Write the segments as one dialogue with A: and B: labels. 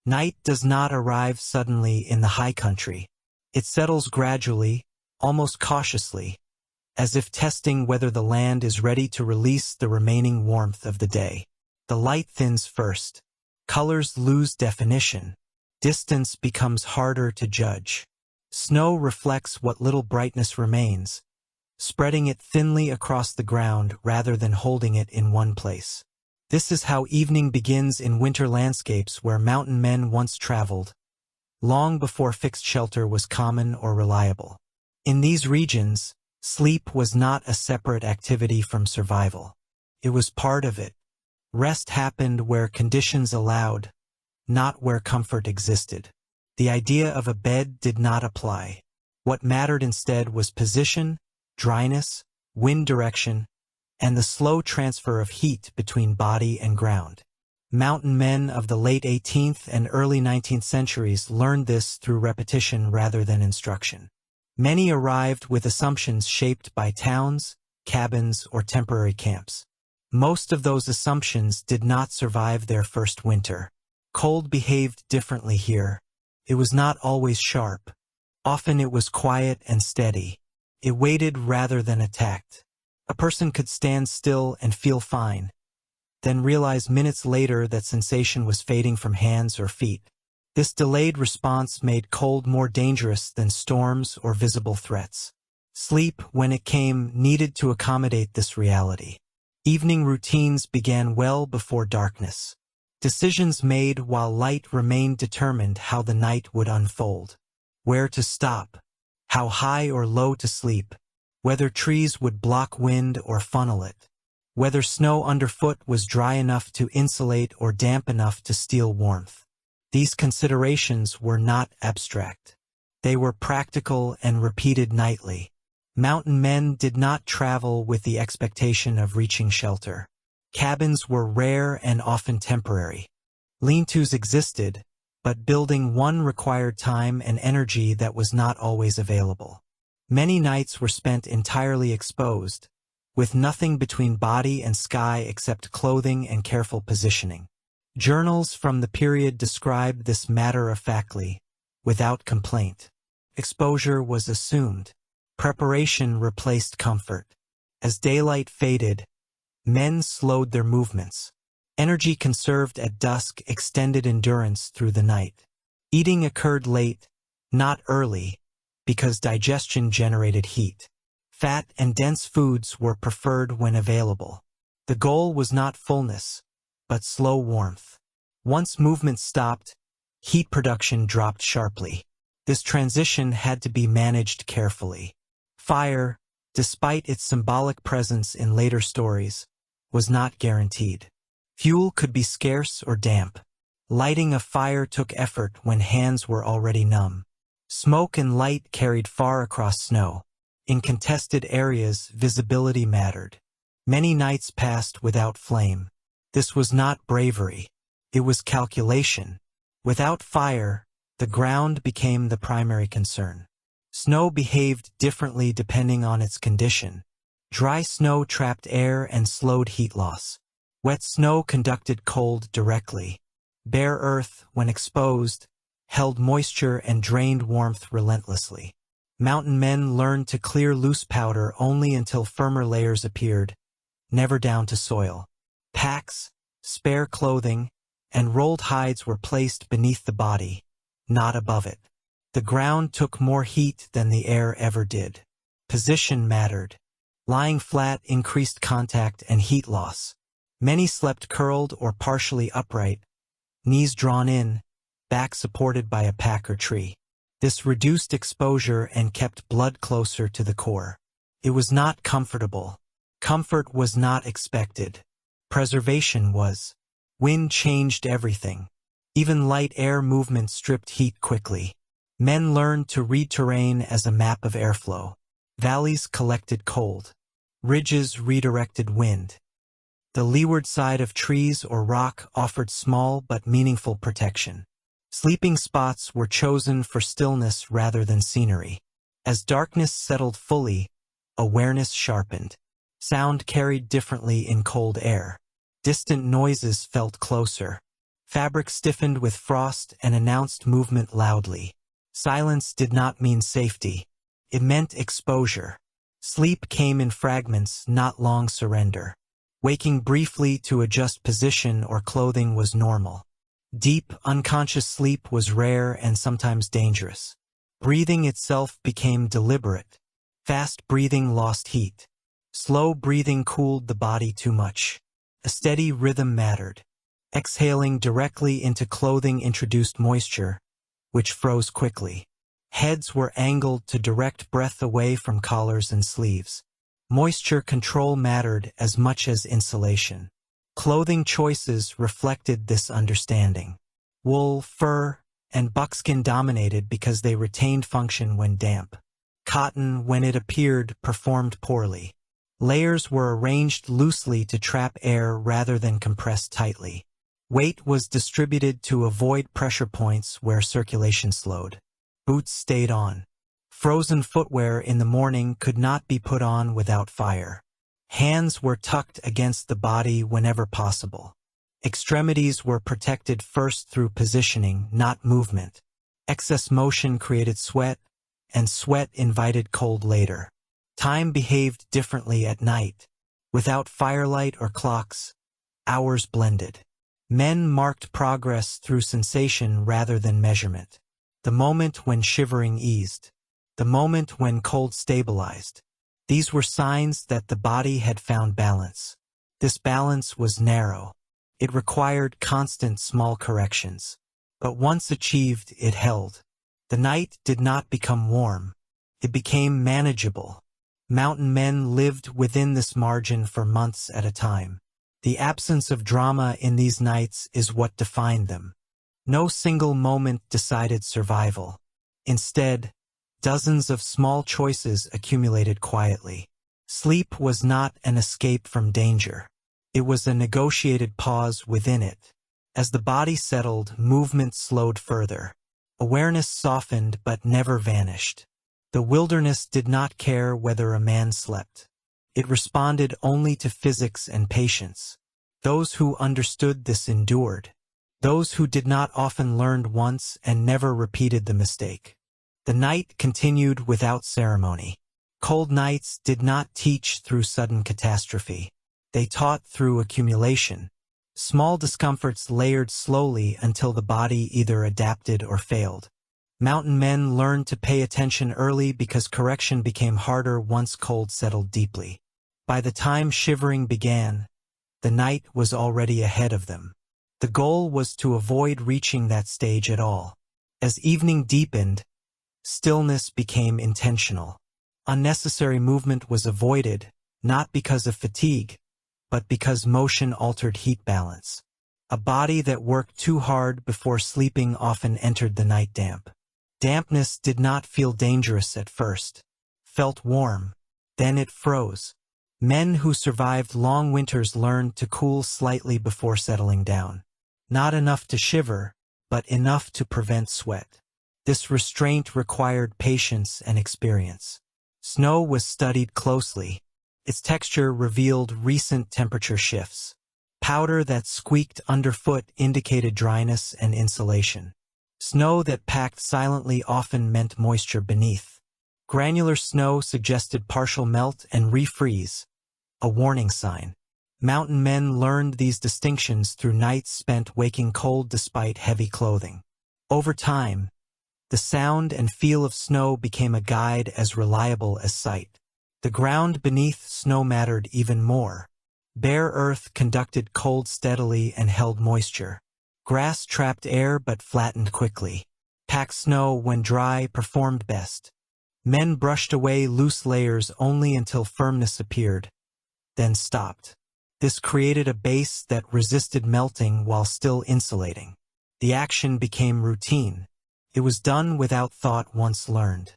A: Night does not arrive suddenly in the high country. It settles gradually, almost cautiously, as if testing whether the land is ready to release the remaining warmth of the day. The light thins first. Colors lose definition. Distance becomes harder to judge. Snow reflects what little brightness remains, spreading it thinly across the ground rather than holding it in one place. This is how evening begins in winter landscapes where mountain men once traveled, long before fixed shelter was common or reliable. In these regions, sleep was not a separate activity from survival. It was part of it. Rest happened where conditions allowed, not where comfort existed. The idea of a bed did not apply. What mattered instead was position, dryness, wind direction, and the slow transfer of heat between body and ground. Mountain men of the late 18th and early 19th centuries learned this through repetition rather than instruction. Many arrived with assumptions shaped by towns, cabins, or temporary camps. Most of those assumptions did not survive their first winter. Cold behaved differently here. It was not always sharp. Often it was quiet and steady. It waited rather than attacked. A person could stand still and feel fine, then realize minutes later that sensation was fading from hands or feet. This delayed response made cold more dangerous than storms or visible threats. Sleep, when it came, needed to accommodate this reality. Evening routines began well before darkness. Decisions made while light remained determined how the night would unfold. Where to stop, how high or low to sleep, whether trees would block wind or funnel it, whether snow underfoot was dry enough to insulate or damp enough to steal warmth. These considerations were not abstract. They were practical and repeated nightly. Mountain men did not travel with the expectation of reaching shelter. Cabins were rare and often temporary. Lean-tos existed, but building one required time and energy that was not always available. Many nights were spent entirely exposed, with nothing between body and sky except clothing and careful positioning. Journals from the period describe this matter-of-factly, without complaint. Exposure was assumed. Preparation replaced comfort. As daylight faded, men slowed their movements. Energy conserved at dusk extended endurance through the night. Eating occurred late, not early, because digestion generated heat. Fat and dense foods were preferred when available. The goal was not fullness, but slow warmth. Once movement stopped, heat production dropped sharply. This transition had to be managed carefully. Fire, despite its symbolic presence in later stories, was not guaranteed. Fuel could be scarce or damp. Lighting a fire took effort when hands were already numb. Smoke and light carried far across snow. In contested areas, visibility mattered. Many nights passed without flame. This was not bravery. It was calculation. Without fire, the ground became the primary concern. Snow behaved differently depending on its condition. Dry snow trapped air and slowed heat loss. Wet snow conducted cold directly. Bare earth, when exposed, held moisture and drained warmth relentlessly. Mountain men learned to clear loose powder only until firmer layers appeared, never down to soil. Packs, spare clothing, and rolled hides were placed beneath the body, not above it. The ground took more heat than the air ever did. Position mattered. Lying flat increased contact and heat loss. Many slept curled or partially upright, knees drawn in, back supported by a pack or tree. This reduced exposure and kept blood closer to the core. It was not comfortable. Comfort was not expected. Preservation was. Wind changed everything. Even light air movement stripped heat quickly. Men learned to read terrain as a map of airflow. Valleys collected cold. Ridges redirected wind. The leeward side of trees or rock offered small but meaningful protection. Sleeping spots were chosen for stillness rather than scenery. As darkness settled fully, awareness sharpened. Sound carried differently in cold air. Distant noises felt closer. Fabric stiffened with frost and announced movement loudly. Silence did not mean safety. It meant exposure. Sleep came in fragments, not long surrender. Waking briefly to adjust position or clothing was normal. Deep, unconscious sleep was rare and sometimes dangerous. Breathing itself became deliberate. Fast breathing lost heat. Slow breathing cooled the body too much. A steady rhythm mattered. Exhaling directly into clothing introduced moisture, which froze quickly. Heads were angled to direct breath away from collars and sleeves. Moisture control mattered as much as insulation. Clothing choices reflected this understanding. Wool, fur, and buckskin dominated because they retained function when damp. Cotton, when it appeared, performed poorly. Layers were arranged loosely to trap air rather than compress tightly. Weight was distributed to avoid pressure points where circulation slowed. Boots stayed on. Frozen footwear in the morning could not be put on without fire. Hands were tucked against the body whenever possible. Extremities were protected first through positioning, not movement. Excess motion created sweat, and sweat invited cold later. Time behaved differently at night. Without firelight or clocks, hours blended. Men marked progress through sensation rather than measurement. The moment when shivering eased. The moment when cold stabilized. These were signs that the body had found balance. This balance was narrow. It required constant small corrections. But once achieved, it held. The night did not become warm. It became manageable. Mountain men lived within this margin for months at a time. The absence of drama in these nights is what defined them. No single moment decided survival. Instead, dozens of small choices accumulated quietly. Sleep was not an escape from danger. It was a negotiated pause within it. As the body settled, movement slowed further. Awareness softened but never vanished. The wilderness did not care whether a man slept. It responded only to physics and patience. Those who understood this endured. Those who did not often learned once and never repeated the mistake. The night continued without ceremony. Cold nights did not teach through sudden catastrophe. They taught through accumulation. Small discomforts layered slowly until the body either adapted or failed. Mountain men learned to pay attention early because correction became harder once cold settled deeply. By the time shivering began, the night was already ahead of them. The goal was to avoid reaching that stage at all. As evening deepened, stillness became intentional. Unnecessary movement was avoided, not because of fatigue, but because motion altered heat balance. A body that worked too hard before sleeping often entered the night damp. Dampness did not feel dangerous at first. Felt warm. Then it froze. Men who survived long winters learned to cool slightly before settling down. Not enough to shiver, but enough to prevent sweat. This restraint required patience and experience. Snow was studied closely. Its texture revealed recent temperature shifts. Powder that squeaked underfoot indicated dryness and insulation. Snow that packed silently often meant moisture beneath. Granular snow suggested partial melt and refreeze, a warning sign. Mountain men learned these distinctions through nights spent waking cold despite heavy clothing. Over time, the sound and feel of snow became a guide as reliable as sight. The ground beneath snow mattered even more. Bare earth conducted cold steadily and held moisture. Grass trapped air but flattened quickly. Packed snow, when dry, performed best. Men brushed away loose layers only until firmness appeared, then stopped. This created a base that resisted melting while still insulating. The action became routine. It was done without thought once learned.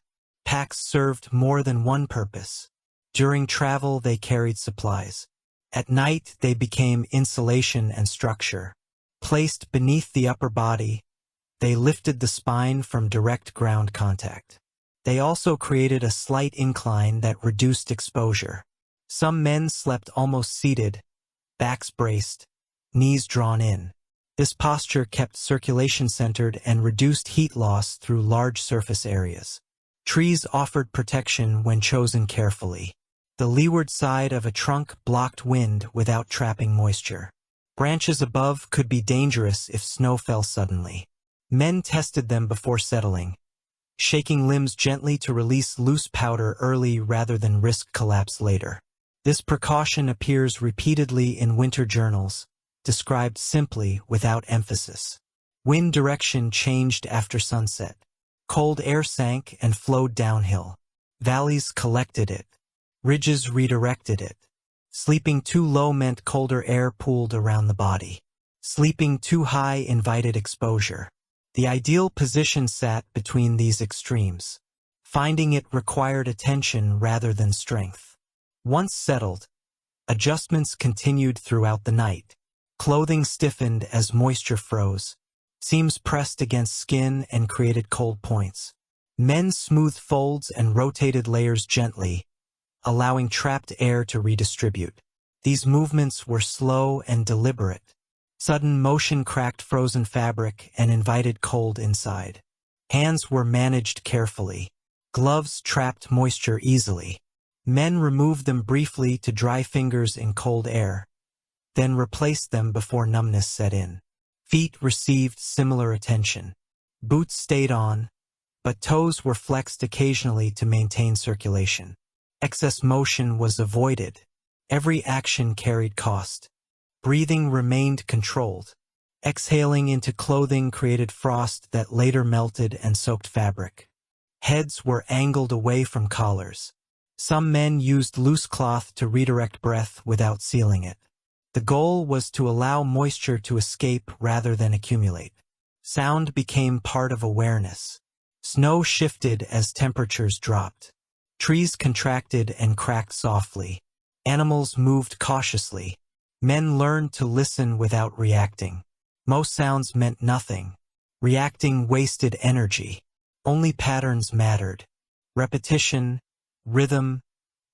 A: Packs served more than one purpose. During travel, they carried supplies. At night, they became insulation and structure. Placed beneath the upper body, they lifted the spine from direct ground contact. They also created a slight incline that reduced exposure. Some men slept almost seated, backs braced, knees drawn in. This posture kept circulation centered and reduced heat loss through large surface areas. Trees offered protection when chosen carefully. The leeward side of a trunk blocked wind without trapping moisture. Branches above could be dangerous if snow fell suddenly. Men tested them before settling, shaking limbs gently to release loose powder early rather than risk collapse later. This precaution appears repeatedly in winter journals, described simply without emphasis. Wind direction changed after sunset. Cold air sank and flowed downhill. Valleys collected it. Ridges redirected it. Sleeping too low meant colder air pooled around the body. Sleeping too high invited exposure. The ideal position sat between these extremes. Finding it required attention rather than strength. Once settled, adjustments continued throughout the night. Clothing stiffened as moisture froze. Seams pressed against skin and created cold points. Men smoothed folds and rotated layers gently, allowing trapped air to redistribute. These movements were slow and deliberate. Sudden motion cracked frozen fabric and invited cold inside. Hands were managed carefully. Gloves trapped moisture easily. Men removed them briefly to dry fingers in cold air, then replaced them before numbness set in. Feet received similar attention. Boots stayed on, but toes were flexed occasionally to maintain circulation. Excess motion was avoided. Every action carried cost. Breathing remained controlled. Exhaling into clothing created frost that later melted and soaked fabric. Heads were angled away from collars. Some men used loose cloth to redirect breath without sealing it. The goal was to allow moisture to escape rather than accumulate. Sound became part of awareness. Snow shifted as temperatures dropped. Trees contracted and cracked softly. Animals moved cautiously. Men learned to listen without reacting. Most sounds meant nothing. Reacting wasted energy. Only patterns mattered. Repetition, rhythm,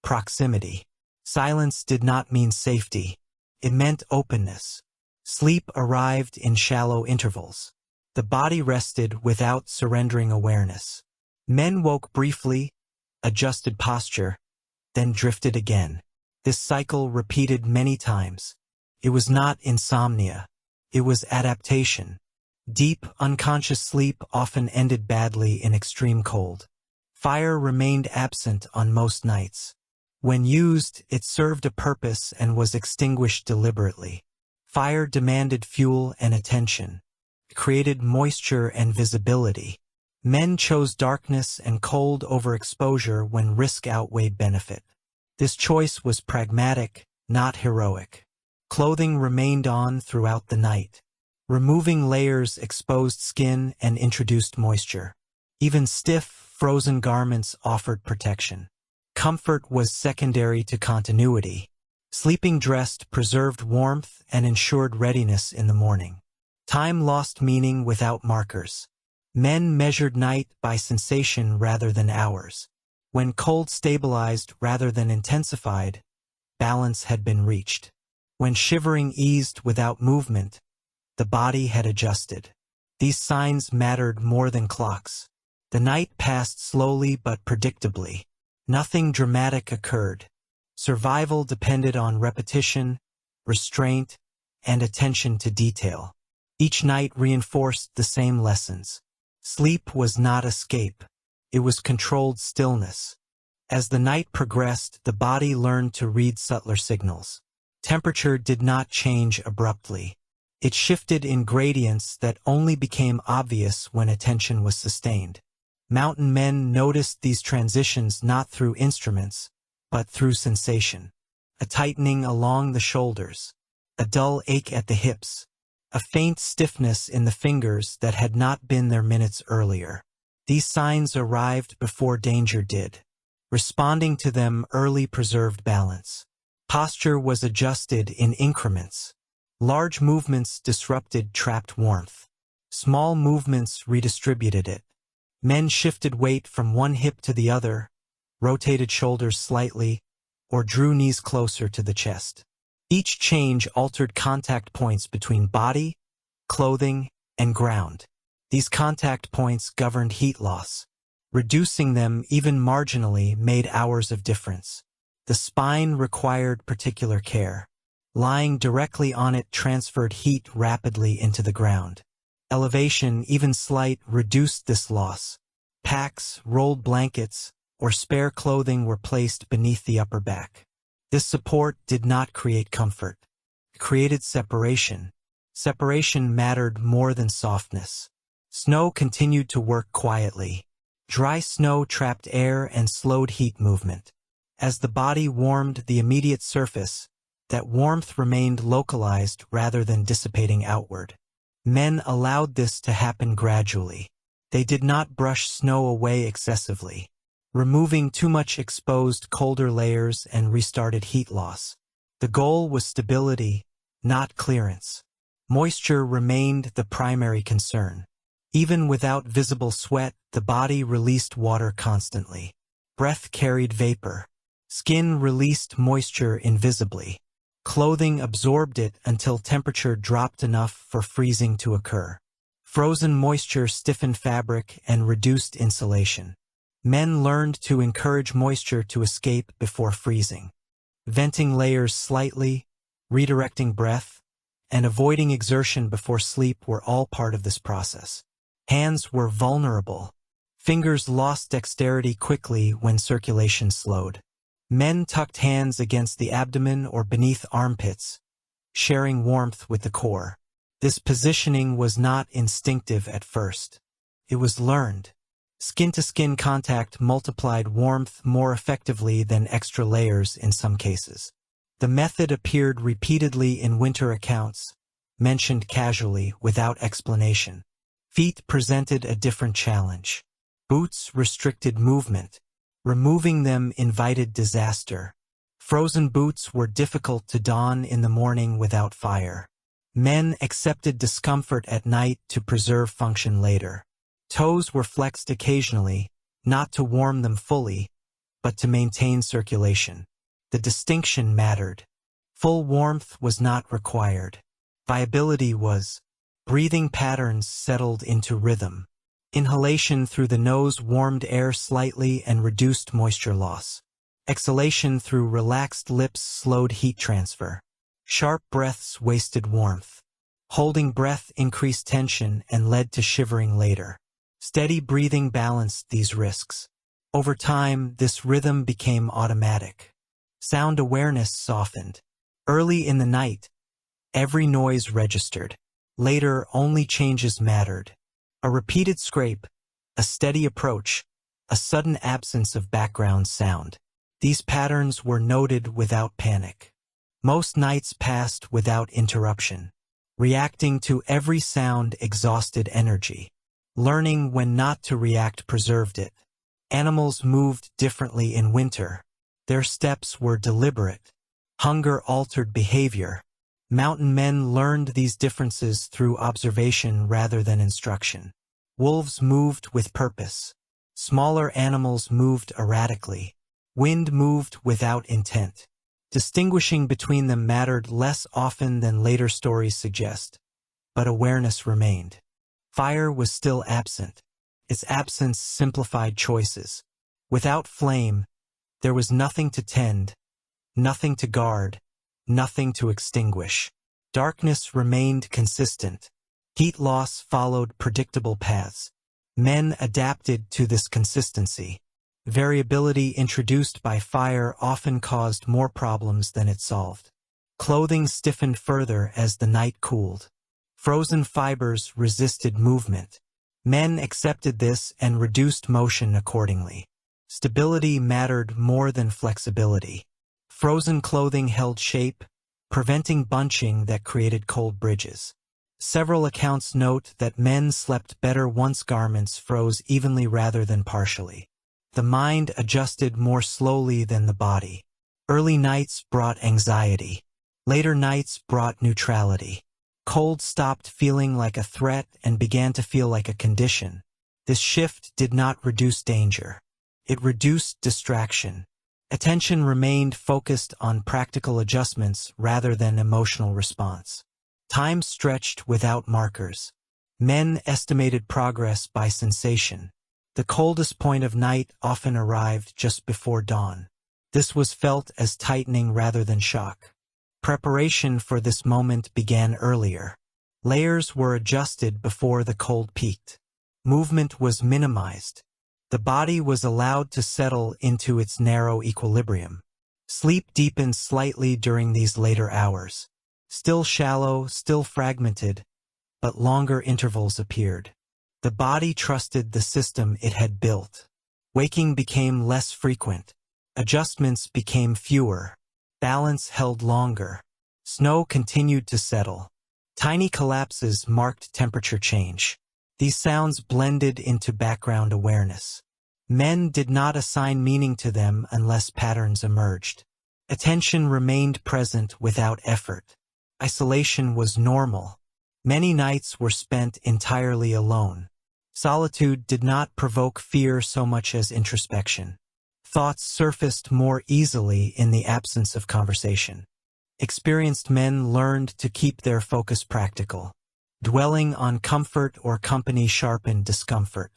A: proximity. Silence did not mean safety. It meant openness. Sleep arrived in shallow intervals. The body rested without surrendering awareness. Men woke briefly, adjusted posture, then drifted again. This cycle repeated many times. It was not insomnia. It was adaptation. Deep, unconscious sleep often ended badly in extreme cold. Fire remained absent on most nights. When used, it served a purpose and was extinguished deliberately. Fire demanded fuel and attention. It created moisture and visibility. Men chose darkness and cold over exposure when risk outweighed benefit. This choice was pragmatic, not heroic. Clothing remained on throughout the night. Removing layers exposed skin and introduced moisture. Even stiff, frozen garments offered protection. Comfort was secondary to continuity. Sleeping dressed preserved warmth and ensured readiness in the morning. Time lost meaning without markers. Men measured night by sensation rather than hours. When cold stabilized rather than intensified, balance had been reached. When shivering eased without movement, the body had adjusted. These signs mattered more than clocks. The night passed slowly but predictably. Nothing dramatic occurred. Survival depended on repetition, restraint, and attention to detail. Each night reinforced the same lessons. Sleep was not escape. It was controlled stillness. As the night progressed, the body learned to read subtler signals. Temperature did not change abruptly. It shifted in gradients that only became obvious when attention was sustained. Mountain men noticed these transitions not through instruments, but through sensation. A tightening along the shoulders, a dull ache at the hips, a faint stiffness in the fingers that had not been there minutes earlier. These signs arrived before danger did. Responding to them early preserved balance. Posture was adjusted in increments. Large movements disrupted trapped warmth. Small movements redistributed it. Men shifted weight from one hip to the other, rotated shoulders slightly, or drew knees closer to the chest. Each change altered contact points between body, clothing, and ground. These contact points governed heat loss. Reducing them even marginally made hours of difference. The spine required particular care. Lying directly on it transferred heat rapidly into the ground. Elevation, even slight, reduced this loss. Packs, rolled blankets, or spare clothing were placed beneath the upper back. This support did not create comfort. It created separation. Separation mattered more than softness. Snow continued to work quietly. Dry snow trapped air and slowed heat movement. As the body warmed the immediate surface, that warmth remained localized rather than dissipating outward. Men allowed this to happen gradually. They did not brush snow away excessively, removing too much exposed colder layers and restarted heat loss. The goal was stability, not clearance. Moisture remained the primary concern. Even without visible sweat, the body released water constantly. Breath carried vapor. Skin released moisture invisibly. Clothing absorbed it until temperature dropped enough for freezing to occur. Frozen moisture stiffened fabric and reduced insulation. Men learned to encourage moisture to escape before freezing. Venting layers slightly, redirecting breath, and avoiding exertion before sleep were all part of this process. Hands were vulnerable. Fingers lost dexterity quickly when circulation slowed. Men tucked hands against the abdomen or beneath armpits, sharing warmth with the core. This positioning was not instinctive at first. It was learned. Skin-to-skin contact multiplied warmth more effectively than extra layers in some cases. The method appeared repeatedly in winter accounts, mentioned casually without explanation. Feet presented a different challenge. Boots restricted movement. Removing them invited disaster. Frozen boots were difficult to don in the morning without fire. Men accepted discomfort at night to preserve function later. Toes were flexed occasionally, not to warm them fully, but to maintain circulation. The distinction mattered. Full warmth was not required. Viability was. Breathing patterns settled into rhythm. Inhalation through the nose warmed air slightly and reduced moisture loss. Exhalation through relaxed lips slowed heat transfer. Sharp breaths wasted warmth. Holding breath increased tension and led to shivering later. Steady breathing balanced these risks. Over time, this rhythm became automatic. Sound awareness softened. Early in the night, every noise registered. Later, only changes mattered. A repeated scrape, a steady approach, a sudden absence of background sound. These patterns were noted without panic. Most nights passed without interruption. Reacting to every sound exhausted energy. Learning when not to react preserved it. Animals moved differently in winter. Their steps were deliberate. Hunger altered behavior. Mountain men learned these differences through observation rather than instruction. Wolves moved with purpose. Smaller animals moved erratically. Wind moved without intent. Distinguishing between them mattered less often than later stories suggest, but awareness remained. Fire was still absent. Its absence simplified choices. Without flame, there was nothing to tend, nothing to guard, nothing to extinguish. Darkness remained consistent. Heat loss followed predictable paths. Men adapted to this consistency. Variability introduced by fire often caused more problems than it solved. Clothing stiffened further as the night cooled. Frozen fibers resisted movement. Men accepted this and reduced motion accordingly. Stability mattered more than flexibility. Frozen clothing held shape, preventing bunching that created cold bridges. Several accounts note that men slept better once garments froze evenly rather than partially. The mind adjusted more slowly than the body. Early nights brought anxiety. Later nights brought neutrality. Cold stopped feeling like a threat and began to feel like a condition. This shift did not reduce danger. It reduced distraction. Attention remained focused on practical adjustments rather than emotional response. Time stretched without markers. Men estimated progress by sensation. The coldest point of night often arrived just before dawn. This was felt as tightening rather than shock. Preparation for this moment began earlier. Layers were adjusted before the cold peaked. Movement was minimized. The body was allowed to settle into its narrow equilibrium. Sleep deepened slightly during these later hours. Still shallow, still fragmented, but longer intervals appeared. The body trusted the system it had built. Waking became less frequent. Adjustments became fewer. Balance held longer. Snow continued to settle. Tiny collapses marked temperature change. These sounds blended into background awareness. Men did not assign meaning to them unless patterns emerged. Attention remained present without effort. Isolation was normal. Many nights were spent entirely alone. Solitude did not provoke fear so much as introspection. Thoughts surfaced more easily in the absence of conversation. Experienced men learned to keep their focus practical. Dwelling on comfort or company sharpened discomfort.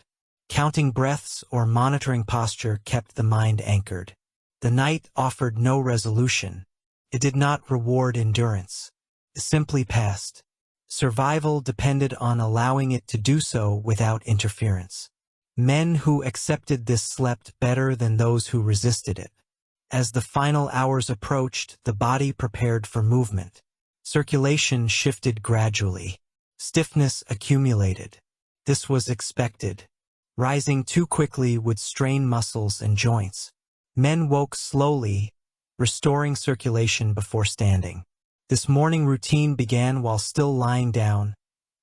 A: Counting breaths or monitoring posture kept the mind anchored. The night offered no resolution. It did not reward endurance. It simply passed. Survival depended on allowing it to do so without interference. Men who accepted this slept better than those who resisted it. As the final hours approached, the body prepared for movement. Circulation shifted gradually. Stiffness accumulated. This was expected. Rising too quickly would strain muscles and joints. Men woke slowly, restoring circulation before standing. This morning routine began while still lying down,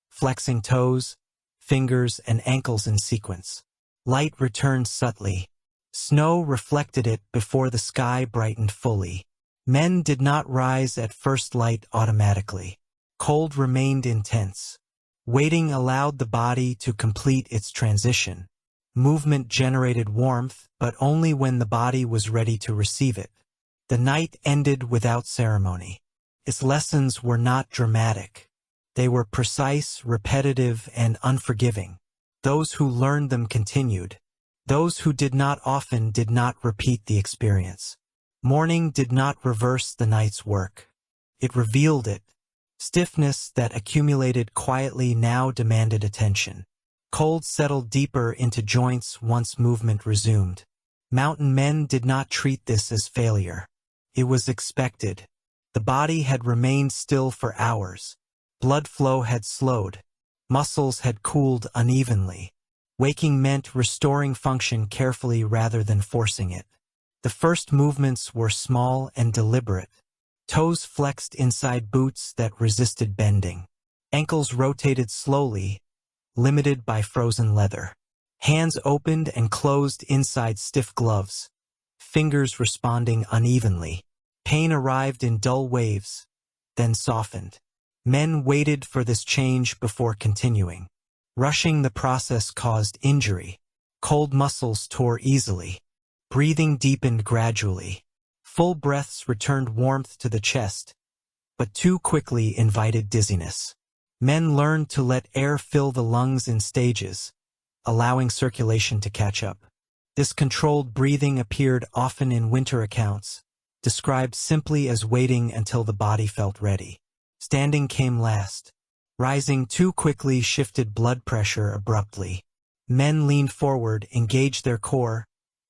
A: flexing toes, fingers, and ankles in sequence. Light returned subtly. Snow reflected it before the sky brightened fully. Men did not rise at first light automatically. Cold remained intense. Waiting allowed the body to complete its transition. Movement generated warmth, but only when the body was ready to receive it. The night ended without ceremony. Its lessons were not dramatic. They were precise, repetitive, and unforgiving. Those who learned them continued. Those who did not often did not repeat the experience. Morning did not reverse the night's work. It revealed it. Stiffness that accumulated quietly now demanded attention. Cold settled deeper into joints once movement resumed. Mountain men did not treat this as failure. It was expected. The body had remained still for hours. Blood flow had slowed. Muscles had cooled unevenly. Waking meant restoring function carefully rather than forcing it. The first movements were small and deliberate. Toes flexed inside boots that resisted bending. Ankles rotated slowly, limited by frozen leather. Hands opened and closed inside stiff gloves, fingers responding unevenly. Pain arrived in dull waves, then softened. Men waited for this change before continuing. Rushing the process caused injury. Cold muscles tore easily. Breathing deepened gradually. Full breaths returned warmth to the chest, but too quickly invited dizziness. Men learned to let air fill the lungs in stages, allowing circulation to catch up. This controlled breathing appeared often in winter accounts, described simply as waiting until the body felt ready. Standing came last. Rising too quickly shifted blood pressure abruptly. Men leaned forward, engaged their core,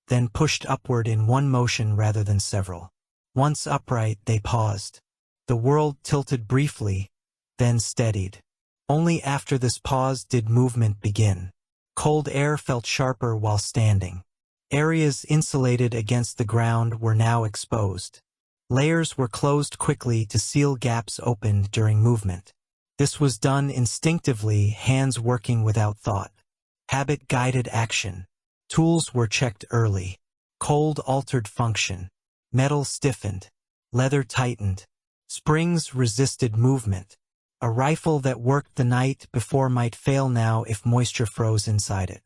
A: then pushed upward in one motion rather than several. Once upright, they paused. The world tilted briefly, then steadied. Only after this pause did movement begin. Cold air felt sharper while standing. Areas insulated against the ground were now exposed. Layers were closed quickly to seal gaps opened during movement. This was done instinctively, hands working without thought. Habit guided action. Tools were checked early. Cold altered function. Metal stiffened. Leather tightened. Springs resisted movement. A rifle that worked the night before might fail now if moisture froze inside it.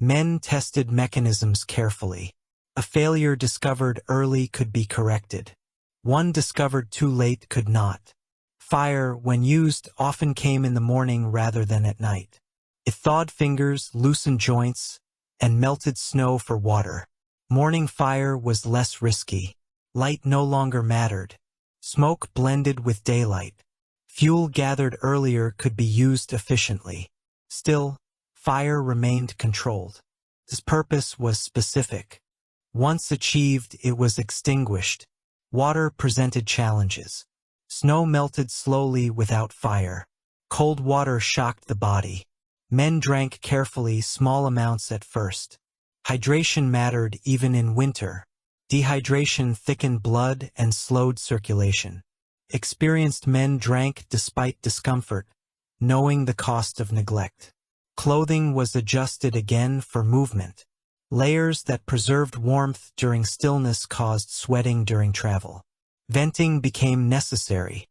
A: Men tested mechanisms carefully. A failure discovered early could be corrected. One discovered too late could not. Fire, when used, often came in the morning rather than at night. It thawed fingers, loosened joints, and melted snow for water. Morning fire was less risky. Light no longer mattered. Smoke blended with daylight. Fuel gathered earlier could be used efficiently. Still, fire remained controlled. Its purpose was specific. Once achieved, it was extinguished. Water presented challenges. Snow melted slowly without fire. Cold water shocked the body. Men drank carefully, small amounts at first. Hydration mattered even in winter. Dehydration thickened blood and slowed circulation. Experienced men drank despite discomfort, knowing the cost of neglect. Clothing was adjusted again for movement. Layers that preserved warmth during stillness caused sweating during travel. Venting became necessary.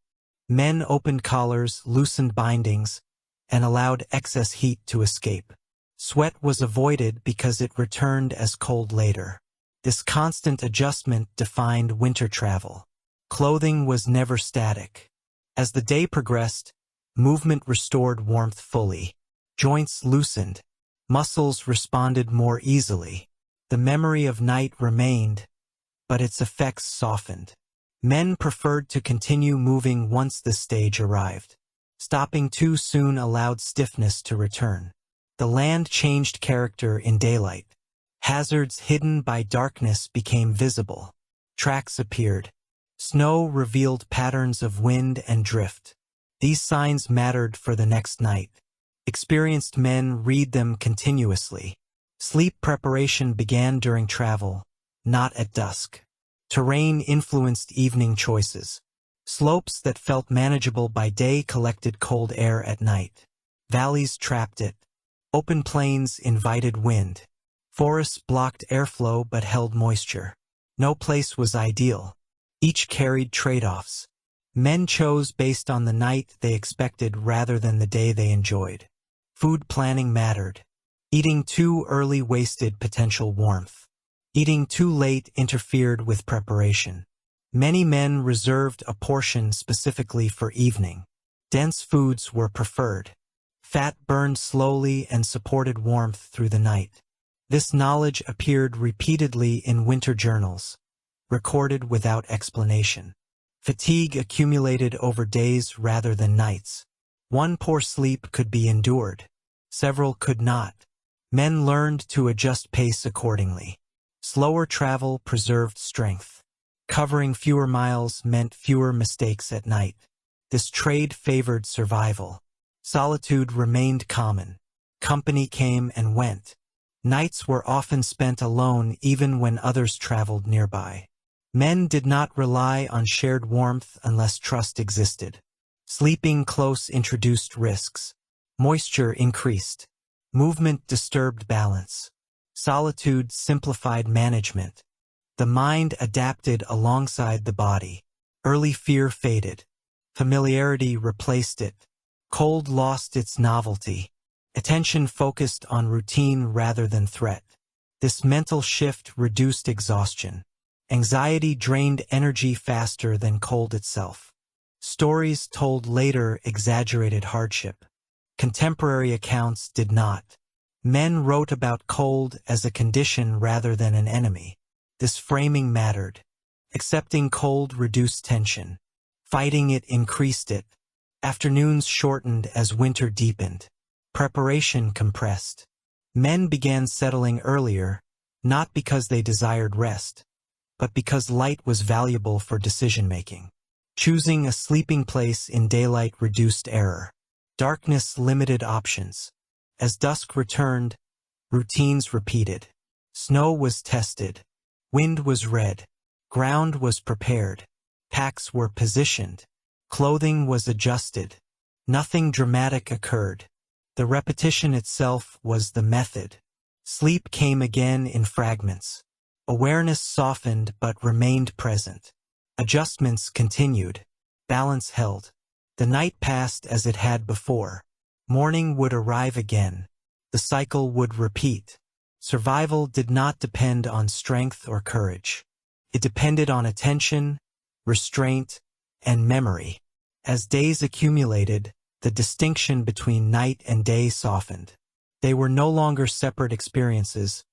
A: Men opened collars, loosened bindings, and allowed excess heat to escape. Sweat was avoided because it returned as cold later. This constant adjustment defined winter travel. Clothing was never static. As the day progressed, movement restored warmth fully. Joints loosened. Muscles responded more easily. The memory of night remained, but its effects softened. Men preferred to continue moving once this stage arrived. Stopping too soon allowed stiffness to return. The land changed character in daylight. Hazards hidden by darkness became visible. Tracks appeared. Snow revealed patterns of wind and drift. These signs mattered for the next night. Experienced men read them continuously. Sleep preparation began during travel, not at dusk. Terrain influenced evening choices. Slopes that felt manageable by day collected cold air at night. Valleys trapped it. Open plains invited wind. Forests blocked airflow but held moisture. No place was ideal. Each carried trade-offs. Men chose based on the night they expected rather than the day they enjoyed. Food planning mattered. Eating too early wasted potential warmth. Eating too late interfered with preparation. Many men reserved a portion specifically for evening. Dense foods were preferred. Fat burned slowly and supported warmth through the night. This knowledge appeared repeatedly in winter journals, recorded without explanation. Fatigue accumulated over days rather than nights. One poor sleep could be endured. Several could not. Men learned to adjust pace accordingly. Slower travel preserved strength. Covering fewer miles meant fewer mistakes at night. This trade favored survival. Solitude remained common. Company came and went. Nights were often spent alone even when others traveled nearby. Men did not rely on shared warmth unless trust existed. Sleeping close introduced risks. Moisture increased. Movement disturbed balance. Solitude simplified management. The mind adapted alongside the body. Early fear faded. Familiarity replaced it. Cold lost its novelty. Attention focused on routine rather than threat. This mental shift reduced exhaustion. Anxiety drained energy faster than cold itself. Stories told later exaggerated hardship. Contemporary accounts did not. Men wrote about cold as a condition rather than an enemy. This framing mattered. Accepting cold reduced tension. Fighting it increased it. Afternoons shortened as winter deepened. Preparation compressed. Men began settling earlier, not because they desired rest, but because light was valuable for decision-making. Choosing a sleeping place in daylight reduced error. Darkness limited options. As dusk returned, routines repeated. Snow was tested. Wind was read. Ground was prepared. Packs were positioned. Clothing was adjusted. Nothing dramatic occurred. The repetition itself was the method. Sleep came again in fragments. Awareness softened but remained present. Adjustments continued. Balance held. The night passed as it had before. Morning would arrive again. The cycle would repeat. Survival did not depend on strength or courage. It depended on attention, restraint, and memory. As days accumulated, the distinction between night and day softened. They were no longer separate experiences,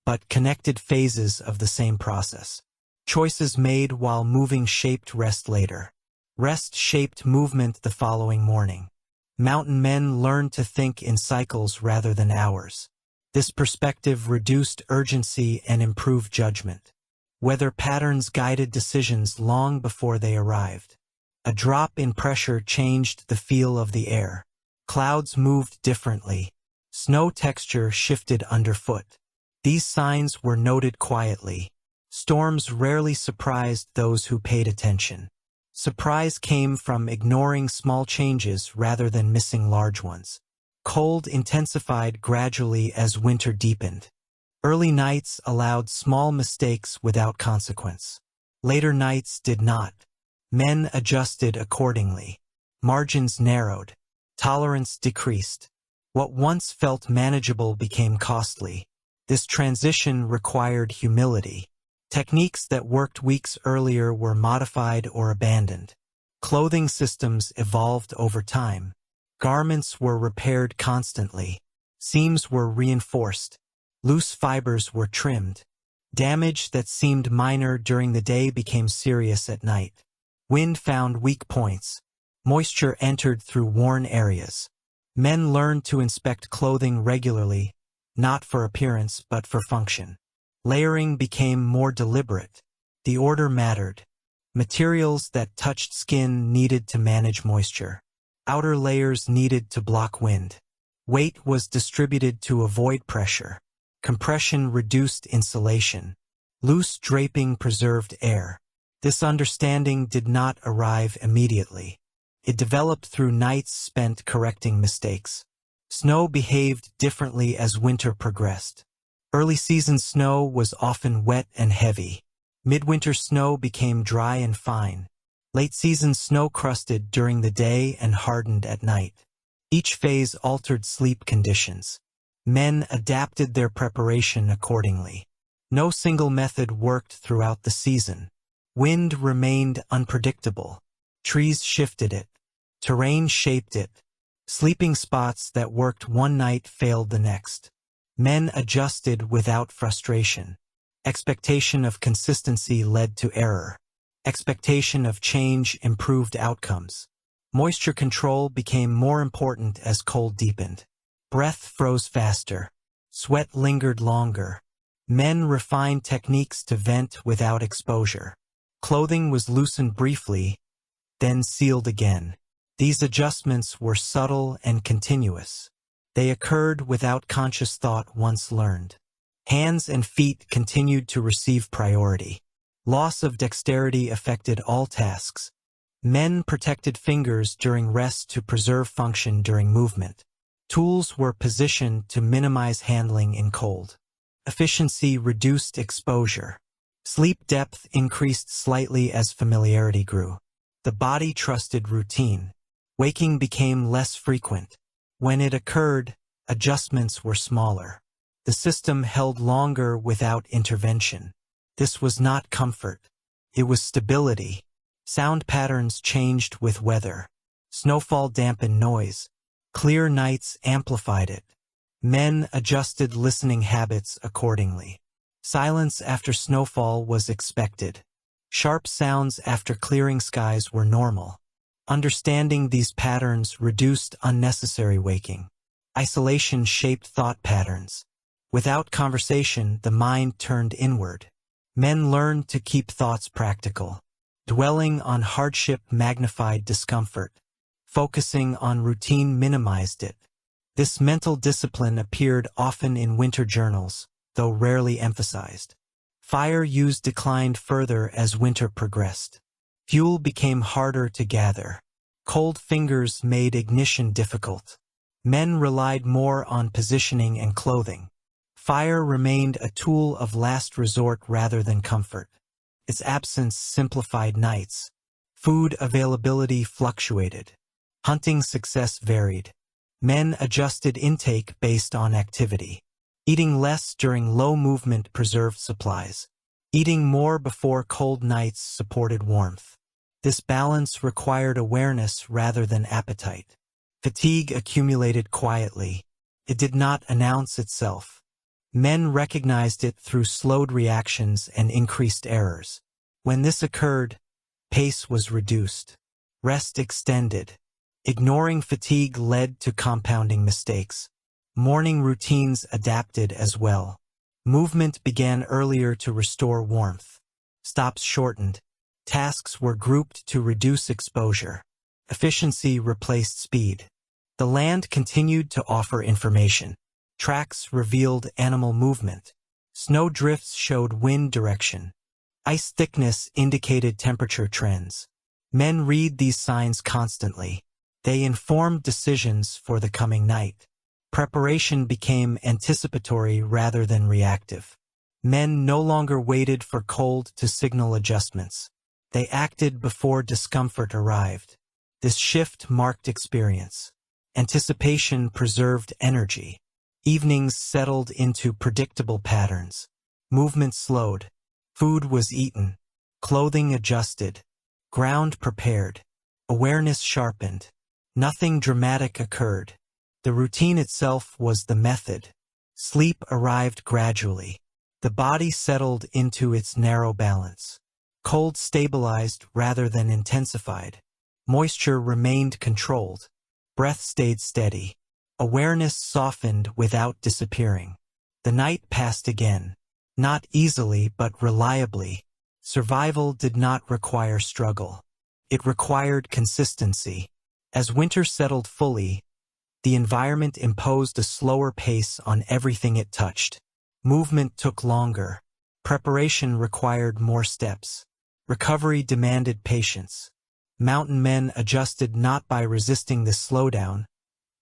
A: but connected phases of the same process. Choices made while moving shaped rest later. Rest shaped movement the following morning. Mountain men learned to think in cycles rather than hours. This perspective reduced urgency and improved judgment. Weather patterns guided decisions long before they arrived. A drop in pressure changed the feel of the air. Clouds moved differently. Snow texture shifted underfoot. These signs were noted quietly. Storms rarely surprised those who paid attention. Surprise came from ignoring small changes rather than missing large ones. Cold intensified gradually as winter deepened. Early nights allowed small mistakes without consequence. Later nights did not. Men adjusted accordingly. Margins narrowed. Tolerance decreased. What once felt manageable became costly. This transition required humility. Techniques that worked weeks earlier were modified or abandoned. Clothing systems evolved over time. Garments were repaired constantly. Seams were reinforced. Loose fibers were trimmed. Damage that seemed minor during the day became serious at night. Wind found weak points. Moisture entered through worn areas. Men learned to inspect clothing regularly, not for appearance but for function. Layering became more deliberate. The order mattered. Materials that touched skin needed to manage moisture. Outer layers needed to block wind. Weight was distributed to avoid pressure. Compression reduced insulation. Loose draping preserved air. This understanding did not arrive immediately. It developed through nights spent correcting mistakes. Snow behaved differently as winter progressed. Early season snow was often wet and heavy. Midwinter snow became dry and fine. Late season snow crusted during the day and hardened at night. Each phase altered sleep conditions. Men adapted their preparation accordingly. No single method worked throughout the season. Wind remained unpredictable. Trees shifted it. Terrain shaped it. Sleeping spots that worked one night failed the next. Men adjusted without frustration. Expectation of consistency led to error. Expectation of change improved outcomes. Moisture control became more important as cold deepened. Breath froze faster. Sweat lingered longer. Men refined techniques to vent without exposure. Clothing was loosened briefly, then sealed again. These adjustments were subtle and continuous. They occurred without conscious thought once learned. Hands and feet continued to receive priority. Loss of dexterity affected all tasks. Men protected fingers during rest to preserve function during movement. Tools were positioned to minimize handling in cold. Efficiency reduced exposure. Sleep depth increased slightly as familiarity grew. The body trusted routine. Waking became less frequent. When it occurred, adjustments were smaller. The system held longer without intervention. This was not comfort. It was stability. Sound patterns changed with weather. Snowfall dampened noise. Clear nights amplified it. Men adjusted listening habits accordingly. Silence after snowfall was expected. Sharp sounds after clearing skies were normal. Understanding these patterns reduced unnecessary waking. Isolation shaped thought patterns. Without conversation, the mind turned inward. Men learned to keep thoughts practical. Dwelling on hardship magnified discomfort. Focusing on routine minimized it. This mental discipline appeared often in winter journals, though rarely emphasized. Fire use declined further as winter progressed. Fuel became harder to gather. Cold fingers made ignition difficult. Men relied more on positioning and clothing. Fire remained a tool of last resort rather than comfort. Its absence simplified nights. Food availability fluctuated. Hunting success varied. Men adjusted intake based on activity. Eating less during low movement preserved supplies. Eating more before cold nights supported warmth. This balance required awareness rather than appetite. Fatigue accumulated quietly. It did not announce itself. Men recognized it through slowed reactions and increased errors. When this occurred, pace was reduced. Rest extended. Ignoring fatigue led to compounding mistakes. Morning routines adapted as well. Movement began earlier to restore warmth. Stops shortened. Tasks were grouped to reduce exposure. Efficiency replaced speed. The land continued to offer information. Tracks revealed animal movement. Snow drifts showed wind direction. Ice thickness indicated temperature trends. Men read these signs constantly. They informed decisions for the coming night. Preparation became anticipatory rather than reactive. Men no longer waited for cold to signal adjustments. They acted before discomfort arrived. This shift marked experience. Anticipation preserved energy. Evenings settled into predictable patterns. Movement slowed. Food was eaten. Clothing adjusted. Ground prepared. Awareness sharpened. Nothing dramatic occurred. The routine itself was the method. Sleep arrived gradually. The body settled into its narrow balance. Cold stabilized rather than intensified. Moisture remained controlled. Breath stayed steady. Awareness softened without disappearing. The night passed again. Not easily but reliably. Survival did not require struggle. It required consistency. As winter settled fully, the environment imposed a slower pace on everything it touched. Movement took longer. Preparation required more steps. Recovery demanded patience. Mountain men adjusted not by resisting this slowdown,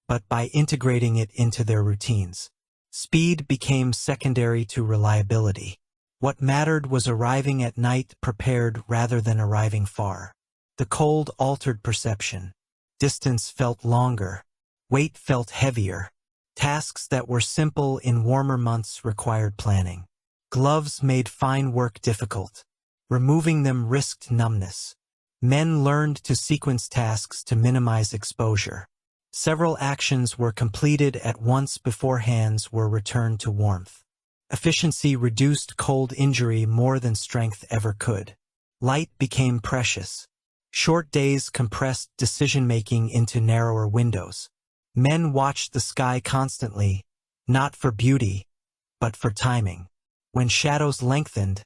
A: but by integrating it into their routines. Speed became secondary to reliability. What mattered was arriving at night prepared rather than arriving far. The cold altered perception. Distance felt longer. Weight felt heavier. Tasks that were simple in warmer months required planning. Gloves made fine work difficult. Removing them risked numbness. Men learned to sequence tasks to minimize exposure. Several actions were completed at once before hands were returned to warmth. Efficiency reduced cold injury more than strength ever could. Light became precious. Short days compressed decision-making into narrower windows. Men watched the sky constantly, not for beauty, but for timing. When shadows lengthened,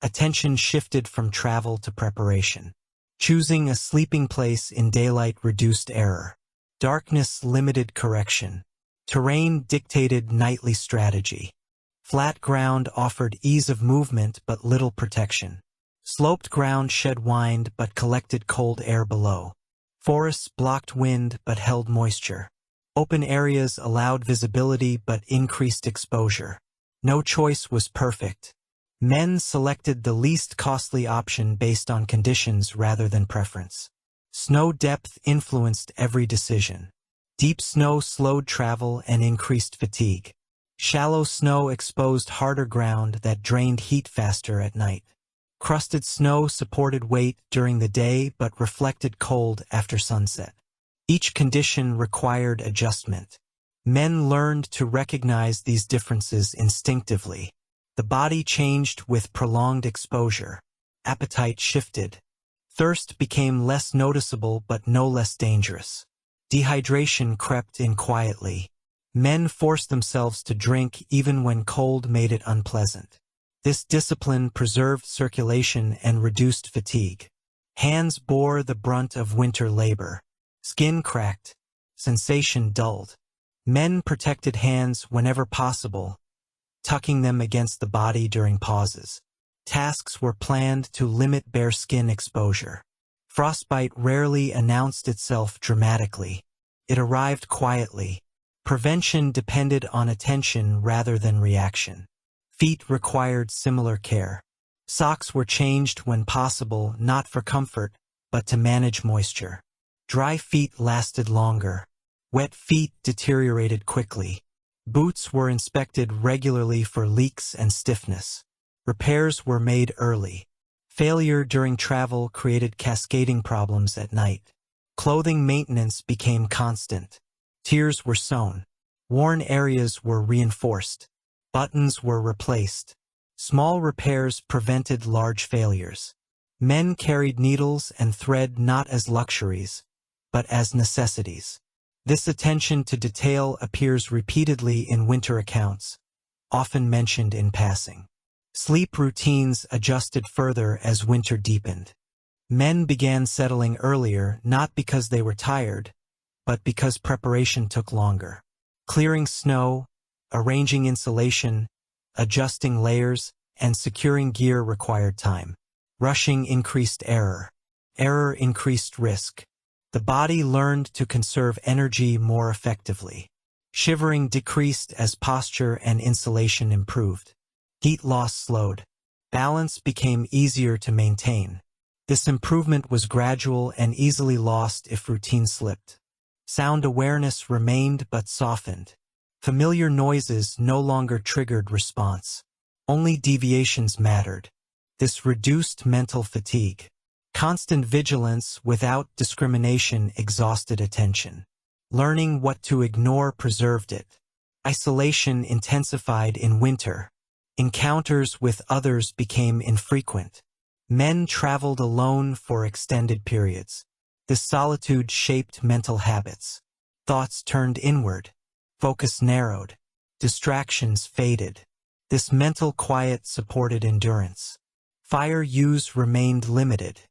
A: attention shifted from travel to preparation. Choosing a sleeping place in daylight reduced error. Darkness limited correction. Terrain dictated nightly strategy. Flat ground offered ease of movement but little protection. Sloped ground shed wind but collected cold air below. Forests blocked wind but held moisture. Open areas allowed visibility but increased exposure. No choice was perfect. Men selected the least costly option based on conditions rather than preference. Snow depth influenced every decision. Deep snow slowed travel and increased fatigue. Shallow snow exposed harder ground that drained heat faster at night. Crusted snow supported weight during the day but reflected cold after sunset. Each condition required adjustment. Men learned to recognize these differences instinctively. The body changed with prolonged exposure. Appetite shifted. Thirst became less noticeable but no less dangerous. Dehydration crept in quietly. Men forced themselves to drink even when cold made it unpleasant. This discipline preserved circulation and reduced fatigue. Hands bore the brunt of winter labor. Skin cracked. Sensation dulled. Men protected hands whenever possible, tucking them against the body during pauses. Tasks were planned to limit bare skin exposure. Frostbite rarely announced itself dramatically. It arrived quietly. Prevention depended on attention rather than reaction. Feet required similar care. Socks were changed when possible, not for comfort, but to manage moisture. Dry feet lasted longer. Wet feet deteriorated quickly. Boots were inspected regularly for leaks and stiffness. Repairs were made early. Failure during travel created cascading problems at night. Clothing maintenance became constant. Tears were sewn. Worn areas were reinforced. Buttons were replaced. Small repairs prevented large failures. Men carried needles and thread not as luxuries, but as necessities. This attention to detail appears repeatedly in winter accounts, often mentioned in passing. Sleep routines adjusted further as winter deepened. Men began settling earlier not because they were tired, but because preparation took longer. Clearing snow, arranging insulation, adjusting layers, and securing gear required time. Rushing increased error. Error increased risk. The body learned to conserve energy more effectively. Shivering decreased as posture and insulation improved. Heat loss slowed. Balance became easier to maintain. This improvement was gradual and easily lost if routine slipped. Sound awareness remained but softened. Familiar noises no longer triggered response. Only deviations mattered. This reduced mental fatigue. Constant vigilance without discrimination exhausted attention. Learning what to ignore preserved it. Isolation intensified in winter. Encounters with others became infrequent. Men traveled alone for extended periods. This solitude shaped mental habits. Thoughts turned inward. Focus narrowed. Distractions faded. This mental quiet supported endurance. Fire use remained limited.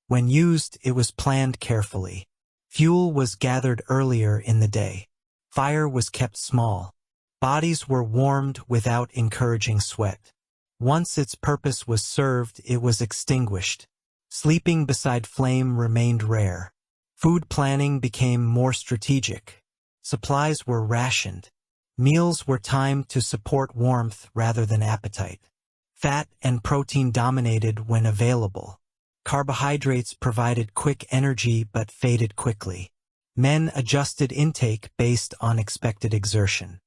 A: When used, it was planned carefully. Fuel was gathered earlier in the day. Fire was kept small. Bodies were warmed without encouraging sweat. Once its purpose was served, it was extinguished. Sleeping beside flame remained rare. Food planning became more strategic. Supplies were rationed. Meals were timed to support warmth rather than appetite. Fat and protein dominated when available. Carbohydrates provided quick energy but faded quickly. Men adjusted intake based on expected exertion.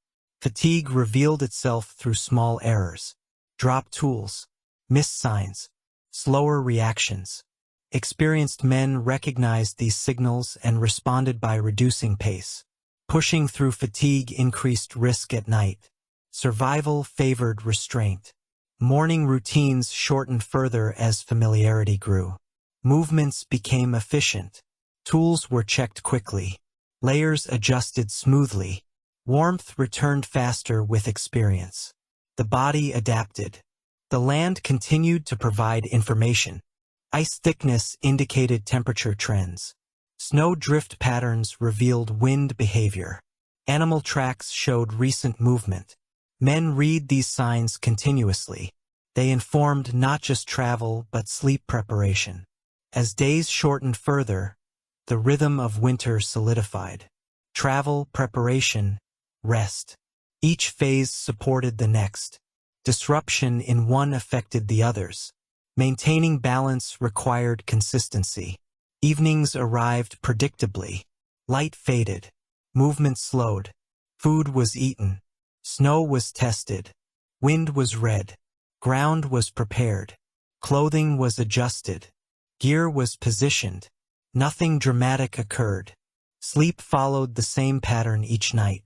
A: Fatigue revealed itself through small errors. Dropped tools. Missed signs. Slower reactions. Experienced men recognized these signals and responded by reducing pace. Pushing through fatigue increased risk at night. Survival favored restraint. Morning routines shortened further as familiarity grew. Movements became efficient. Tools were checked quickly. Layers adjusted smoothly. Warmth returned faster with experience. The body adapted. The land continued to provide information. Ice thickness indicated temperature trends. Snow drift patterns revealed wind behavior. Animal tracks showed recent movement. Men read these signs continuously. They informed not just travel but sleep preparation. As days shortened further, the rhythm of winter solidified. Travel, preparation, rest. Each phase supported the next. Disruption in one affected the others. Maintaining balance required consistency. Evenings arrived predictably. Light faded. Movement slowed. Food was eaten. Snow was tested. Wind was read. Ground was prepared. Clothing was adjusted. Gear was positioned. Nothing dramatic occurred. Sleep followed the same pattern each night.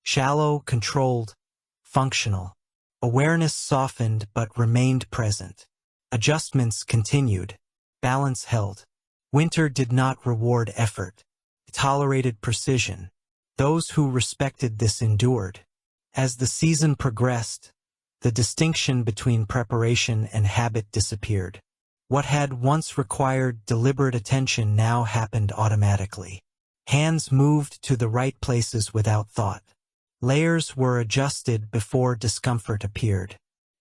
A: Shallow, controlled, functional. Awareness softened but remained present. Adjustments continued. Balance held. Winter did not reward effort. It tolerated precision. Those who respected this endured. As the season progressed, the distinction between preparation and habit disappeared. What had once required deliberate attention now happened automatically. Hands moved to the right places without thought. Layers were adjusted before discomfort appeared.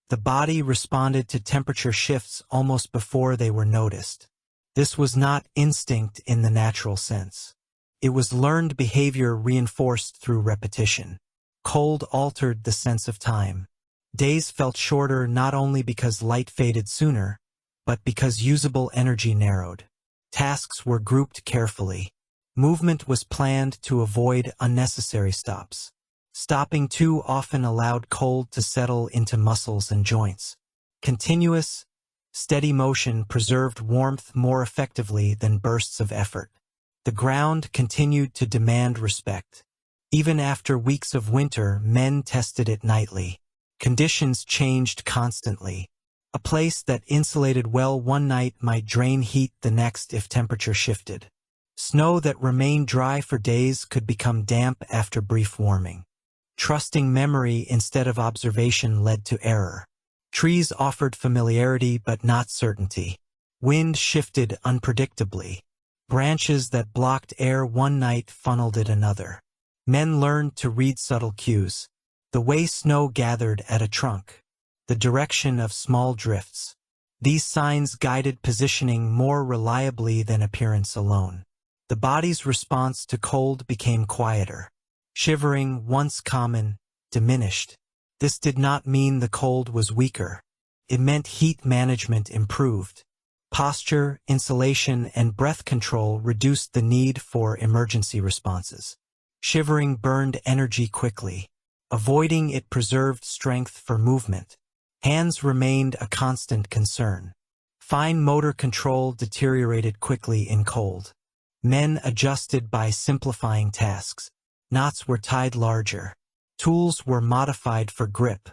A: The body responded to temperature shifts almost before they were noticed. This was not instinct in the natural sense. It was learned behavior reinforced through repetition. Cold altered the sense of time. Days felt shorter not only because light faded sooner, but because usable energy narrowed. Tasks were grouped carefully. Movement was planned to avoid unnecessary stops. Stopping too often allowed cold to settle into muscles and joints. Continuous, Steady motion preserved warmth more effectively than bursts of effort. The ground continued to demand respect. Even after weeks of winter, men tested it nightly. Conditions changed constantly. A place that insulated well one night might drain heat the next if temperature shifted. Snow that remained dry for days could become damp after brief warming. Trusting memory instead of observation led to error. Trees offered familiarity but not certainty. Wind shifted unpredictably. Branches that blocked air one night funneled it another. Men learned to read subtle cues. The way snow gathered at a trunk. The direction of small drifts. These signs guided positioning more reliably than appearance alone. The body's response to cold became quieter. Shivering, once common, diminished. This did not mean the cold was weaker. It meant heat management improved. Posture, insulation, and breath control reduced the need for emergency responses. Shivering burned energy quickly. Avoiding it preserved strength for movement. Hands remained a constant concern. Fine motor control deteriorated quickly in cold. Men adjusted by simplifying tasks. Knots were tied larger. Tools were modified for grip.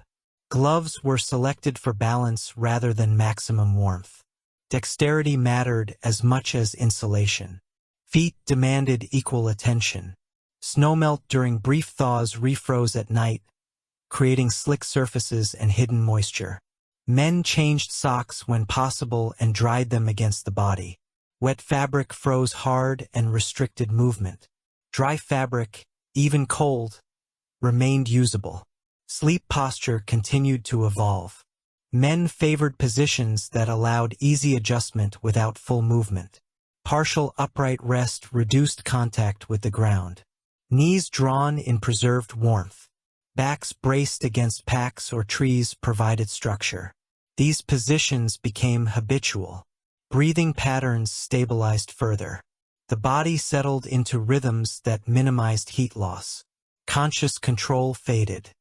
A: Gloves were selected for balance rather than maximum warmth. Dexterity mattered as much as insulation. Feet demanded equal attention. Snowmelt during brief thaws refroze at night, creating slick surfaces and hidden moisture. Men changed socks when possible and dried them against the body. Wet fabric froze hard and restricted movement. Dry fabric, even cold, remained usable. Sleep posture continued to evolve. Men favored positions that allowed easy adjustment without full movement. Partial upright rest reduced contact with the ground. Knees drawn in preserved warmth. Backs braced against packs or trees provided structure. These positions became habitual. Breathing patterns stabilized further. The body settled into rhythms that minimized heat loss. Conscious control faded.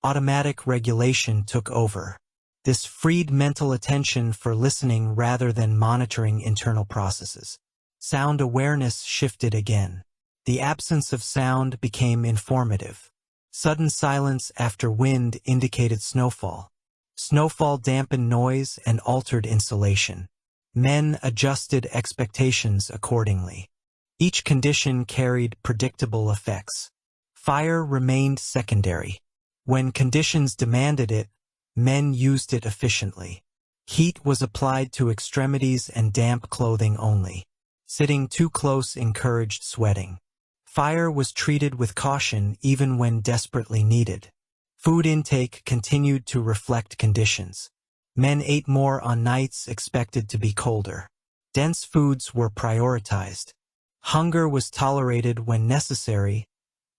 A: Automatic regulation took over. This freed mental attention for listening rather than monitoring internal processes. Sound awareness shifted again. The absence of sound became informative. Sudden silence after wind indicated snowfall. Snowfall dampened noise and altered insulation. Men adjusted expectations accordingly. Each condition carried predictable effects. Fire remained secondary. When conditions demanded it, men used it efficiently. Heat was applied to extremities and damp clothing only. Sitting too close encouraged sweating. Fire was treated with caution even when desperately needed. Food intake continued to reflect conditions. Men ate more on nights expected to be colder. Dense foods were prioritized. Hunger was tolerated when necessary,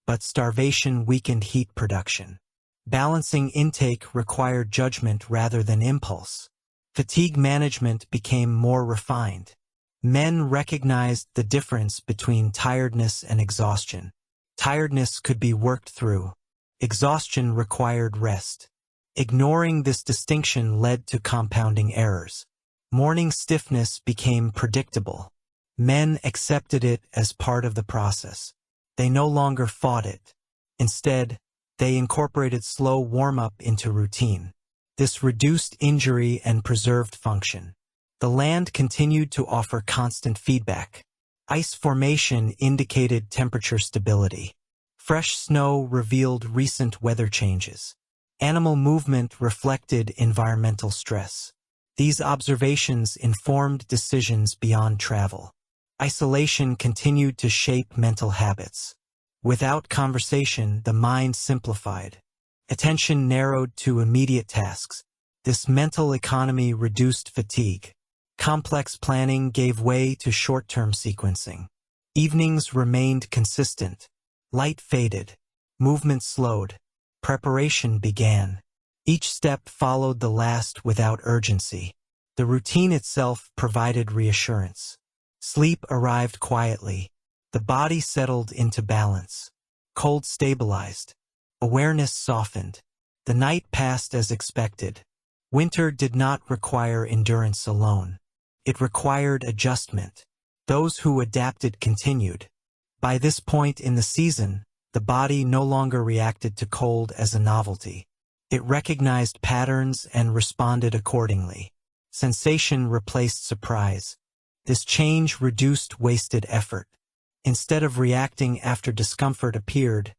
A: but starvation weakened heat production. Balancing intake required judgment rather than impulse. Fatigue management became more refined. Men recognized the difference between tiredness and exhaustion. Tiredness could be worked through. Exhaustion required rest. Ignoring this distinction led to compounding errors. Morning stiffness became predictable. Men accepted it as part of the process. They no longer fought it. Instead, they incorporated slow warm-up into routine. This reduced injury and preserved function. The land continued to offer constant feedback. Ice formation indicated temperature stability. Fresh snow revealed recent weather changes. Animal movement reflected environmental stress. These observations informed decisions beyond travel. Isolation continued to shape mental habits. Without conversation, the mind simplified. Attention narrowed to immediate tasks. This mental economy reduced fatigue. Complex planning gave way to short-term sequencing. Evenings remained consistent. Light faded. Movement slowed. Preparation began. Each step followed the last without urgency. The routine itself provided reassurance. Sleep arrived quietly. The body settled into balance. Cold stabilized. Awareness softened. The night passed as expected. Winter did not require endurance alone. It required adjustment. Those who adapted continued. By this point in the season, the body no longer reacted to cold as a novelty. It recognized patterns and responded accordingly. Sensation replaced surprise. This change reduced wasted effort. Instead of reacting after discomfort appeared,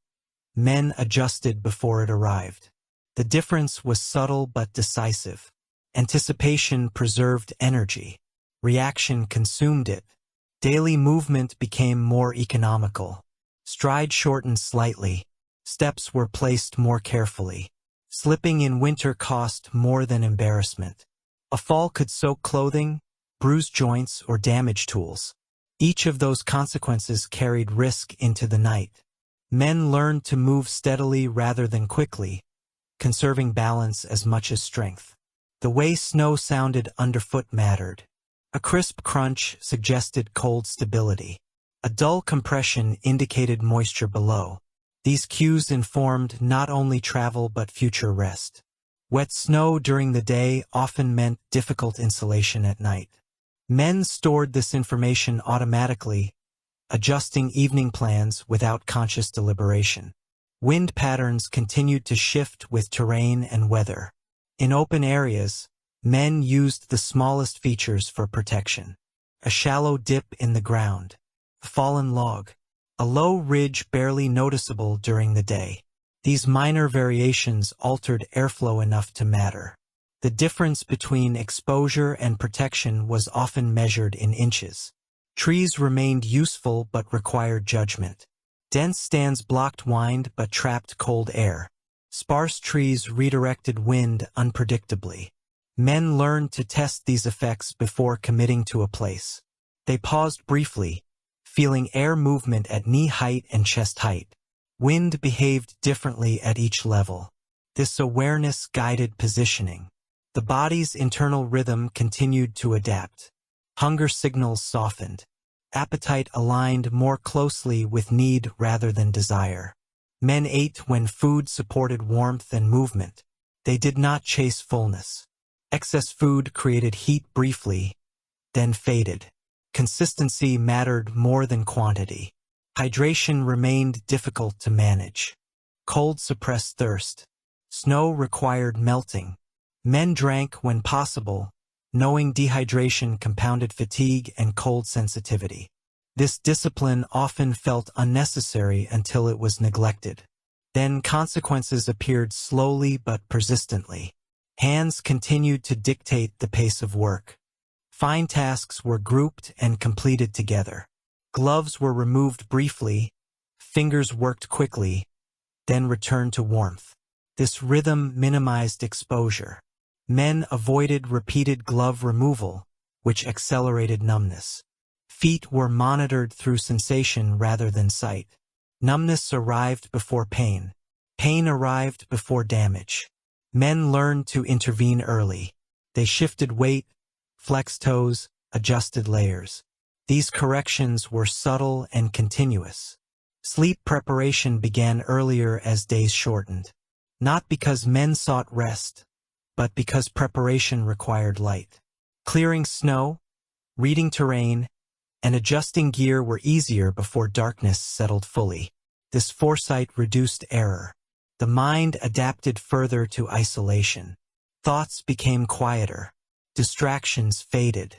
A: men adjusted before it arrived. The difference was subtle but decisive. Anticipation preserved energy. Reaction consumed it. Daily movement became more economical. Stride shortened slightly. Steps were placed more carefully. Slipping in winter cost more than embarrassment. A fall could soak clothing, bruise joints, or damage tools. Each of those consequences carried risk into the night. Men learned to move steadily rather than quickly, conserving balance as much as strength. The way snow sounded underfoot mattered. A crisp crunch suggested cold stability. A dull compression indicated moisture below. These cues informed not only travel but future rest. Wet snow during the day often meant difficult insulation at night. Men stored this information automatically, adjusting evening plans without conscious deliberation. Wind patterns continued to shift with terrain and weather. In open areas, men used the smallest features for protection. A shallow dip in the ground. A fallen log. A low ridge barely noticeable during the day. These minor variations altered airflow enough to matter. The difference between exposure and protection was often measured in inches. Trees remained useful but required judgment. Dense stands blocked wind but trapped cold air. Sparse trees redirected wind unpredictably. Men learned to test these effects before committing to a place. They paused briefly, feeling air movement at knee height and chest height. Wind behaved differently at each level. This awareness guided positioning. The body's internal rhythm continued to adapt. Hunger signals softened. Appetite aligned more closely with need rather than desire. Men ate when food supported warmth and movement. They did not chase fullness. Excess food created heat briefly, then faded. Consistency mattered more than quantity. Hydration remained difficult to manage. Cold suppressed thirst. Snow required melting. Men drank when possible, knowing dehydration compounded fatigue and cold sensitivity. This discipline often felt unnecessary until it was neglected. Then consequences appeared slowly but persistently. Hands continued to dictate the pace of work. Fine tasks were grouped and completed together. Gloves were removed briefly, fingers worked quickly, then returned to warmth. This rhythm minimized exposure. Men avoided repeated glove removal, which accelerated numbness. Feet were monitored through sensation rather than sight. Numbness arrived before pain. Pain arrived before damage. Men learned to intervene early. They shifted weight, flexed toes, adjusted layers. These corrections were subtle and continuous. Sleep preparation began earlier as days shortened. Not because men sought rest, but because preparation required light. Clearing snow, reading terrain, and adjusting gear were easier before darkness settled fully. This foresight reduced error. The mind adapted further to isolation. Thoughts became quieter. Distractions faded.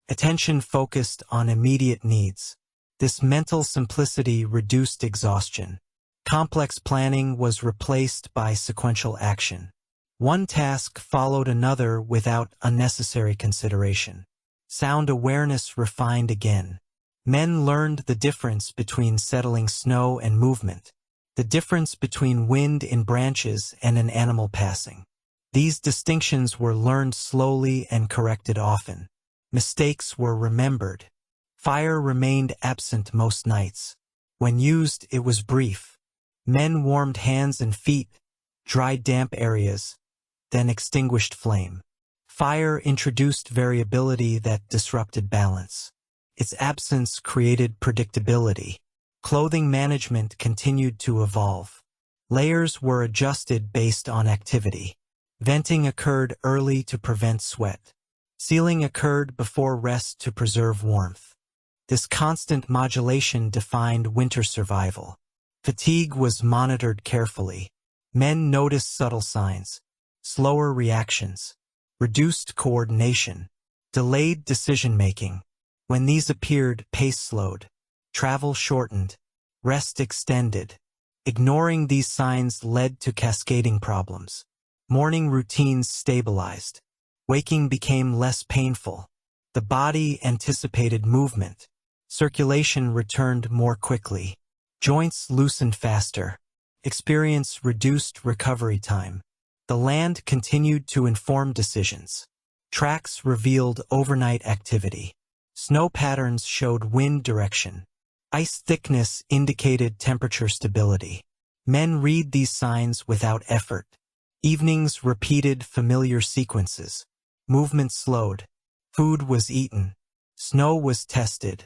A: Attention focused on immediate needs. This mental simplicity reduced exhaustion. Complex planning was replaced by sequential action. One task followed another without unnecessary consideration. Sound awareness refined again. Men learned the difference between settling snow and movement, the difference between wind in branches and an animal passing. These distinctions were learned slowly and corrected often. Mistakes were remembered. Fire remained absent most nights. When used, it was brief. Men warmed hands and feet, dried damp areas, then extinguished flame. Fire introduced variability that disrupted balance. Its absence created predictability. Clothing management continued to evolve. Layers were adjusted based on activity. Venting occurred early to prevent sweat. Sealing occurred before rest to preserve warmth. This constant modulation defined winter survival. Fatigue was monitored carefully. Men noticed subtle signs, slower reactions, reduced coordination, delayed decision-making. When these appeared, pace slowed, travel shortened, rest extended. Ignoring these signs led to cascading problems. Morning routines stabilized. Waking became less painful. The body anticipated movement. Circulation returned more quickly. Joints loosened faster. Experience reduced recovery time. The land continued to inform decisions. Tracks revealed overnight activity. Snow patterns showed wind direction. Ice thickness indicated temperature stability. Men read these signs without effort. Evenings repeated familiar sequences. Movement slowed. Food was eaten. Snow was tested.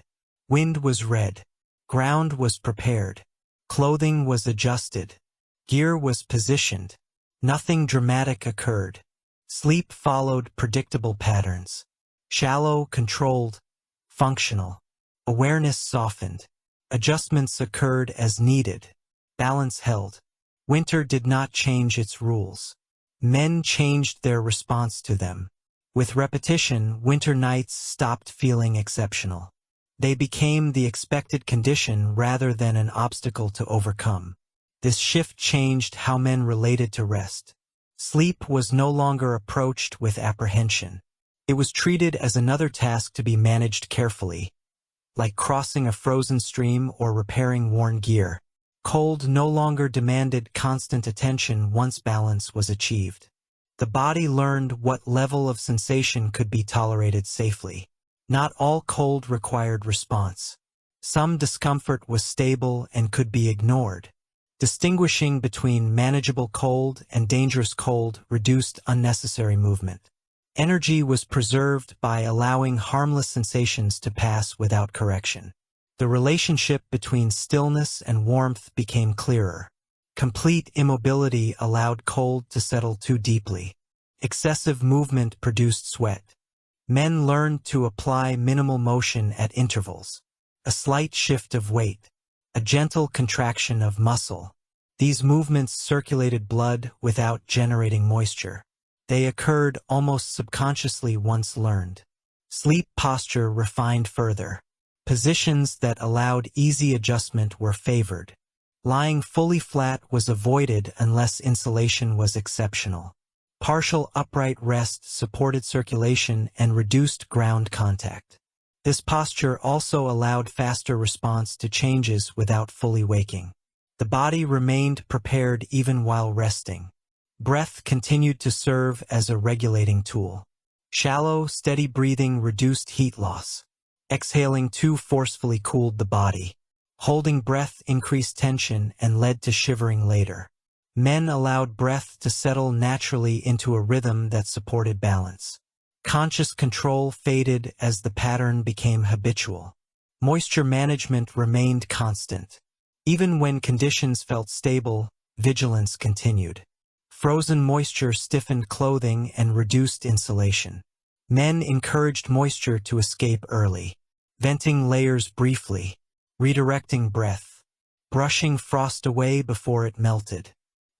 A: Wind was read. Ground was prepared. Clothing was adjusted. Gear was positioned. Nothing dramatic occurred. Sleep followed predictable patterns. Shallow, controlled, functional. Awareness softened. Adjustments occurred as needed. Balance held. Winter did not change its rules. Men changed their response to them. With repetition, winter nights stopped feeling exceptional. They became the expected condition rather than an obstacle to overcome. This shift changed how men related to rest. Sleep was no longer approached with apprehension. It was treated as another task to be managed carefully, like crossing a frozen stream or repairing worn gear. Cold no longer demanded constant attention once balance was achieved. The body learned what level of sensation could be tolerated safely. Not all cold required response. Some discomfort was stable and could be ignored. Distinguishing between manageable cold and dangerous cold reduced unnecessary movement. Energy was preserved by allowing harmless sensations to pass without correction. The relationship between stillness and warmth became clearer. Complete immobility allowed cold to settle too deeply. Excessive movement produced sweat. Men learned to apply minimal motion at intervals. A slight shift of weight. A gentle contraction of muscle. These movements circulated blood without generating moisture. They occurred almost subconsciously once learned. Sleep posture refined further. Positions that allowed easy adjustment were favored. Lying fully flat was avoided unless insulation was exceptional. Partial upright rest supported circulation and reduced ground contact. This posture also allowed faster response to changes without fully waking. The body remained prepared even while resting. Breath continued to serve as a regulating tool. Shallow, steady breathing reduced heat loss. Exhaling too forcefully cooled the body. Holding breath increased tension and led to shivering later. Men allowed breath to settle naturally into a rhythm that supported balance. Conscious control faded as the pattern became habitual. Moisture management remained constant. Even when conditions felt stable, vigilance continued. Frozen moisture stiffened clothing and reduced insulation. Men encouraged moisture to escape early. Venting layers briefly. Redirecting breath. Brushing frost away before it melted.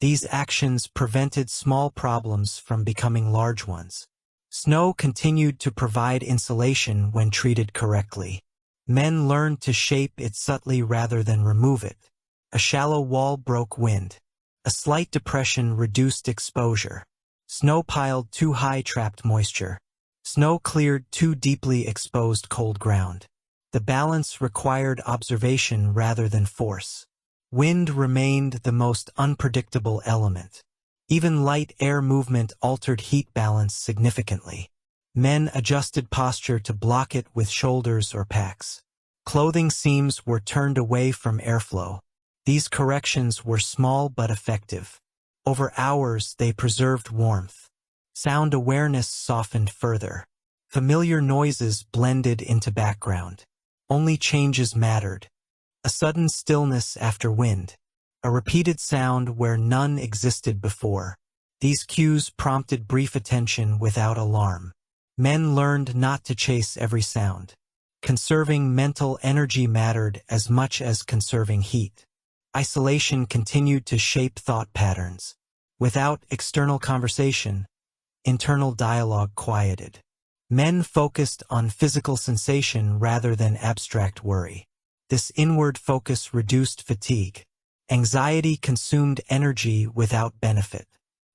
A: These actions prevented small problems from becoming large ones. Snow continued to provide insulation when treated correctly. Men learned to shape it subtly rather than remove it. A shallow wall broke wind. A slight depression reduced exposure. Snow piled too high trapped moisture. Snow cleared too deeply exposed cold ground. The balance required observation rather than force. Wind remained the most unpredictable element. Even light air movement altered heat balance significantly. Men adjusted posture to block it with shoulders or packs. Clothing seams were turned away from airflow. These corrections were small but effective. Over hours, they preserved warmth. Sound awareness softened further. Familiar noises blended into background. Only changes mattered. A sudden stillness after wind. A repeated sound where none existed before. These cues prompted brief attention without alarm. Men learned not to chase every sound. Conserving mental energy mattered as much as conserving heat. Isolation continued to shape thought patterns. Without external conversation, internal dialogue quieted. Men focused on physical sensation rather than abstract worry. This inward focus reduced fatigue. Anxiety consumed energy without benefit.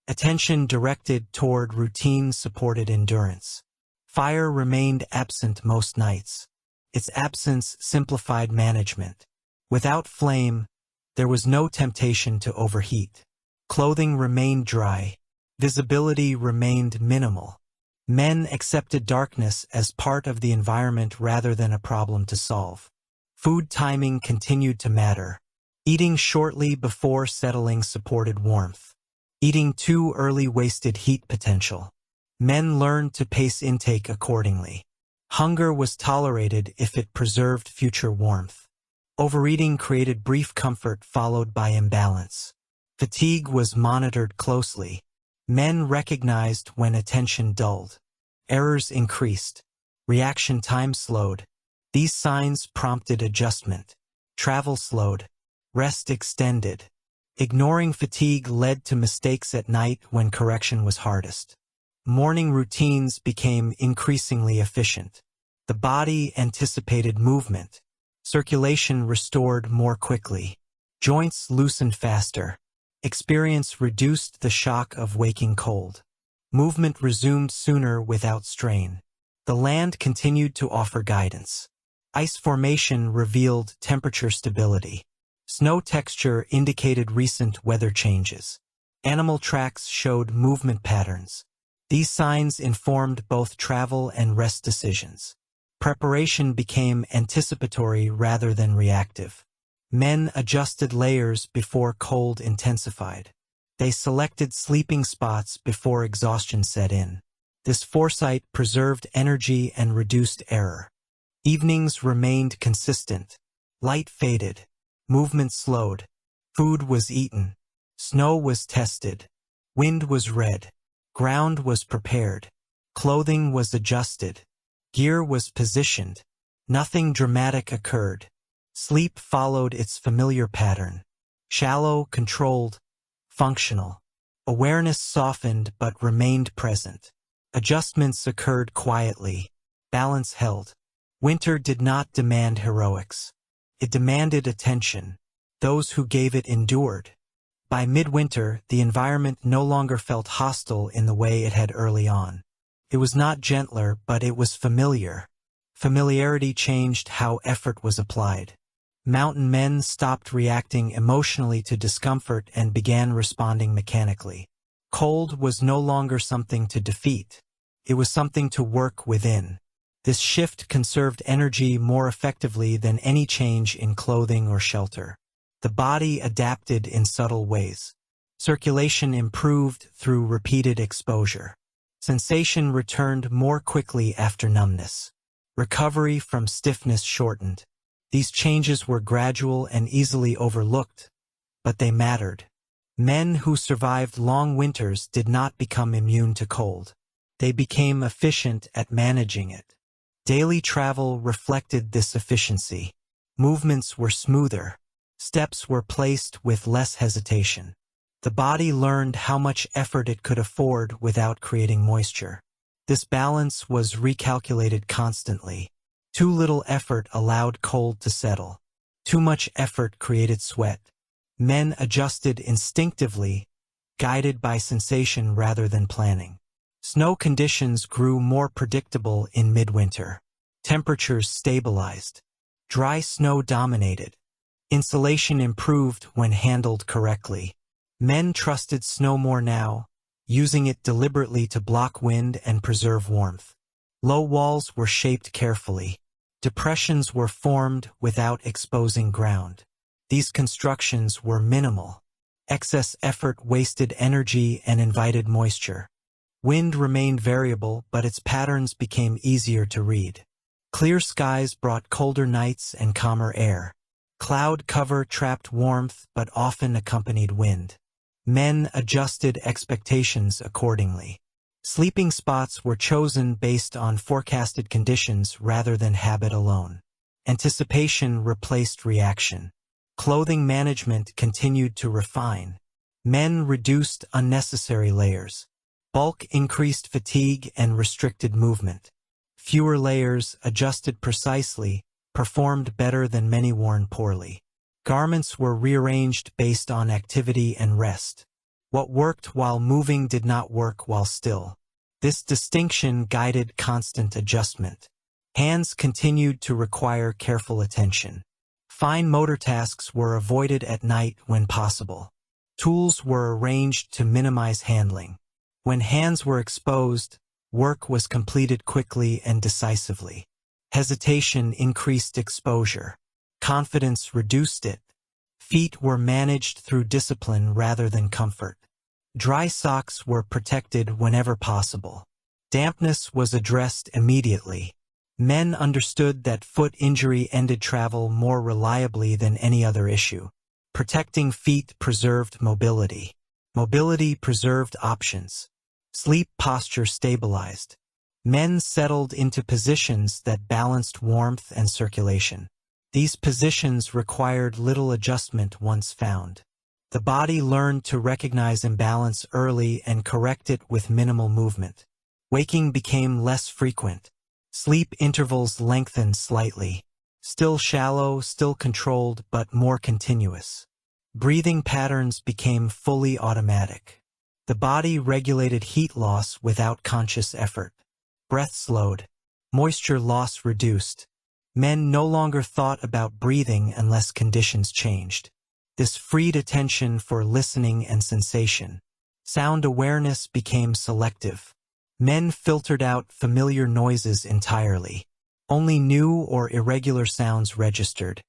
A: Attention directed toward routine supported endurance. Fire remained absent most nights. Its absence simplified management. Without flame, there was no temptation to overheat. Clothing remained dry. Visibility remained minimal. Men accepted darkness as part of the environment rather than a problem to solve. Food timing continued to matter. Eating shortly before settling supported warmth. Eating too early wasted heat potential. Men learned to pace intake accordingly. Hunger was tolerated if it preserved future warmth. Overeating created brief comfort followed by imbalance. Fatigue was monitored closely. Men recognized when attention dulled. Errors increased. Reaction time slowed. These signs prompted adjustment. Travel slowed. Rest extended. Ignoring fatigue led to mistakes at night when correction was hardest. Morning routines became increasingly efficient. The body anticipated movement. Circulation restored more quickly. Joints loosened faster. Experience reduced the shock of waking cold. Movement resumed sooner without strain. The land continued to offer guidance. Ice formation revealed temperature stability. Snow texture indicated recent weather changes. Animal tracks showed movement patterns. These signs informed both travel and rest decisions. Preparation became anticipatory rather than reactive. Men adjusted layers before cold intensified. They selected sleeping spots before exhaustion set in. This foresight preserved energy and reduced error. Evenings remained consistent. Light faded. Movement slowed. Food was eaten. Snow was tested. Wind was read. Ground was prepared. Clothing was adjusted. Gear was positioned. Nothing dramatic occurred. Sleep followed its familiar pattern. Shallow, controlled, functional. Awareness softened but remained present. Adjustments occurred quietly. Balance held. Winter did not demand heroics. It demanded attention. Those who gave it endured. By midwinter, the environment no longer felt hostile in the way it had early on. It was not gentler, but it was familiar. Familiarity changed how effort was applied. Mountain men stopped reacting emotionally to discomfort and began responding mechanically. Cold was no longer something to defeat. It was something to work within. This shift conserved energy more effectively than any change in clothing or shelter. The body adapted in subtle ways. Circulation improved through repeated exposure. Sensation returned more quickly after numbness. Recovery from stiffness shortened. These changes were gradual and easily overlooked, but they mattered. Men who survived long winters did not become immune to cold. They became efficient at managing it. Daily travel reflected this efficiency. Movements were smoother. Steps were placed with less hesitation. The body learned how much effort it could afford without creating moisture. This balance was recalculated constantly. Too little effort allowed cold to settle. Too much effort created sweat. Men adjusted instinctively, guided by sensation rather than planning. Snow conditions grew more predictable in midwinter. Temperatures stabilized. Dry snow dominated. Insulation improved when handled correctly. Men trusted snow more now, using it deliberately to block wind and preserve warmth. Low walls were shaped carefully. Depressions were formed without exposing ground. These constructions were minimal. Excess effort wasted energy and invited moisture. Wind remained variable, but its patterns became easier to read. Clear skies brought colder nights and calmer air. Cloud cover trapped warmth but often accompanied wind. Men adjusted expectations accordingly. Sleeping spots were chosen based on forecasted conditions rather than habit alone. Anticipation replaced reaction. Clothing management continued to refine. Men reduced unnecessary layers. Bulk increased fatigue and restricted movement. Fewer layers, adjusted precisely, performed better than many worn poorly. Garments were rearranged based on activity and rest. What worked while moving did not work while still. This distinction guided constant adjustment. Hands continued to require careful attention. Fine motor tasks were avoided at night when possible. Tools were arranged to minimize handling. When hands were exposed, work was completed quickly and decisively. Hesitation increased exposure. Confidence reduced it. Feet were managed through discipline rather than comfort. Dry socks were protected whenever possible. Dampness was addressed immediately. Men understood that foot injury ended travel more reliably than any other issue. Protecting feet preserved mobility. Mobility preserved options. Sleep posture stabilized. Men settled into positions that balanced warmth and circulation. These positions required little adjustment once found. The body learned to recognize imbalance early and correct it with minimal movement. Waking became less frequent. Sleep intervals lengthened slightly. Still shallow, still controlled, but more continuous. Breathing patterns became fully automatic. The body regulated heat loss without conscious effort. Breath slowed. Moisture loss reduced. Men no longer thought about breathing unless conditions changed. This freed attention for listening and sensation. Sound awareness became selective. Men filtered out familiar noises entirely. Only new or irregular sounds registered.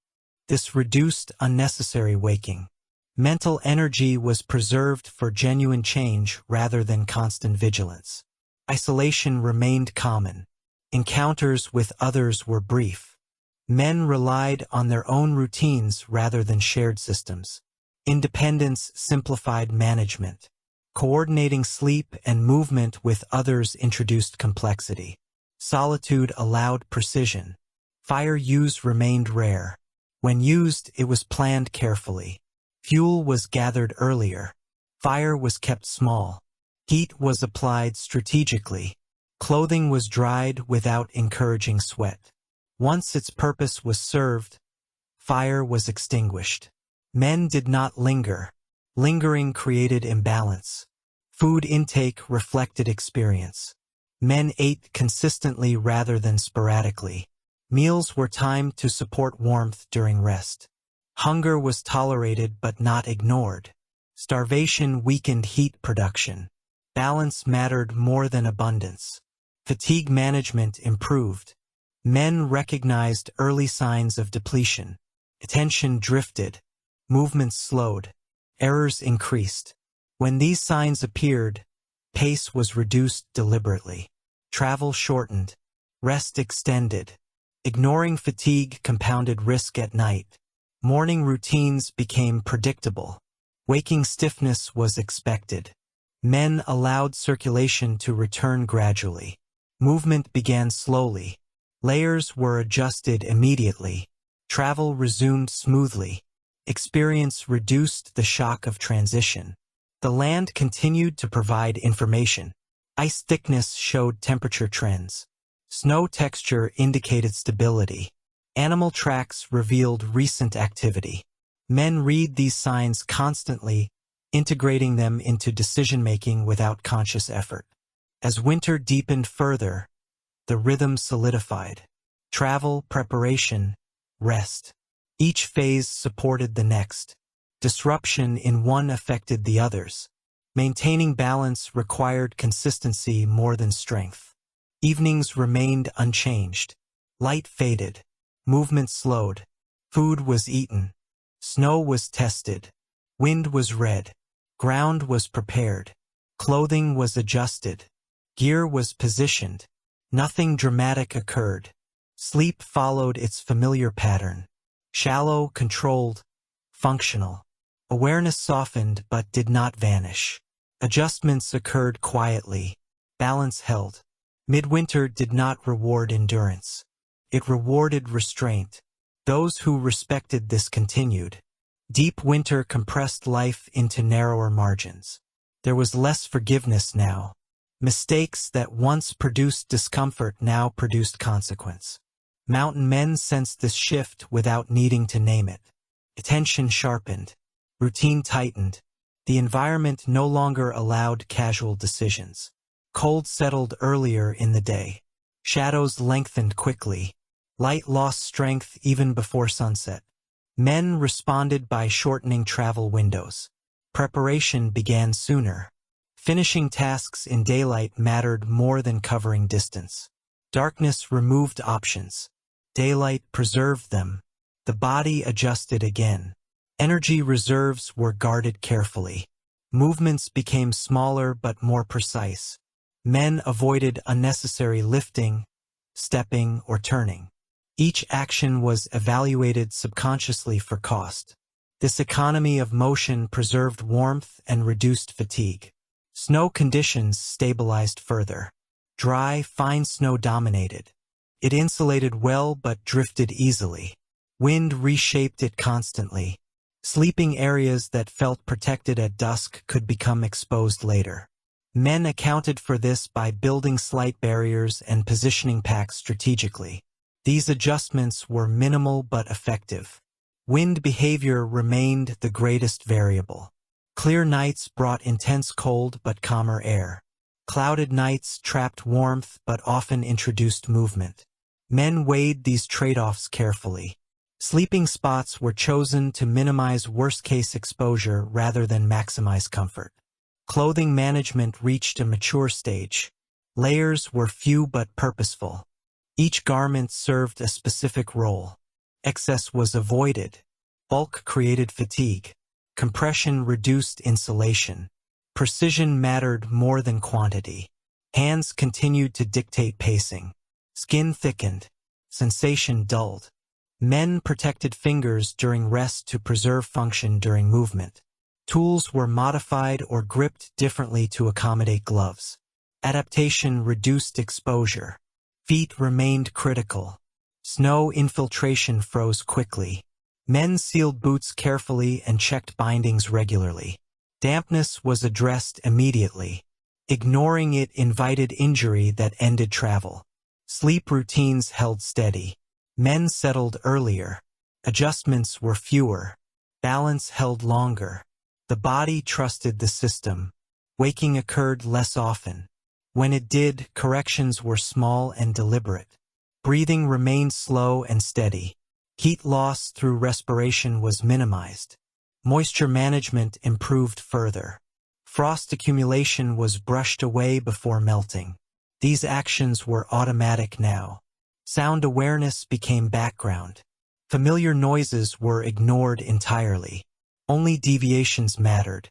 A: This reduced unnecessary waking. Mental energy was preserved for genuine change rather than constant vigilance. Isolation remained common. Encounters with others were brief. Men relied on their own routines rather than shared systems. Independence simplified management. Coordinating sleep and movement with others introduced complexity. Solitude allowed precision. Fire use remained rare. When used, it was planned carefully. Fuel was gathered earlier. Fire was kept small. Heat was applied strategically. Clothing was dried without encouraging sweat. Once its purpose was served, fire was extinguished. Men did not linger. Lingering created imbalance. Food intake reflected experience. Men ate consistently rather than sporadically. Meals were timed to support warmth during rest. Hunger was tolerated but not ignored. Starvation weakened heat production. Balance mattered more than abundance. Fatigue management improved. Men recognized early signs of depletion. Attention drifted. Movements slowed. Errors increased. When these signs appeared, pace was reduced deliberately. Travel shortened. Rest extended. Ignoring fatigue compounded risk at night. Morning routines became predictable. Waking stiffness was expected. Men allowed circulation to return gradually. Movement began slowly. Layers were adjusted immediately. Travel resumed smoothly. Experience reduced the shock of transition. The land continued to provide information. Ice thickness showed temperature trends. Snow texture indicated stability. Animal tracks revealed recent activity. Men read these signs constantly, integrating them into decision-making without conscious effort. As winter deepened further, the rhythm solidified. Travel, preparation, rest. Each phase supported the next. Disruption in one affected the others. Maintaining balance required consistency more than strength. Evenings remained unchanged. Light faded. Movement slowed. Food was eaten. Snow was tested. Wind was read. Ground was prepared. Clothing was adjusted. Gear was positioned. Nothing dramatic occurred. Sleep followed its familiar pattern. Shallow, controlled, functional. Awareness softened but did not vanish. Adjustments occurred quietly. Balance held. Midwinter did not reward endurance. It rewarded restraint. Those who respected this continued. Deep winter compressed life into narrower margins. There was less forgiveness now. Mistakes that once produced discomfort now produced consequence. Mountain men sensed this shift without needing to name it. Attention sharpened. Routine tightened. The environment no longer allowed casual decisions. Cold settled earlier in the day. Shadows lengthened quickly. Light lost strength even before sunset. Men responded by shortening travel windows. Preparation began sooner. Finishing tasks in daylight mattered more than covering distance. Darkness removed options. Daylight preserved them. The body adjusted again. Energy reserves were guarded carefully. Movements became smaller but more precise. Men avoided unnecessary lifting, stepping, or turning. Each action was evaluated subconsciously for cost. This economy of motion preserved warmth and reduced fatigue. Snow conditions stabilized further. Dry, fine snow dominated. It insulated well but drifted easily. Wind reshaped it constantly. Sleeping areas that felt protected at dusk could become exposed later. Men accounted for this by building slight barriers and positioning packs strategically. These adjustments were minimal but effective. Wind behavior remained the greatest variable. Clear nights brought intense cold but calmer air. Clouded nights trapped warmth but often introduced movement. Men weighed these trade-offs carefully. Sleeping spots were chosen to minimize worst-case exposure rather than maximize comfort. Clothing management reached a mature stage. Layers were few but purposeful. Each garment served a specific role. Excess was avoided. Bulk created fatigue. Compression reduced insulation. Precision mattered more than quantity. Hands continued to dictate pacing. Skin thickened. Sensation dulled. Men protected fingers during rest to preserve function during movement. Tools were modified or gripped differently to accommodate gloves. Adaptation reduced exposure. Feet remained critical. Snow infiltration froze quickly. Men sealed boots carefully and checked bindings regularly. Dampness was addressed immediately. Ignoring it invited injury that ended travel. Sleep routines held steady. Men settled earlier. Adjustments were fewer. Balance held longer. The body trusted the system. Waking occurred less often. When it did, corrections were small and deliberate. Breathing remained slow and steady. Heat loss through respiration was minimized. Moisture management improved further. Frost accumulation was brushed away before melting. These actions were automatic now. Sound awareness became background. Familiar noises were ignored entirely. Only deviations mattered.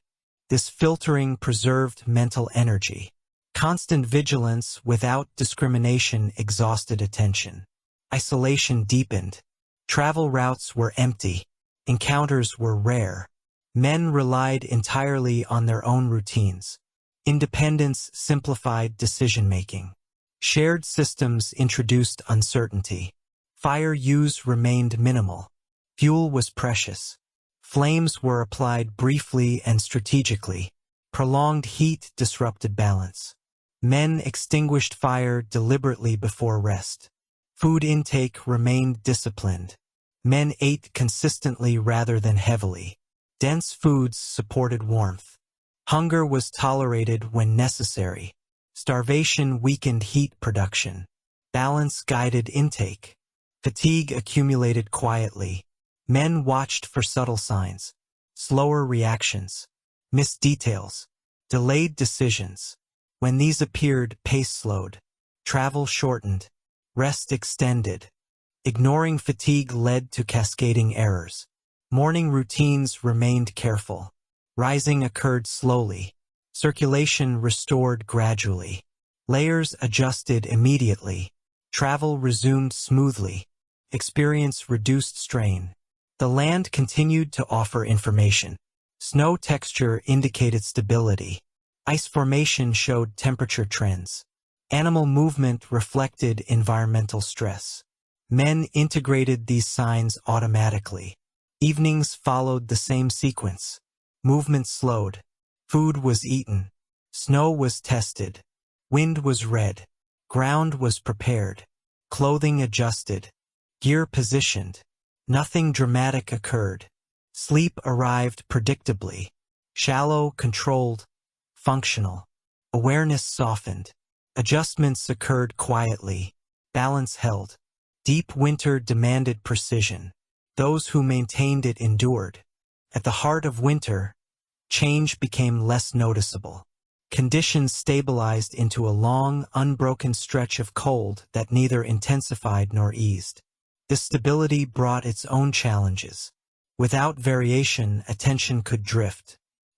A: This filtering preserved mental energy. Constant vigilance without discrimination exhausted attention. Isolation deepened. Travel routes were empty. Encounters were rare. Men relied entirely on their own routines. Independence simplified decision-making. Shared systems introduced uncertainty. Fire use remained minimal. Fuel was precious. Flames were applied briefly and strategically. Prolonged heat disrupted balance. Men extinguished fire deliberately before rest. Food intake remained disciplined. Men ate consistently rather than heavily. Dense foods supported warmth. Hunger was tolerated when necessary. Starvation weakened heat production. Balance guided intake. Fatigue accumulated quietly. Men watched for subtle signs. Slower reactions. Missed details. Delayed decisions. When these appeared, pace slowed. Travel shortened. Rest extended. Ignoring fatigue led to cascading errors. Morning routines remained careful. Rising occurred slowly. Circulation restored gradually. Layers adjusted immediately. Travel resumed smoothly. Experience reduced strain. The land continued to offer information. Snow texture indicated stability. Ice formation showed temperature trends. Animal movement reflected environmental stress. Men integrated these signs automatically. Evenings followed the same sequence. Movement slowed. Food was eaten. Snow was tested. Wind was read. Ground was prepared. Clothing adjusted. Gear positioned. Nothing dramatic occurred. Sleep arrived predictably. Shallow, controlled, functional. Awareness softened. Adjustments occurred quietly. Balance held. Deep winter demanded precision. Those who maintained it endured. At the heart of winter, change became less noticeable. Conditions stabilized into a long, unbroken stretch of cold that neither intensified nor eased. This stability brought its own challenges. Without variation, attention could drift.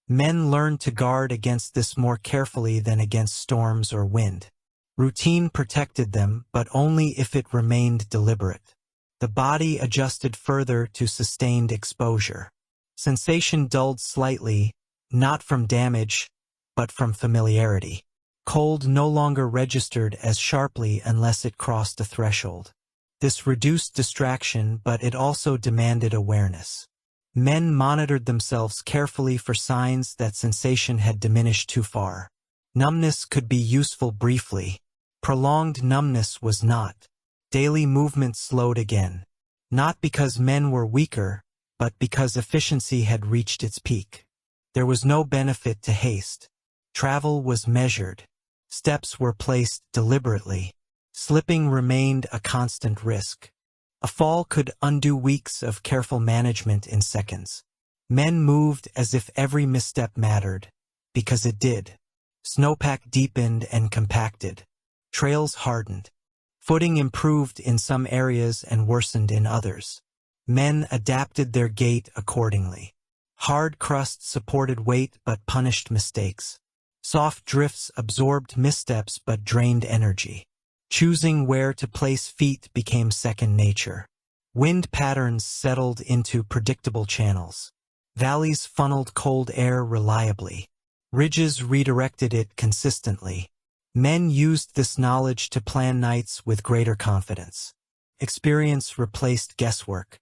A: Men learned to guard against this more carefully than against storms or wind. Routine protected them, but only if it remained deliberate. The body adjusted further to sustained exposure. Sensation dulled slightly, not from damage, but from familiarity. Cold no longer registered as sharply unless it crossed a threshold. This reduced distraction, but it also demanded awareness. Men monitored themselves carefully for signs that sensation had diminished too far. Numbness could be useful briefly. Prolonged numbness was not. Daily movement slowed again. Not because men were weaker, but because efficiency had reached its peak. There was no benefit to haste. Travel was measured. Steps were placed deliberately. Slipping remained a constant risk. A fall could undo weeks of careful management in seconds. Men moved as if every misstep mattered, because it did. Snowpack deepened and compacted. Trails hardened. Footing improved in some areas and worsened in others. Men adapted their gait accordingly. Hard crust supported weight but punished mistakes. Soft drifts absorbed missteps but drained energy. Choosing where to place feet became second nature. Wind patterns settled into predictable channels. Valleys funneled cold air reliably. Ridges redirected it consistently. Men used this knowledge to plan nights with greater confidence. Experience replaced guesswork.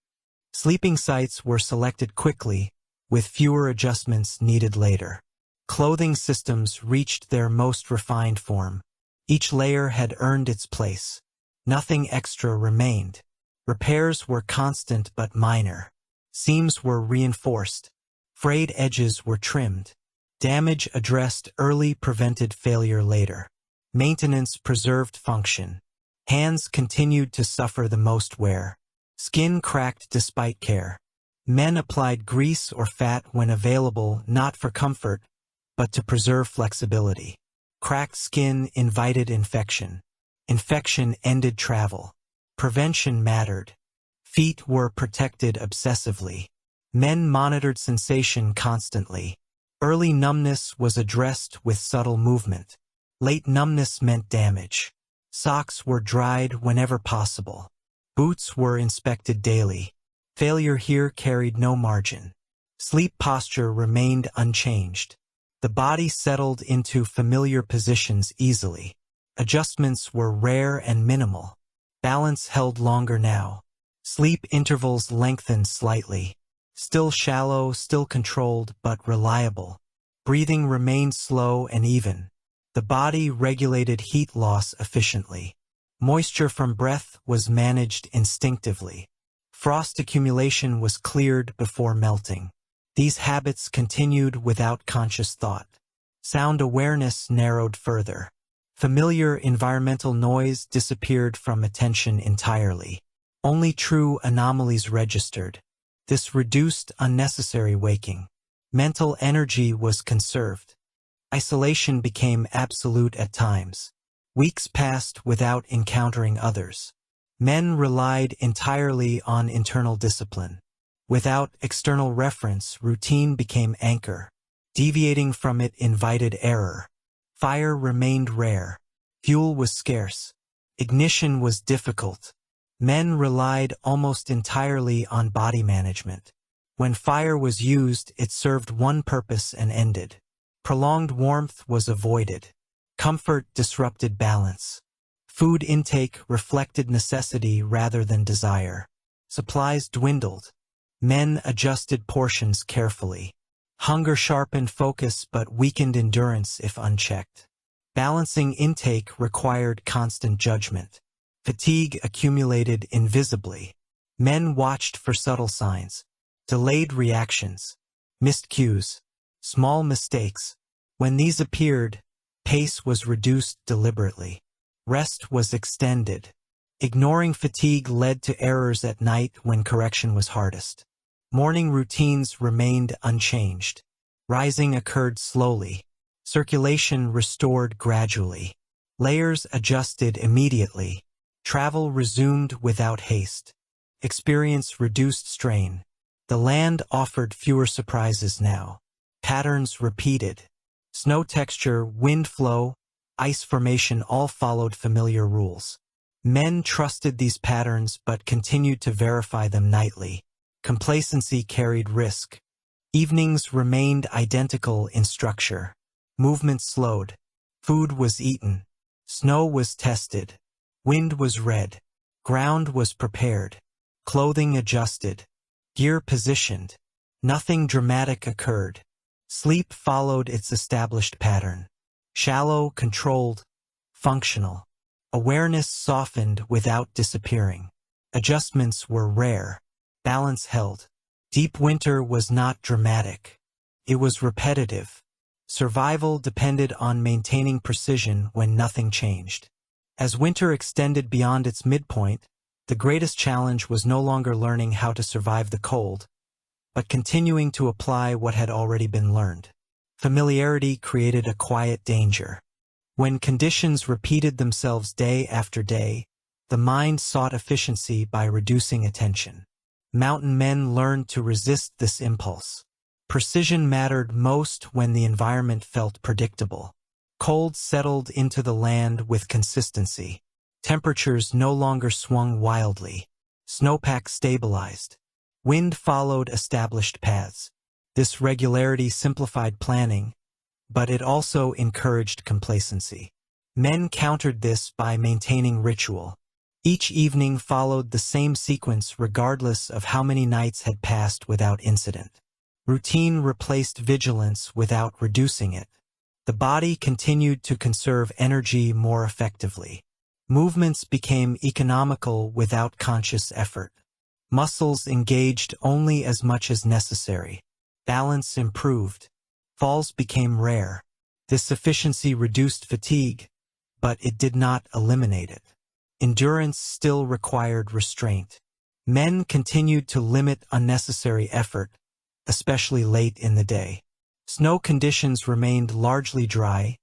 A: Sleeping sites were selected quickly, with fewer adjustments needed later. Clothing systems reached their most refined form. Each layer had earned its place. Nothing extra remained. Repairs were constant but minor. Seams were reinforced. Frayed edges were trimmed. Damage addressed early prevented failure later. Maintenance preserved function. Hands continued to suffer the most wear. Skin cracked despite care. Men applied grease or fat when available, not for comfort, but to preserve flexibility. Cracked skin invited infection. Infection ended travel. Prevention mattered. Feet were protected obsessively. Men monitored sensation constantly. Early numbness was addressed with subtle movement. Late numbness meant damage. Socks were dried whenever possible. Boots were inspected daily. Failure here carried no margin. Sleep posture remained unchanged. The body settled into familiar positions easily. Adjustments were rare and minimal. Balance held longer now. Sleep intervals lengthened slightly. Still shallow, still controlled, but reliable. Breathing remained slow and even. The body regulated heat loss efficiently. Moisture from breath was managed instinctively. Frost accumulation was cleared before melting. These habits continued without conscious thought. Sound awareness narrowed further. Familiar environmental noise disappeared from attention entirely. Only true anomalies registered. This reduced unnecessary waking. Mental energy was conserved. Isolation became absolute at times. Weeks passed without encountering others. Men relied entirely on internal discipline. Without external reference, routine became anchor. Deviating from it invited error. Fire remained rare. Fuel was scarce. Ignition was difficult. Men relied almost entirely on body management. When fire was used, it served one purpose and ended. Prolonged warmth was avoided. Comfort disrupted balance. Food intake reflected necessity rather than desire. Supplies dwindled. Men adjusted portions carefully. Hunger sharpened focus but weakened endurance if unchecked. Balancing intake required constant judgment. Fatigue accumulated invisibly. Men watched for subtle signs. Delayed reactions. Missed cues. Small mistakes. When these appeared, pace was reduced deliberately. Rest was extended. Ignoring fatigue led to errors at night when correction was hardest. Morning routines remained unchanged. Rising occurred slowly. Circulation restored gradually. Layers adjusted immediately. Travel resumed without haste. Experience reduced strain. The land offered fewer surprises now. Patterns repeated. Snow texture, wind flow, ice formation all followed familiar rules. Men trusted these patterns but continued to verify them nightly. Complacency carried risk. Evenings remained identical in structure. Movement slowed. Food was eaten. Snow was tested. Wind was read. Ground was prepared. Clothing adjusted. Gear positioned. Nothing dramatic occurred. Sleep followed its established pattern. Shallow, controlled, functional. Awareness softened without disappearing. Adjustments were rare. Balance held. Deep winter was not dramatic. It was repetitive. Survival depended on maintaining precision when nothing changed. As winter extended beyond its midpoint, the greatest challenge was no longer learning how to survive the cold, but continuing to apply what had already been learned. Familiarity created a quiet danger. When conditions repeated themselves day after day, the mind sought efficiency by reducing attention. Mountain men learned to resist this impulse. Precision mattered most when the environment felt predictable. Cold settled into the land with consistency. Temperatures no longer swung wildly. Snowpack stabilized. Wind followed established paths. This regularity simplified planning, but it also encouraged complacency. Men countered this by maintaining ritual. Each evening followed the same sequence regardless of how many nights had passed without incident. Routine replaced vigilance without reducing it. The body continued to conserve energy more effectively. Movements became economical without conscious effort. Muscles engaged only as much as necessary. Balance improved. Falls became rare. This efficiency reduced fatigue, but it did not eliminate it. Endurance still required restraint. Men continued to limit unnecessary effort, especially late in the day. Snow conditions remained largely dry,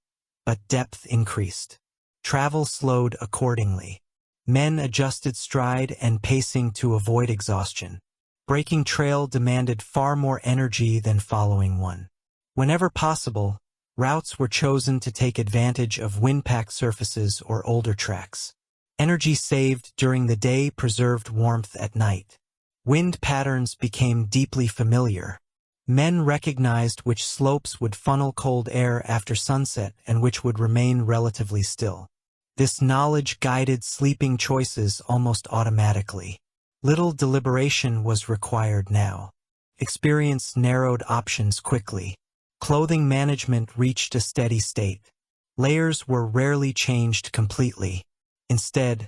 A: but depth increased. Travel slowed accordingly. Men adjusted stride and pacing to avoid exhaustion. Breaking trail demanded far more energy than following one. Whenever possible, routes were chosen to take advantage of wind-packed surfaces or older tracks. Energy saved during the day preserved warmth at night. Wind patterns became deeply familiar. Men recognized which slopes would funnel cold air after sunset and which would remain relatively still. This knowledge guided sleeping choices almost automatically. Little deliberation was required now. Experience narrowed options quickly. Clothing management reached a steady state. Layers were rarely changed completely. Instead,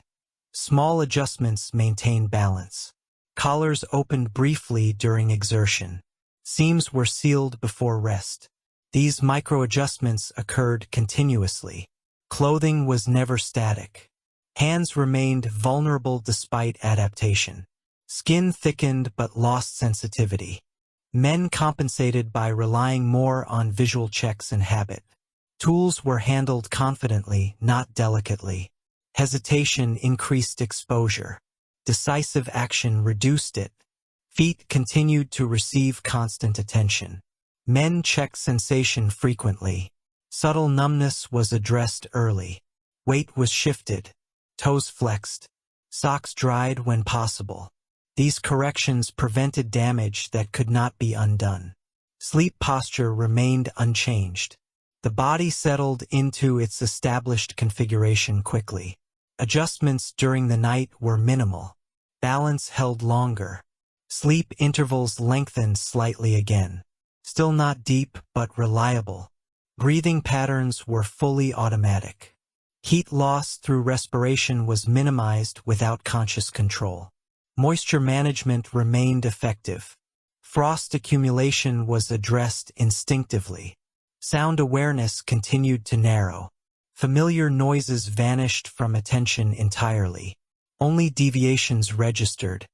A: small adjustments maintained balance. Collars opened briefly during exertion. Seams were sealed before rest. These micro-adjustments occurred continuously. Clothing was never static. Hands remained vulnerable despite adaptation. Skin thickened but lost sensitivity. Men compensated by relying more on visual checks and habit. Tools were handled confidently, not delicately. Hesitation increased exposure. Decisive action reduced it. Feet continued to receive constant attention. Men checked sensation frequently. Subtle numbness was addressed early. Weight was shifted. Toes flexed. Socks dried when possible. These corrections prevented damage that could not be undone. Sleep posture remained unchanged. The body settled into its established configuration quickly. Adjustments during the night were minimal. Balance held longer. Sleep intervals lengthened slightly again. Still not deep, but reliable. Breathing patterns were fully automatic. Heat loss through respiration was minimized without conscious control. Moisture management remained effective. Frost accumulation was addressed instinctively. Sound awareness continued to narrow. Familiar noises vanished from attention entirely. Only deviations registered.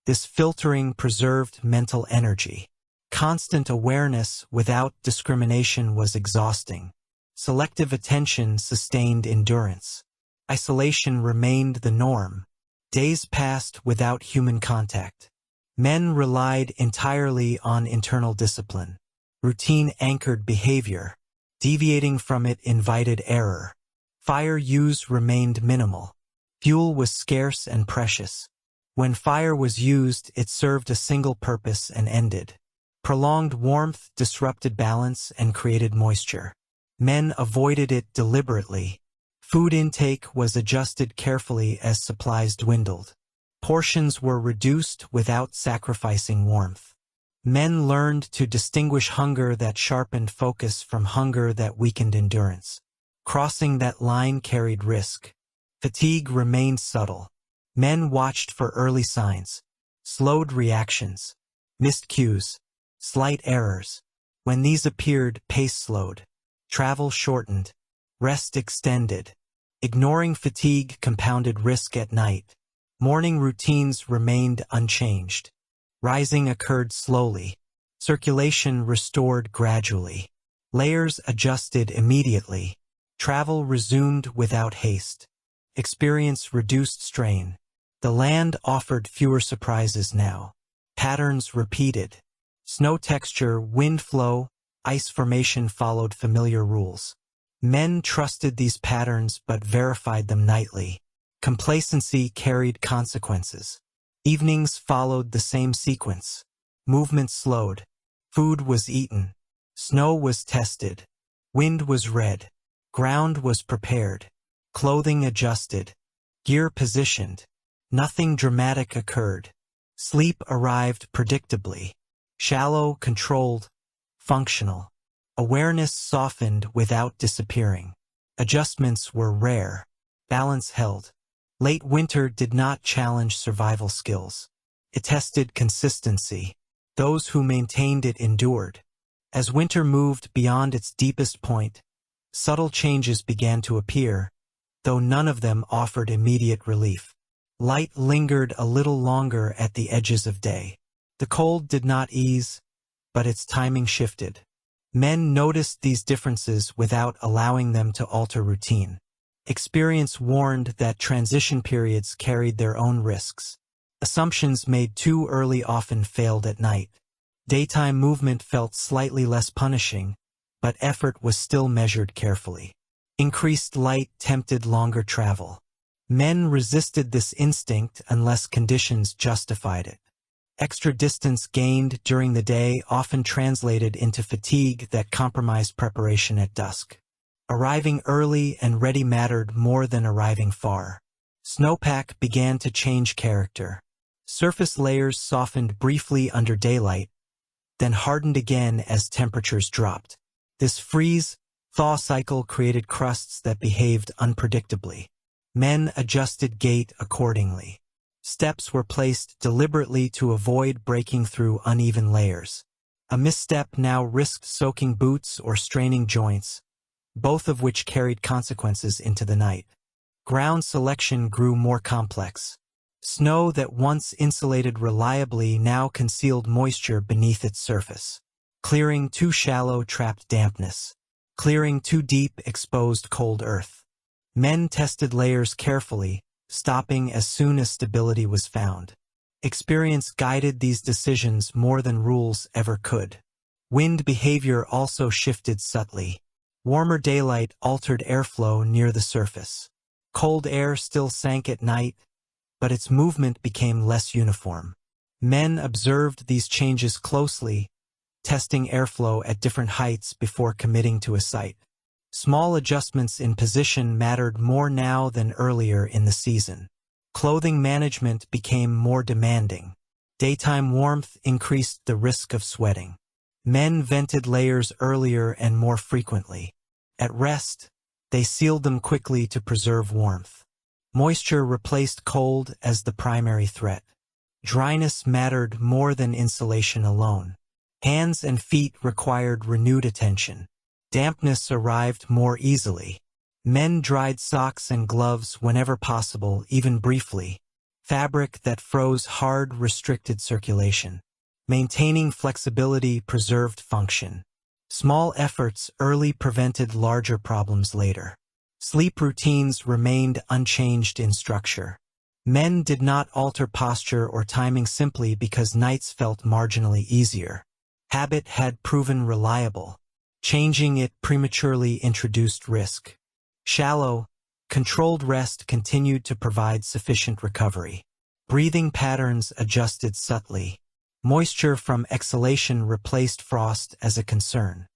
A: This filtering preserved mental energy. Constant awareness without discrimination was exhausting. Selective attention sustained endurance. Isolation remained the norm. Days passed without human contact. Men relied entirely on internal discipline. Routine anchored behavior. Deviating from it invited error. Fire use remained minimal. Fuel was scarce and precious. When fire was used, it served a single purpose and ended. Prolonged warmth disrupted balance and created moisture. Men avoided it deliberately. Food intake was adjusted carefully as supplies dwindled. Portions were reduced without sacrificing warmth. Men learned to distinguish hunger that sharpened focus from hunger that weakened endurance. Crossing that line carried risk. Fatigue remained subtle. Men watched for early signs. Slowed reactions. Missed cues. Slight errors. When these appeared, pace slowed. Travel shortened. Rest extended. Ignoring fatigue compounded risk at night. Morning routines remained unchanged. Rising occurred slowly. Circulation restored gradually. Layers adjusted immediately. Travel resumed without haste. Experience reduced strain. The land offered fewer surprises now. Patterns repeated. Snow texture, wind flow, ice formation followed familiar rules. Men trusted these patterns but verified them nightly. Complacency carried consequences. Evenings followed the same sequence. Movement slowed. Food was eaten. Snow was tested. Wind was read. Ground was prepared. Clothing adjusted. Gear positioned. Nothing dramatic occurred. Sleep arrived predictably. Shallow, controlled, functional. Awareness softened without disappearing. Adjustments were rare. Balance held. Late winter did not challenge survival skills. It tested consistency. Those who maintained it endured. As winter moved beyond its deepest point, subtle changes began to appear, though none of them offered immediate relief. Light lingered a little longer at the edges of day. The cold did not ease, but its timing shifted. Men noticed these differences without allowing them to alter routine. Experience warned that transition periods carried their own risks. Assumptions made too early often failed at night. Daytime movement felt slightly less punishing, but effort was still measured carefully. Increased light tempted longer travel. Men resisted this instinct unless conditions justified it. Extra distance gained during the day often translated into fatigue that compromised preparation at dusk. Arriving early and ready mattered more than arriving far. Snowpack began to change character. Surface layers softened briefly under daylight, then hardened again as temperatures dropped. This freeze-thaw cycle created crusts that behaved unpredictably. Men adjusted gait accordingly. Steps were placed deliberately to avoid breaking through uneven layers. A misstep now risked soaking boots or straining joints, both of which carried consequences into the night. Ground selection grew more complex. Snow that once insulated reliably now concealed moisture beneath its surface. Clearing too shallow trapped dampness. Clearing too deep exposed cold earth. Men tested layers carefully, stopping as soon as stability was found. Experience guided these decisions more than rules ever could. Wind behavior also shifted subtly. Warmer daylight altered airflow near the surface. Cold air still sank at night, but its movement became less uniform. Men observed these changes closely, testing airflow at different heights before committing to a site. Small adjustments in position mattered more now than earlier in the season. Clothing management became more demanding. Daytime warmth increased the risk of sweating. Men vented layers earlier and more frequently. At rest, they sealed them quickly to preserve warmth. Moisture replaced cold as the primary threat. Dryness mattered more than insulation alone. Hands and feet required renewed attention. Dampness arrived more easily. Men dried socks and gloves whenever possible, even briefly. Fabric that froze hard restricted circulation. Maintaining flexibility preserved function. Small efforts early prevented larger problems later. Sleep routines remained unchanged in structure. Men did not alter posture or timing simply because nights felt marginally easier. Habit had proven reliable. Changing it prematurely introduced risk. Shallow, controlled rest continued to provide sufficient recovery. Breathing patterns adjusted subtly. Moisture from exhalation replaced frost as a concern.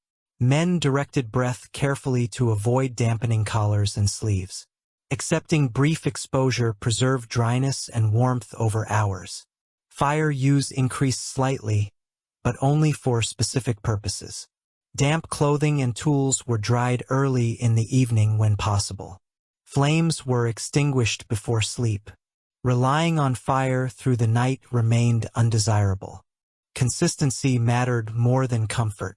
A: Men directed breath carefully to avoid dampening collars and sleeves. Accepting brief exposure preserved dryness and warmth over hours. Fire use increased slightly, but only for specific purposes. Damp clothing and tools were dried early in the evening when possible. Flames were extinguished before sleep. Relying on fire through the night remained undesirable. Consistency mattered more than comfort.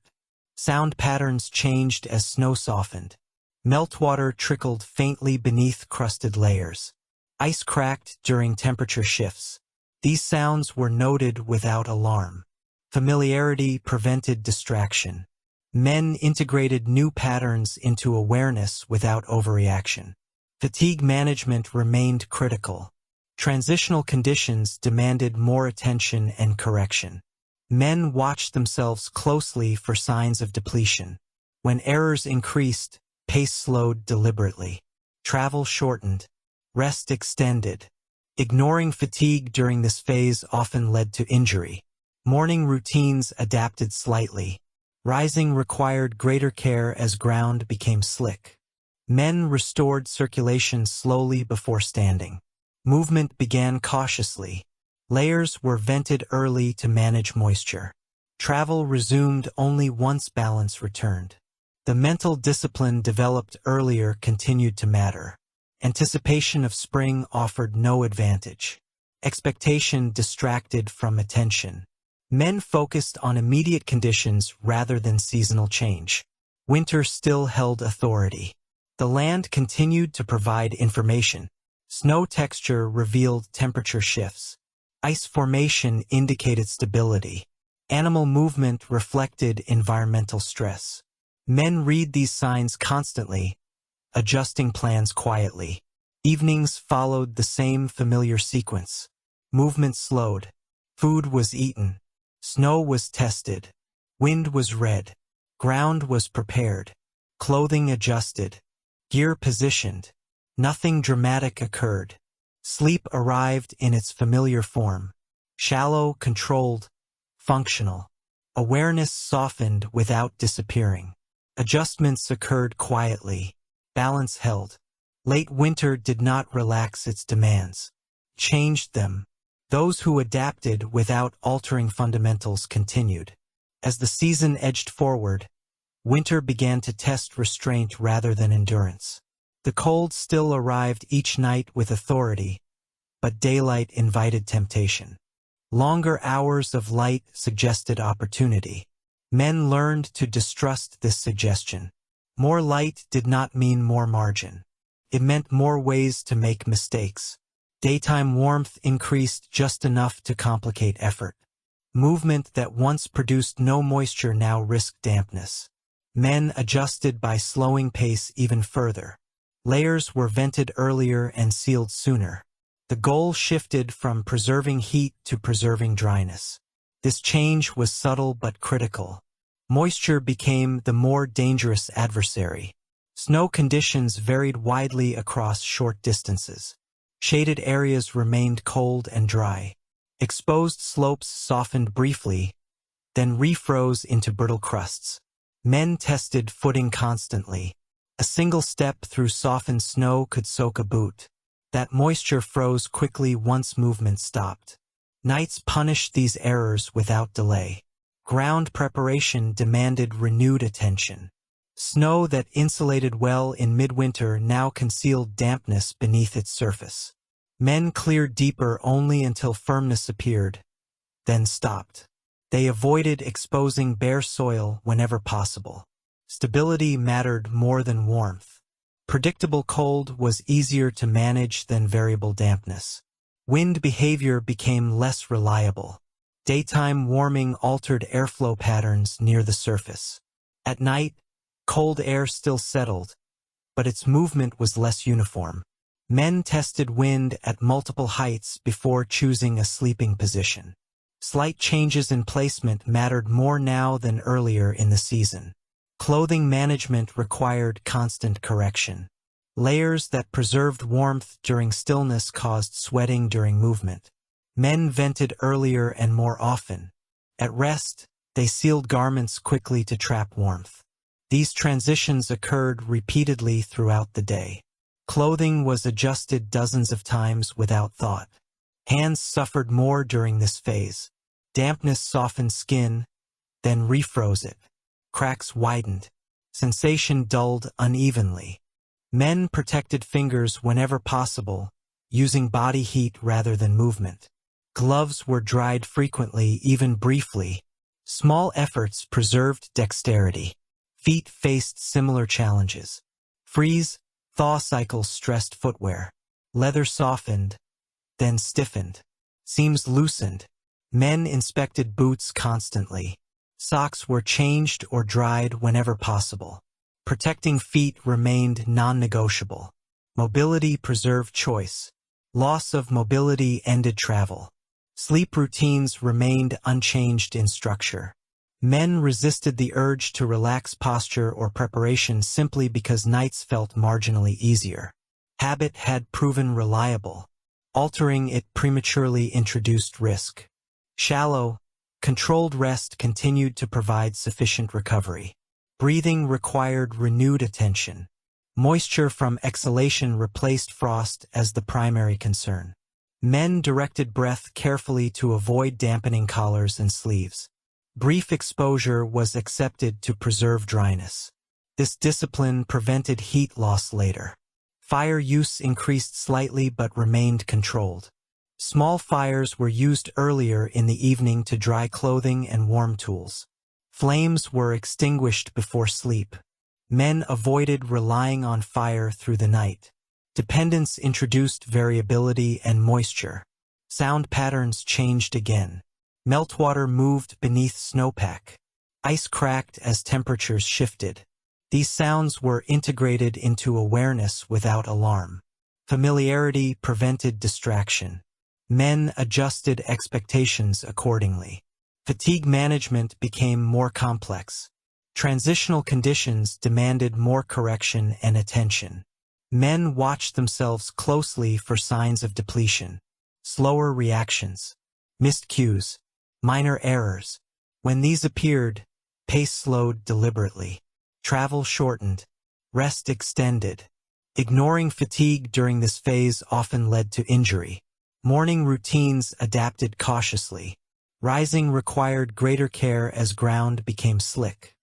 A: Sound patterns changed as snow softened. Meltwater trickled faintly beneath crusted layers. Ice cracked during temperature shifts. These sounds were noted without alarm. Familiarity prevented distraction. Men integrated new patterns into awareness without overreaction. Fatigue management remained critical. Transitional conditions demanded more attention and correction. Men watched themselves closely for signs of depletion. When errors increased, pace slowed deliberately. Travel shortened. Rest extended. Ignoring fatigue during this phase often led to injury. Morning routines adapted slightly. Rising required greater care as ground became slick. Men restored circulation slowly before standing. Movement began cautiously. Layers were vented early to manage moisture. Travel resumed only once balance returned. The mental discipline developed earlier continued to matter. Anticipation of spring offered no advantage. Expectation distracted from attention. Men focused on immediate conditions rather than seasonal change. Winter still held authority. The land continued to provide information. Snow texture revealed temperature shifts. Ice formation indicated stability. Animal movement reflected environmental stress. Men read these signs constantly, adjusting plans quietly. Evenings followed the same familiar sequence. Movement slowed. Food was eaten. Snow was tested. Wind was read. Ground was prepared. Clothing adjusted. Gear positioned. Nothing dramatic occurred. Sleep arrived in its familiar form. Shallow, controlled, functional. Awareness softened without disappearing. Adjustments occurred quietly. Balance held. Late winter did not relax its demands. Changed them. Those who adapted without altering fundamentals continued. As the season edged forward, winter began to test restraint rather than endurance. The cold still arrived each night with authority, but daylight invited temptation. Longer hours of light suggested opportunity. Men learned to distrust this suggestion. More light did not mean more margin. It meant more ways to make mistakes. Daytime warmth increased just enough to complicate effort. Movement that once produced no moisture now risked dampness. Men adjusted by slowing pace even further. Layers were vented earlier and sealed sooner. The goal shifted from preserving heat to preserving dryness. This change was subtle but critical. Moisture became the more dangerous adversary. Snow conditions varied widely across short distances. Shaded areas remained cold and dry. Exposed slopes softened briefly, then refroze into brittle crusts. Men tested footing constantly. A single step through softened snow could soak a boot. That moisture froze quickly once movement stopped. Nights punished these errors without delay. Ground preparation demanded renewed attention. Snow that insulated well in midwinter now concealed dampness beneath its surface. Men cleared deeper only until firmness appeared, then stopped. They avoided exposing bare soil whenever possible. Stability mattered more than warmth. Predictable cold was easier to manage than variable dampness. Wind behavior became less reliable. Daytime warming altered airflow patterns near the surface. At night, cold air still settled, but its movement was less uniform. Men tested wind at multiple heights before choosing a sleeping position. Slight changes in placement mattered more now than earlier in the season. Clothing management required constant correction. Layers that preserved warmth during stillness caused sweating during movement. Men vented earlier and more often. At rest, they sealed garments quickly to trap warmth. These transitions occurred repeatedly throughout the day. Clothing was adjusted dozens of times without thought. Hands suffered more during this phase. Dampness softened skin, then refroze it. Cracks widened. Sensation dulled unevenly. Men protected fingers whenever possible, using body heat rather than movement. Gloves were dried frequently, even briefly. Small efforts preserved dexterity. Feet faced similar challenges. Freeze-thaw cycles stressed footwear. Leather softened, then stiffened. Seams loosened. Men inspected boots constantly. Socks were changed or dried whenever possible. Protecting feet remained non-negotiable. Mobility preserved choice. Loss of mobility ended travel. Sleep routines remained unchanged in structure. Men resisted the urge to relax posture or preparation simply because nights felt marginally easier. Habit had proven reliable. Altering it prematurely introduced risk. Shallow, controlled rest continued to provide sufficient recovery. Breathing required renewed attention. Moisture from exhalation replaced frost as the primary concern. Men directed breath carefully to avoid dampening collars and sleeves. Brief exposure was accepted to preserve dryness. This discipline prevented heat loss later. Fire use increased slightly but remained controlled. Small fires were used earlier in the evening to dry clothing and warm tools. Flames were extinguished before sleep. Men avoided relying on fire through the night. Dependence introduced variability and moisture. Sound patterns changed again. Meltwater moved beneath snowpack. Ice cracked as temperatures shifted. These sounds were integrated into awareness without alarm. Familiarity prevented distraction. Men adjusted expectations accordingly. Fatigue management became more complex. Transitional conditions demanded more correction and attention. Men watched themselves closely for signs of depletion. Slower reactions. Missed cues. Minor errors. When these appeared, pace slowed deliberately. Travel shortened. Rest extended. Ignoring fatigue during this phase often led to injury. Morning routines adapted cautiously. Rising required greater care as ground became slick.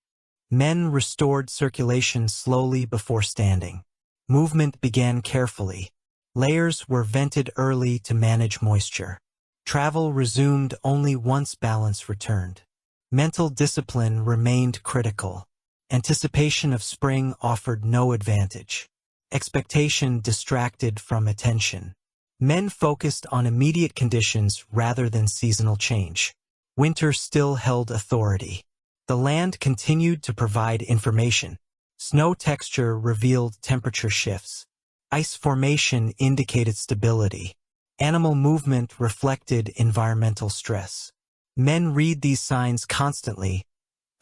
A: Men restored circulation slowly before standing. Movement began carefully. Layers were vented early to manage moisture. Travel resumed only once balance returned. Mental discipline remained critical. Anticipation of spring offered no advantage. Expectation distracted from attention. Men focused on immediate conditions rather than seasonal change. Winter still held authority. The land continued to provide information. Snow texture revealed temperature shifts. Ice formation indicated stability. Animal movement reflected environmental stress. Men read these signs constantly,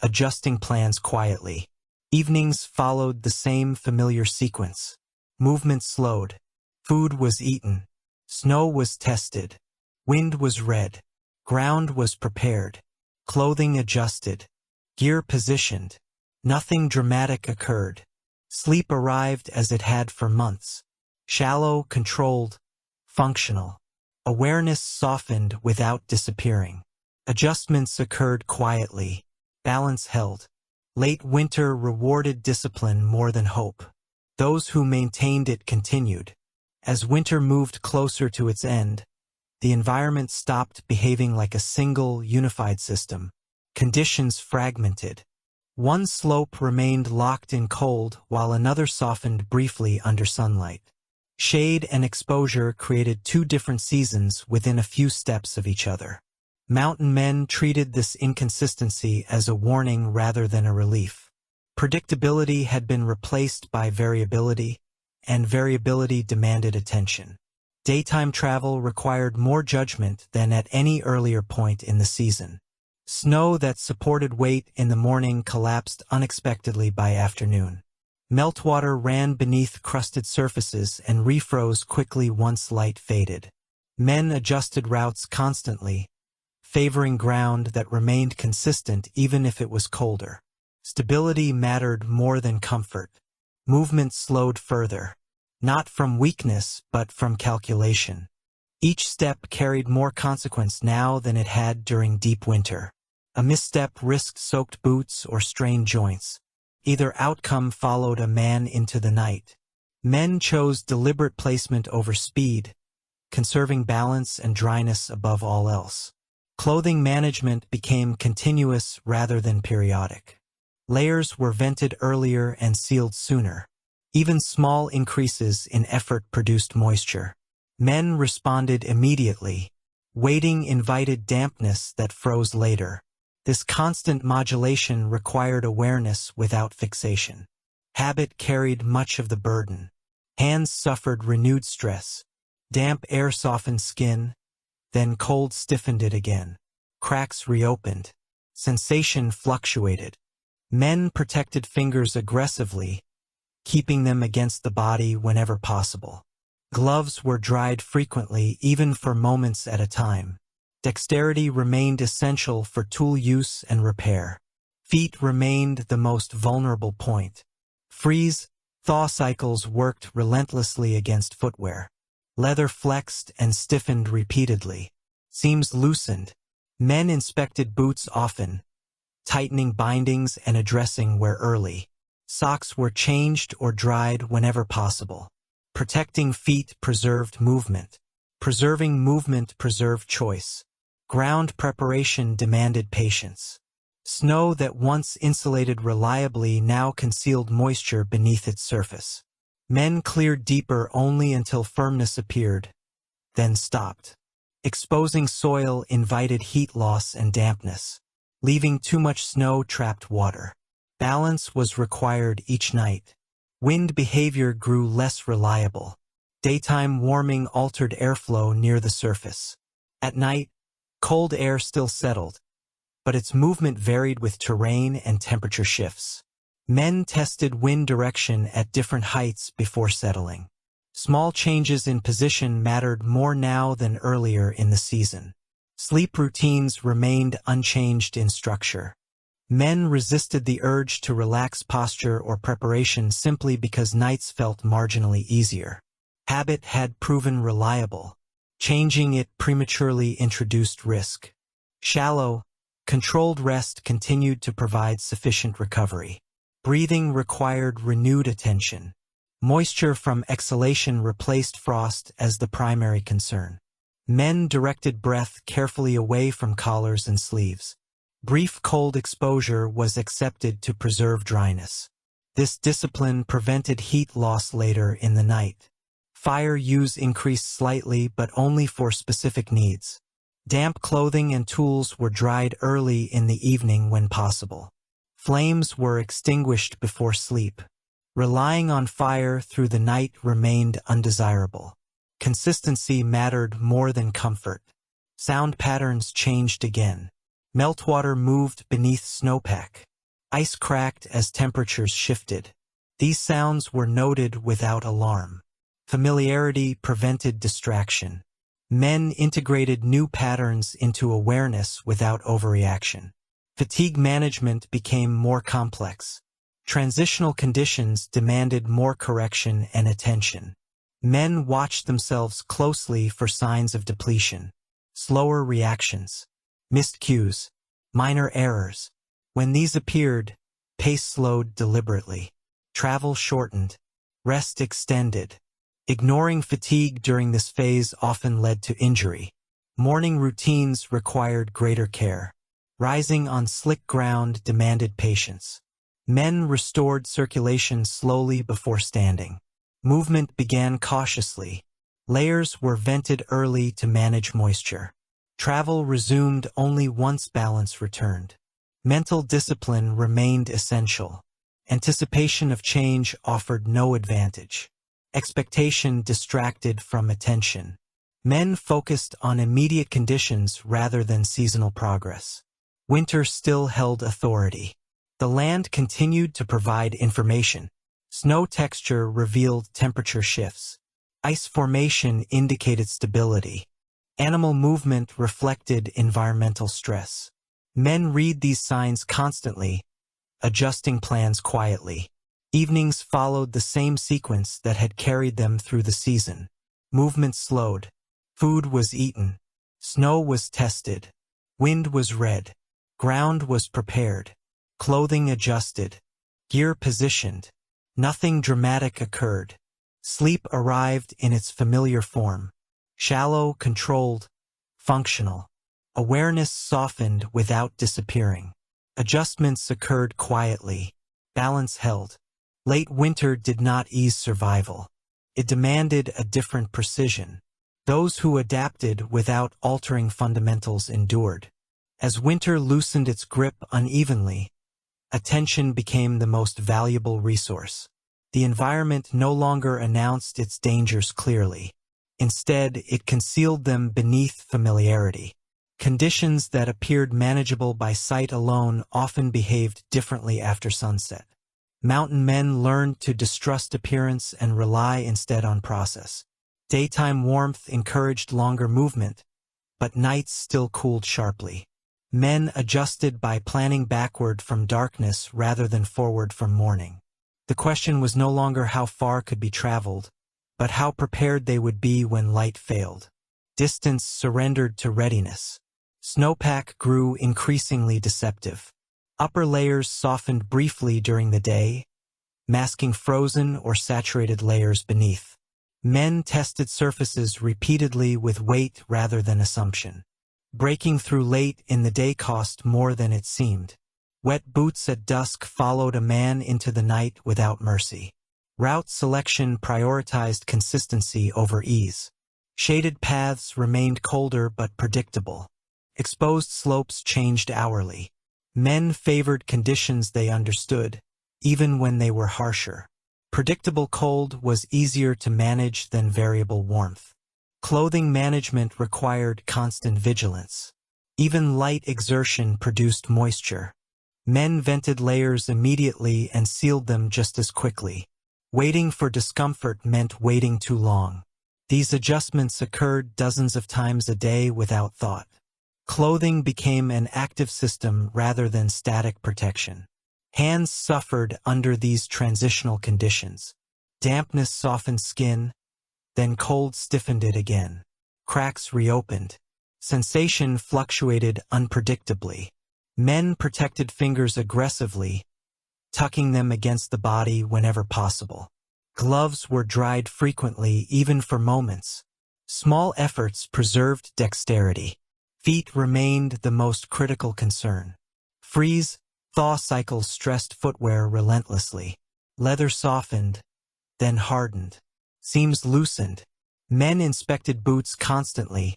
A: adjusting plans quietly. Evenings followed the same familiar sequence. Movement slowed. Food was eaten. Snow was tested. Wind was read. Ground was prepared. Clothing adjusted. Gear positioned. Nothing dramatic occurred. Sleep arrived as it had for months. Shallow, controlled, functional. Awareness softened without disappearing. Adjustments occurred quietly. Balance held. Late winter rewarded discipline more than hope. Those who maintained it continued. As winter moved closer to its end, the environment stopped behaving like a single, unified system. Conditions fragmented. One slope remained locked in cold while another softened briefly under sunlight. Shade and exposure created two different seasons within a few steps of each other. Mountain men treated this inconsistency as a warning rather than a relief. Predictability had been replaced by variability, and variability demanded attention. Daytime travel required more judgment than at any earlier point in the season. Snow that supported weight in the morning collapsed unexpectedly by afternoon. Meltwater ran beneath crusted surfaces and refroze quickly once light faded. Men adjusted routes constantly, favoring ground that remained consistent even if it was colder. Stability mattered more than comfort. Movement slowed further, not from weakness but from calculation. Each step carried more consequence now than it had during deep winter. A misstep risked soaked boots or strained joints. Either outcome followed a man into the night. Men chose deliberate placement over speed, conserving balance and dryness above all else. Clothing management became continuous rather than periodic. Layers were vented earlier and sealed sooner. Even small increases in effort produced moisture. Men responded immediately. Waiting invited dampness that froze later. This constant modulation required awareness without fixation. Habit carried much of the burden. Hands suffered renewed stress. Damp air softened skin, then cold stiffened it again. Cracks reopened. Sensation fluctuated. Men protected fingers aggressively, keeping them against the body whenever possible. Gloves were dried frequently, even for moments at a time. Dexterity remained essential for tool use and repair. Feet remained the most vulnerable point. Freeze-thaw cycles worked relentlessly against footwear. Leather flexed and stiffened repeatedly. Seams loosened. Men inspected boots often, tightening bindings and addressing wear early. Socks were changed or dried whenever possible. Protecting feet preserved movement. Preserving movement preserved choice. Ground preparation demanded patience. Snow that once insulated reliably now concealed moisture beneath its surface. Men cleared deeper only until firmness appeared, then stopped. Exposing soil invited heat loss and dampness. Leaving too much snow trapped water. Balance was required each night. Wind behavior grew less reliable. Daytime warming altered airflow near the surface. At night, cold air still settled, but its movement varied with terrain and temperature shifts. Men tested wind direction at different heights before settling. Small changes in position mattered more now than earlier in the season. Sleep routines remained unchanged in structure. Men resisted the urge to relax posture or preparation simply because nights felt marginally easier. Habit had proven reliable. Changing it prematurely introduced risk. Shallow, controlled rest continued to provide sufficient recovery. Breathing required renewed attention. Moisture from exhalation replaced frost as the primary concern. Men directed breath carefully away from collars and sleeves. Brief cold exposure was accepted to preserve dryness. This discipline prevented heat loss later in the night. Fire use increased slightly but only for specific needs. Damp clothing and tools were dried early in the evening when possible. Flames were extinguished before sleep. Relying on fire through the night remained undesirable. Consistency mattered more than comfort. Sound patterns changed again. Meltwater moved beneath snowpack. Ice cracked as temperatures shifted. These sounds were noted without alarm. Familiarity prevented distraction. Men integrated new patterns into awareness without overreaction. Fatigue management became more complex. Transitional conditions demanded more correction and attention. Men watched themselves closely for signs of depletion, slower reactions, missed cues, minor errors. When these appeared, pace slowed deliberately. Travel shortened. Rest extended. Ignoring fatigue during this phase often led to injury. Morning routines required greater care. Rising on slick ground demanded patience. Men restored circulation slowly before standing. Movement began cautiously. Layers were vented early to manage moisture. Travel resumed only once balance returned. Mental discipline remained essential. Anticipation of change offered no advantage. Expectation distracted from attention. Men focused on immediate conditions rather than seasonal progress. Winter still held authority. The land continued to provide information. Snow texture revealed temperature shifts. Ice formation indicated stability. Animal movement reflected environmental stress. Men read these signs constantly, adjusting plans quietly. Evenings followed the same sequence that had carried them through the season. Movement slowed. Food was eaten. Snow was tested. Wind was read. Ground was prepared. Clothing adjusted. Gear positioned. Nothing dramatic occurred. Sleep arrived in its familiar form. Shallow, controlled, functional. Awareness softened without disappearing. Adjustments occurred quietly. Balance held. Late winter did not ease survival. It demanded a different precision. Those who adapted without altering fundamentals endured. As winter loosened its grip unevenly, attention became the most valuable resource. The environment no longer announced its dangers clearly. Instead, it concealed them beneath familiarity. Conditions that appeared manageable by sight alone often behaved differently after sunset. Mountain men learned to distrust appearance and rely instead on process. Daytime warmth encouraged longer movement, but nights still cooled sharply. Men adjusted by planning backward from darkness rather than forward from morning. The question was no longer how far could be traveled, but how prepared they would be when light failed. Distance surrendered to readiness. Snowpack grew increasingly deceptive. Upper layers softened briefly during the day, masking frozen or saturated layers beneath. Men tested surfaces repeatedly with weight rather than assumption. Breaking through late in the day cost more than it seemed. Wet boots at dusk followed a man into the night without mercy. Route selection prioritized consistency over ease. Shaded paths remained colder but predictable. Exposed slopes changed hourly. Men favored conditions they understood, even when they were harsher. Predictable cold was easier to manage than variable warmth. Clothing management required constant vigilance. Even light exertion produced moisture. Men vented layers immediately and sealed them just as quickly. Waiting for discomfort meant waiting too long. These adjustments occurred dozens of times a day without thought. Clothing became an active system rather than static protection. Hands suffered under these transitional conditions. Dampness softened skin, then cold stiffened it again. Cracks reopened. Sensation fluctuated unpredictably. Men protected fingers aggressively, tucking them against the body whenever possible. Gloves were dried frequently, even for moments. Small efforts preserved dexterity. Feet remained the most critical concern. Freeze-thaw cycles stressed footwear relentlessly. Leather softened, then hardened. Seams loosened. Men inspected boots constantly,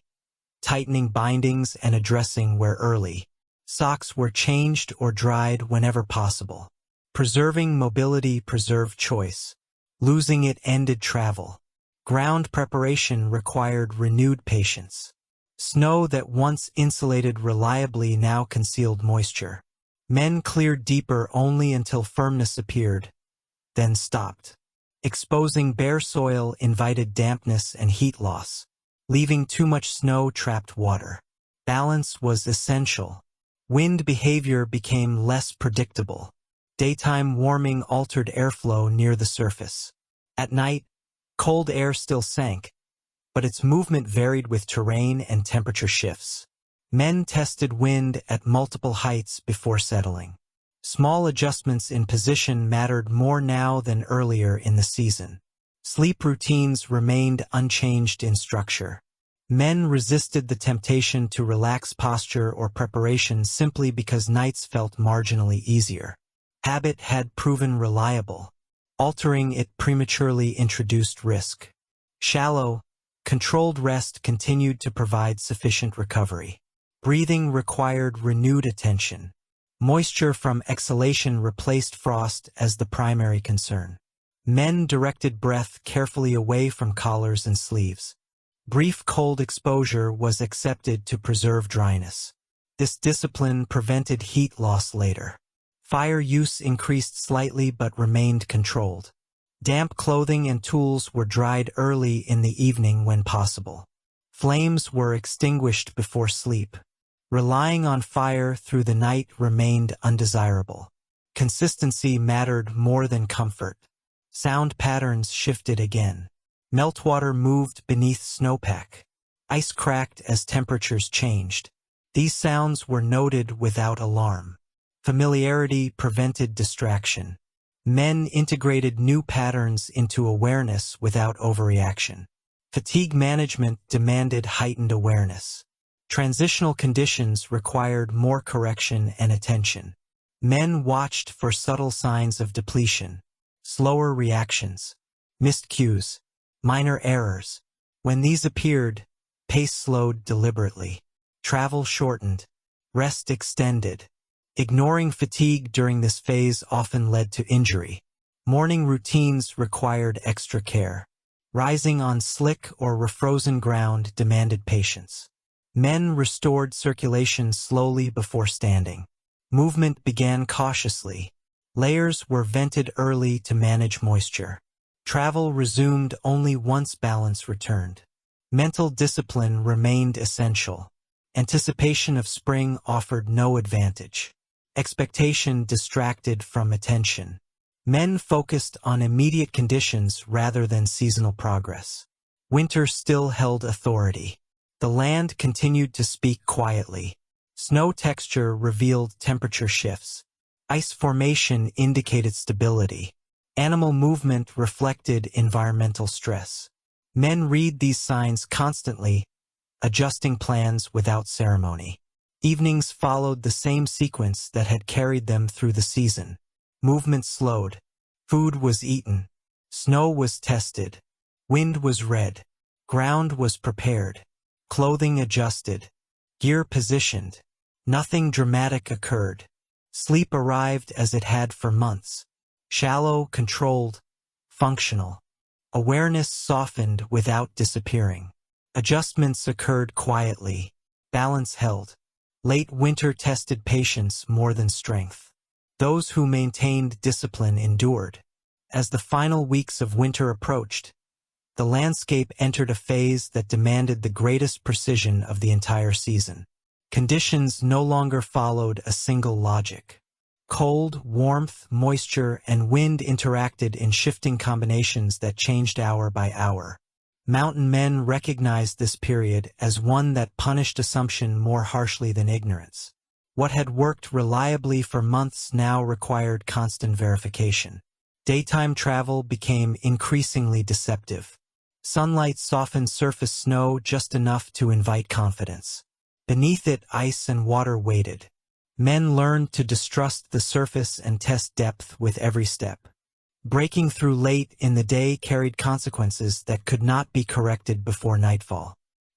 A: tightening bindings and addressing wear early. Socks were changed or dried whenever possible. Preserving mobility preserved choice. Losing it ended travel. Ground preparation required renewed patience. Snow that once insulated reliably now concealed moisture. Men cleared deeper only until firmness appeared, then stopped. Exposing bare soil invited dampness and heat loss. leaving too much snow trapped water. Balance was essential. Wind behavior became less predictable. Daytime warming altered airflow near the surface. At night, cold air still sank, but its movement varied with terrain and temperature shifts. Men tested wind at multiple heights before settling. Small adjustments in position mattered more now than earlier in the season. Sleep routines remained unchanged in structure. Men resisted the temptation to relax posture or preparation simply because nights felt marginally easier. Habit had proven reliable. Altering it prematurely introduced risk. Shallow, controlled rest continued to provide sufficient recovery. Breathing required renewed attention. Moisture from exhalation replaced frost as the primary concern. Men directed breath carefully away from collars and sleeves. Brief cold exposure was accepted to preserve dryness. This discipline prevented heat loss later. Fire use increased slightly but remained controlled. Damp clothing and tools were dried early in the evening when possible. Flames were extinguished before sleep. Relying on fire through the night remained undesirable. Consistency mattered more than comfort. Sound patterns shifted again. Meltwater moved beneath snowpack. Ice cracked as temperatures changed. These sounds were noted without alarm. Familiarity prevented distraction. Men integrated new patterns into awareness without overreaction. Fatigue management demanded heightened awareness. Transitional conditions required more correction and attention. Men watched for subtle signs of depletion, slower reactions, missed cues, minor errors. When these appeared, pace slowed deliberately. Travel shortened. Rest extended. Ignoring fatigue during this phase often led to injury. Morning routines required extra care. Rising on slick or refrozen ground demanded patience. Men restored circulation slowly before standing. Movement began cautiously. Layers were vented early to manage moisture. Travel resumed only once balance returned. Mental discipline remained essential. Anticipation of spring offered no advantage. Expectation distracted from attention. Men focused on immediate conditions rather than seasonal progress. Winter still held authority. The land continued to speak quietly. Snow texture revealed temperature shifts. Ice formation indicated stability. Animal movement reflected environmental stress. Men read these signs constantly, adjusting plans without ceremony. Evenings followed the same sequence that had carried them through the season. Movement slowed. Food was eaten. Snow was tested. Wind was read. Ground was prepared. Clothing adjusted. Gear positioned. Nothing dramatic occurred. Sleep arrived as it had for months. Shallow, controlled, functional. Awareness softened without disappearing. Adjustments occurred quietly. Balance held. Late winter tested patience more than strength. Those who maintained discipline endured. As the final weeks of winter approached, the landscape entered a phase that demanded the greatest precision of the entire season. Conditions no longer followed a single logic. Cold, warmth, moisture, and wind interacted in shifting combinations that changed hour by hour. Mountain men recognized this period as one that punished assumption more harshly than ignorance. What had worked reliably for months now required constant verification. Daytime travel became increasingly deceptive. Sunlight softened surface snow just enough to invite confidence. Beneath it, ice and water waited. Men learned to distrust the surface and test depth with every step. Breaking through late in the day carried consequences that could not be corrected before nightfall.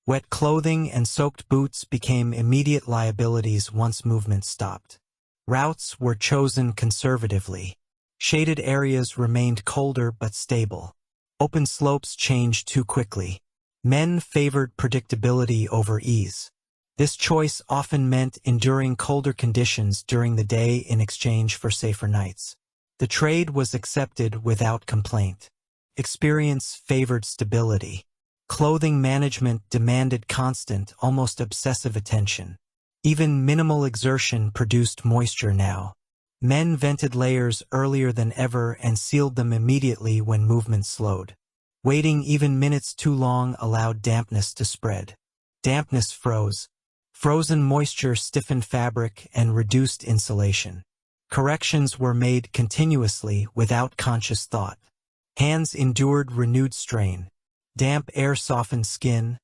A: Wet clothing and soaked boots became immediate liabilities once movement stopped. Routes were chosen conservatively. Shaded areas remained colder but stable. Open slopes changed too quickly. Men favored predictability over ease. This choice often meant enduring colder conditions during the day in exchange for safer nights. The trade was accepted without complaint. Experience favored stability. Clothing management demanded constant, almost obsessive attention. Even minimal exertion produced moisture now. Men vented layers earlier than ever and sealed them immediately when movement slowed. Waiting even minutes too long allowed dampness to spread. Dampness froze. Frozen moisture stiffened fabric and reduced insulation. Corrections were made continuously without conscious thought. Hands endured renewed strain. Damp air softened skin,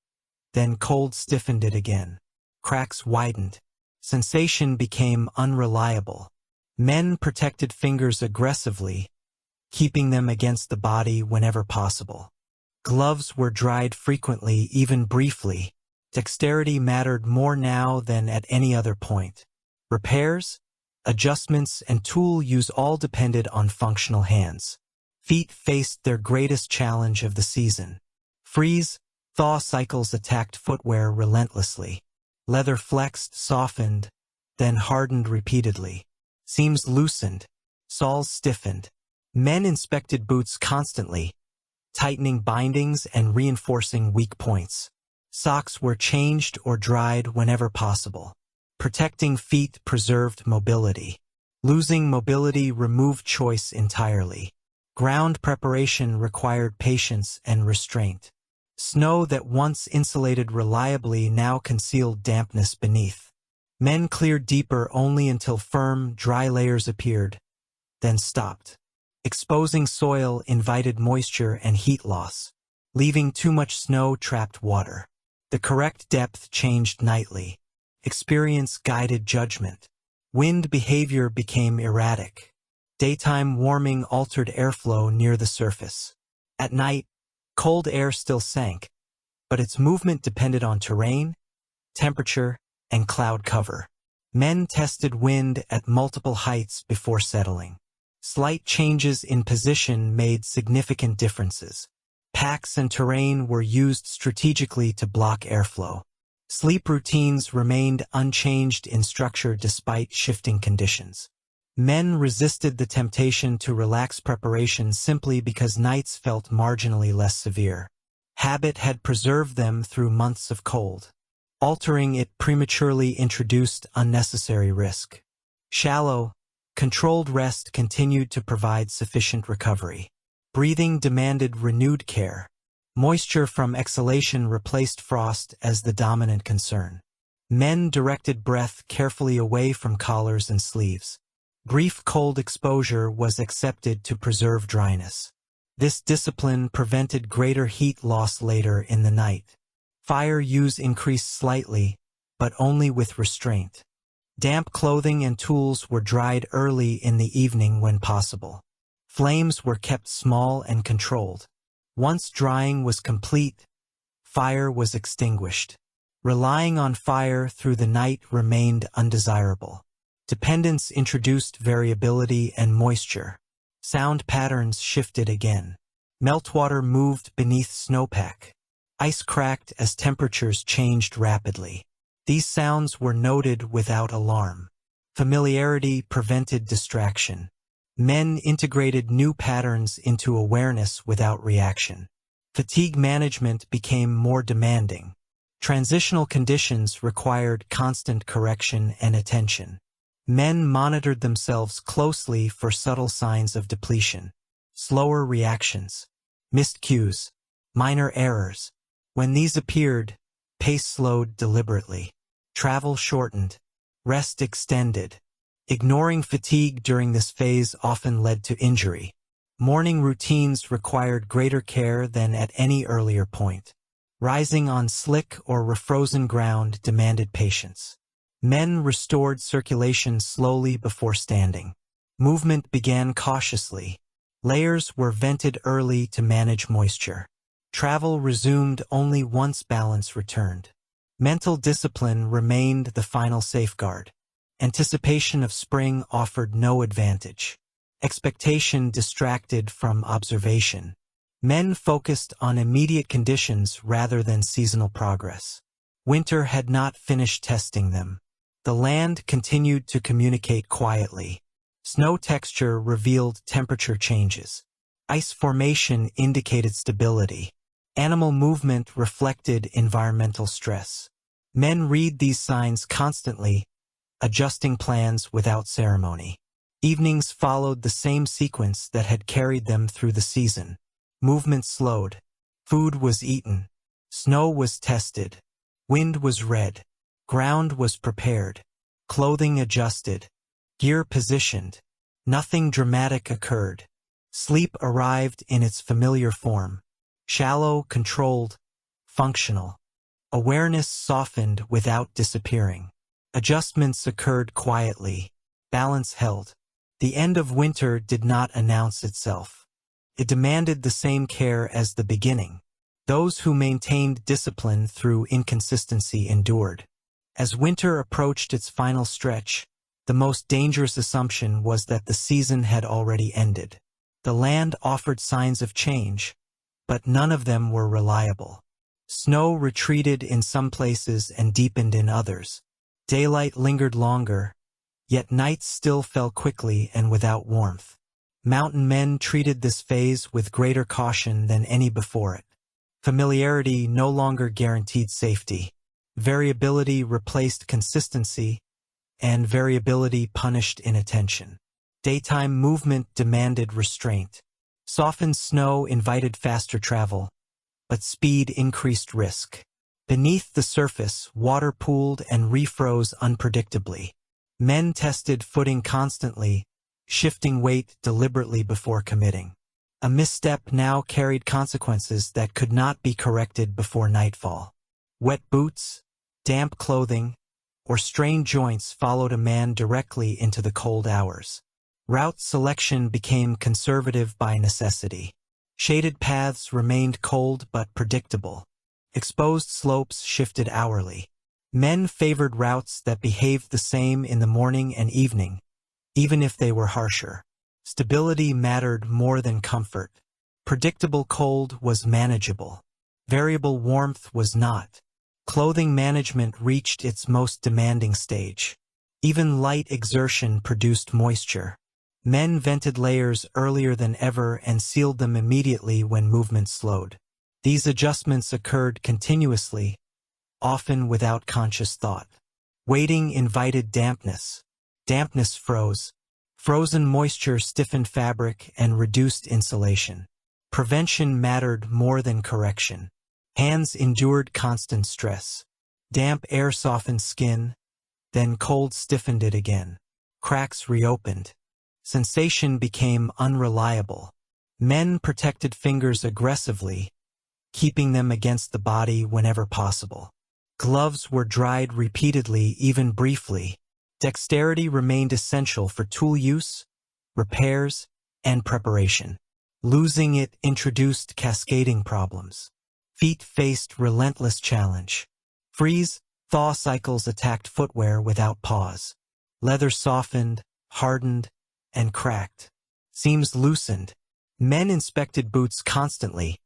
A: then cold stiffened it again. Cracks widened. Sensation became unreliable. Men protected fingers aggressively, keeping them against the body whenever possible. Gloves were dried frequently, even briefly. Dexterity mattered more now than at any other point. Repairs, adjustments, and tool use all depended on functional hands. Feet faced their greatest challenge of the season. Freeze-thaw cycles attacked footwear relentlessly. Leather flexed, softened, then hardened repeatedly. Seams loosened, soles stiffened. Men inspected boots constantly, tightening bindings and reinforcing weak points. Socks were changed or dried whenever possible. Protecting feet preserved mobility. Losing mobility removed choice entirely. Ground preparation required patience and restraint. Snow that once insulated reliably now concealed dampness beneath. Men cleared deeper only until firm, dry layers appeared, then stopped. Exposing soil invited moisture and heat loss. Leaving too much snow trapped water. The correct depth changed nightly. Experience guided judgment. Wind behavior became erratic. Daytime warming altered airflow near the surface. At night, cold air still sank, but its movement depended on terrain, temperature, and cloud cover. Men tested wind at multiple heights before settling. Slight changes in position made significant differences. Packs and terrain were used strategically to block airflow. Sleep routines remained unchanged in structure despite shifting conditions. Men resisted the temptation to relax preparation simply because nights felt marginally less severe. Habit had preserved them through months of cold. Altering it prematurely introduced unnecessary risk. Shallow, controlled rest continued to provide sufficient recovery. Breathing demanded renewed care. Moisture from exhalation replaced frost as the dominant concern. Men directed breath carefully away from collars and sleeves. Brief cold exposure was accepted to preserve dryness. This discipline prevented greater heat loss later in the night. Fire use increased slightly, but only with restraint. Damp clothing and tools were dried early in the evening when possible. Flames were kept small and controlled. Once drying was complete, fire was extinguished. Relying on fire through the night remained undesirable. Dependence introduced variability and moisture. Sound patterns shifted again. Meltwater moved beneath snowpack. Ice cracked as temperatures changed rapidly. These sounds were noted without alarm. Familiarity prevented distraction. Men integrated new patterns into awareness without reaction. Fatigue management became more demanding. Transitional conditions required constant correction and attention. Men monitored themselves closely for subtle signs of depletion. Slower reactions. Missed cues. Minor errors. When these appeared, pace slowed deliberately. Travel shortened. Rest extended. Ignoring fatigue during this phase often led to injury. Morning routines required greater care than at any earlier point. Rising on slick or refrozen ground demanded patience. Men restored circulation slowly before standing. Movement began cautiously. Layers were vented early to manage moisture. Travel resumed only once balance returned. Mental discipline remained the final safeguard. Anticipation of spring offered no advantage. Expectation distracted from observation. Men focused on immediate conditions rather than seasonal progress. Winter had not finished testing them. The land continued to communicate quietly. Snow texture revealed temperature changes. Ice formation indicated stability. Animal movement reflected environmental stress. Men read these signs constantly, adjusting plans without ceremony. Evenings followed the same sequence that had carried them through the season. Movement slowed. Food was eaten. Snow was tested. Wind was read. Ground was prepared. Clothing adjusted. Gear positioned. Nothing dramatic occurred. Sleep arrived in its familiar form. Shallow, controlled, functional. Awareness softened without disappearing. Adjustments occurred quietly. Balance held. The end of winter did not announce itself. It demanded the same care as the beginning. Those who maintained discipline through inconsistency endured. As winter approached its final stretch, the most dangerous assumption was that the season had already ended. The land offered signs of change, but none of them were reliable. Snow retreated in some places and deepened in others. Daylight lingered longer, yet nights still fell quickly and without warmth. Mountain men treated this phase with greater caution than any before it. Familiarity no longer guaranteed safety. Variability replaced consistency, and variability punished inattention. Daytime movement demanded restraint. Softened snow invited faster travel, but speed increased risk. Beneath the surface, water pooled and refroze unpredictably. Men tested footing constantly, shifting weight deliberately before committing. A misstep now carried consequences that could not be corrected before nightfall. Wet boots, damp clothing, or strained joints followed a man directly into the cold hours. Route selection became conservative by necessity. Shaded paths remained cold but predictable. Exposed slopes shifted hourly. Men favored routes that behaved the same in the morning and evening, even if they were harsher. Stability mattered more than comfort. Predictable cold was manageable. Variable warmth was not. Clothing management reached its most demanding stage. Even light exertion produced moisture. Men vented layers earlier than ever and sealed them immediately when movement slowed. These adjustments occurred continuously, often without conscious thought. Waiting invited dampness. Dampness froze. Frozen moisture stiffened fabric and reduced insulation. Prevention mattered more than correction. Hands endured constant stress. Damp air softened skin, then cold stiffened it again. Cracks reopened. Sensation became unreliable. Men protected fingers aggressively, keeping them against the body whenever possible. Gloves were dried repeatedly, even briefly. Dexterity remained essential for tool use, repairs, and preparation. Losing it introduced cascading problems. Feet faced relentless challenge. Freeze-thaw cycles attacked footwear without pause. Leather softened, hardened, and cracked. Seams loosened. Men inspected boots constantly,